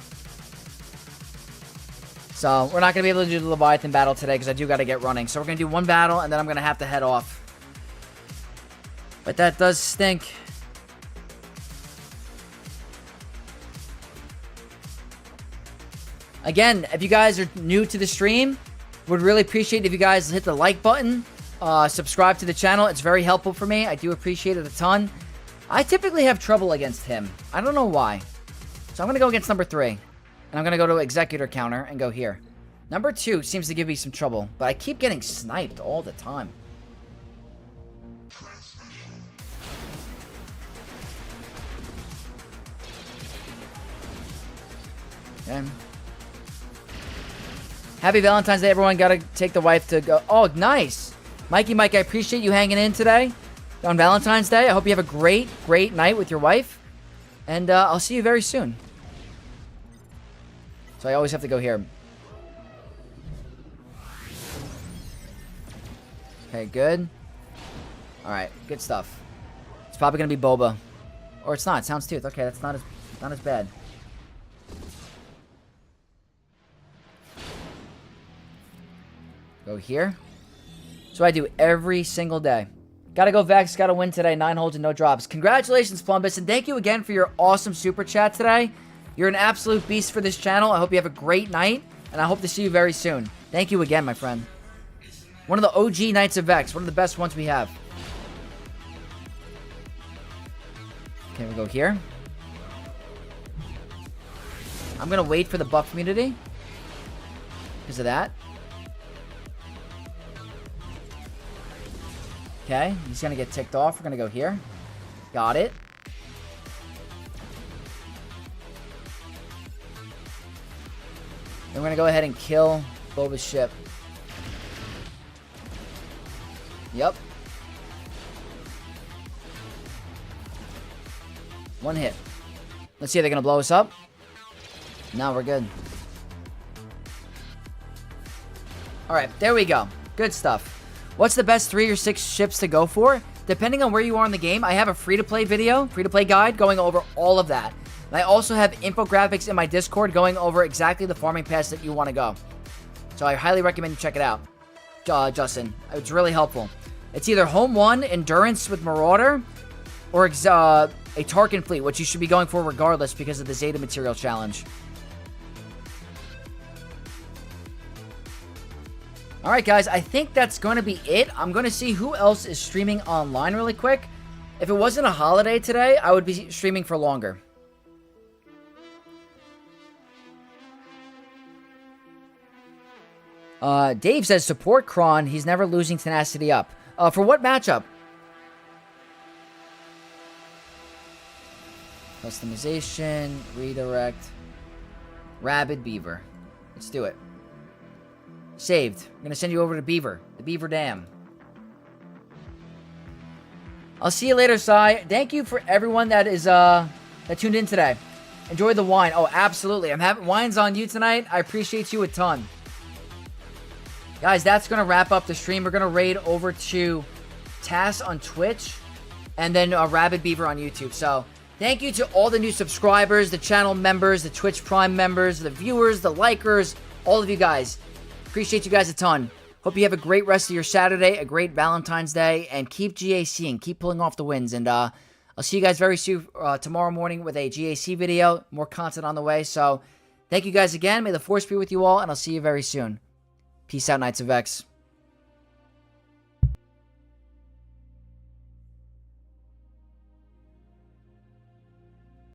So, we're not going to be able to do the Leviathan battle today because I do got to get running. So, we're going to do one battle and then I'm going to have to head off. But that does stink. Again, if you guys are new to the stream, would really appreciate if you guys hit the like button. Subscribe to the channel. It's very helpful for me. I do appreciate it a ton. I typically have trouble against him. I don't know why. So I'm going to go against number 3. And I'm going to go to Executor Counter and go here. Number 2 seems to give me some trouble. But I keep getting sniped all the time. Okay. Happy Valentine's Day, everyone. Gotta take the wife to go. Oh, nice. Mikey, Mike, I appreciate you hanging in today on Valentine's Day. I hope you have a great, great night with your wife. And I'll see you very soon. So I always have to go here. Okay, good. Alright, good stuff. It's probably going to be Boba. Or it's not. Sounds Tooth. Okay, that's not as bad. Go here. So I do every single day. Gotta go Vex, gotta win today. 9 holds and no drops. Congratulations, Plumbus, and thank you again for your awesome super chat today. You're an absolute beast for this channel. I hope you have a great night, and I hope to see you very soon. Thank you again, my friend. One of the OG Knights of Vex. One of the best ones we have. Okay, we go here. I'm gonna wait for the buff community. Because of that. Okay, he's going to get ticked off. We're going to go here. Got it. Then we're going to go ahead and kill Boba's ship. Yep. One hit. Let's see if they're going to blow us up. No, we're good. Alright, there we go. Good stuff. What's the best 3 or 6 ships to go for? Depending on where you are in the game, I have a free-to-play video, free-to-play guide, going over all of that. And I also have infographics in my Discord going over exactly the farming paths that you want to go. So I highly recommend you check it out, Justin. It's really helpful. It's either Home 1, Endurance with Marauder, or a Tarkin Fleet, which you should be going for regardless because of the Zeta Material Challenge. Alright guys, I think that's going to be it. I'm going to see who else is streaming online really quick. If it wasn't a holiday today, I would be streaming for longer. Dave says, support Kron. He's never losing tenacity up. For what matchup? Customization, redirect, Rabid Beaver. Let's do it. Saved. I'm going to send you over to Beaver. The Beaver Dam. I'll see you later, Sai. Thank you for everyone that is that tuned in today. Enjoy the wine. Oh, absolutely. I'm having wine's on you tonight. I appreciate you a ton. Guys, that's going to wrap up the stream. We're going to raid over to Tass on Twitch and then Rabid Beaver on YouTube. So, thank you to all the new subscribers, the channel members, the Twitch Prime members, the viewers, the likers, all of you guys. Appreciate you guys a ton. Hope you have a great rest of your Saturday, a great Valentine's Day, and keep GACing, keep pulling off the wins. And I'll see you guys very soon tomorrow morning with a GAC video. More content on the way. So, thank you guys again. May the Force be with you all, and I'll see you very soon. Peace out, Knights of X.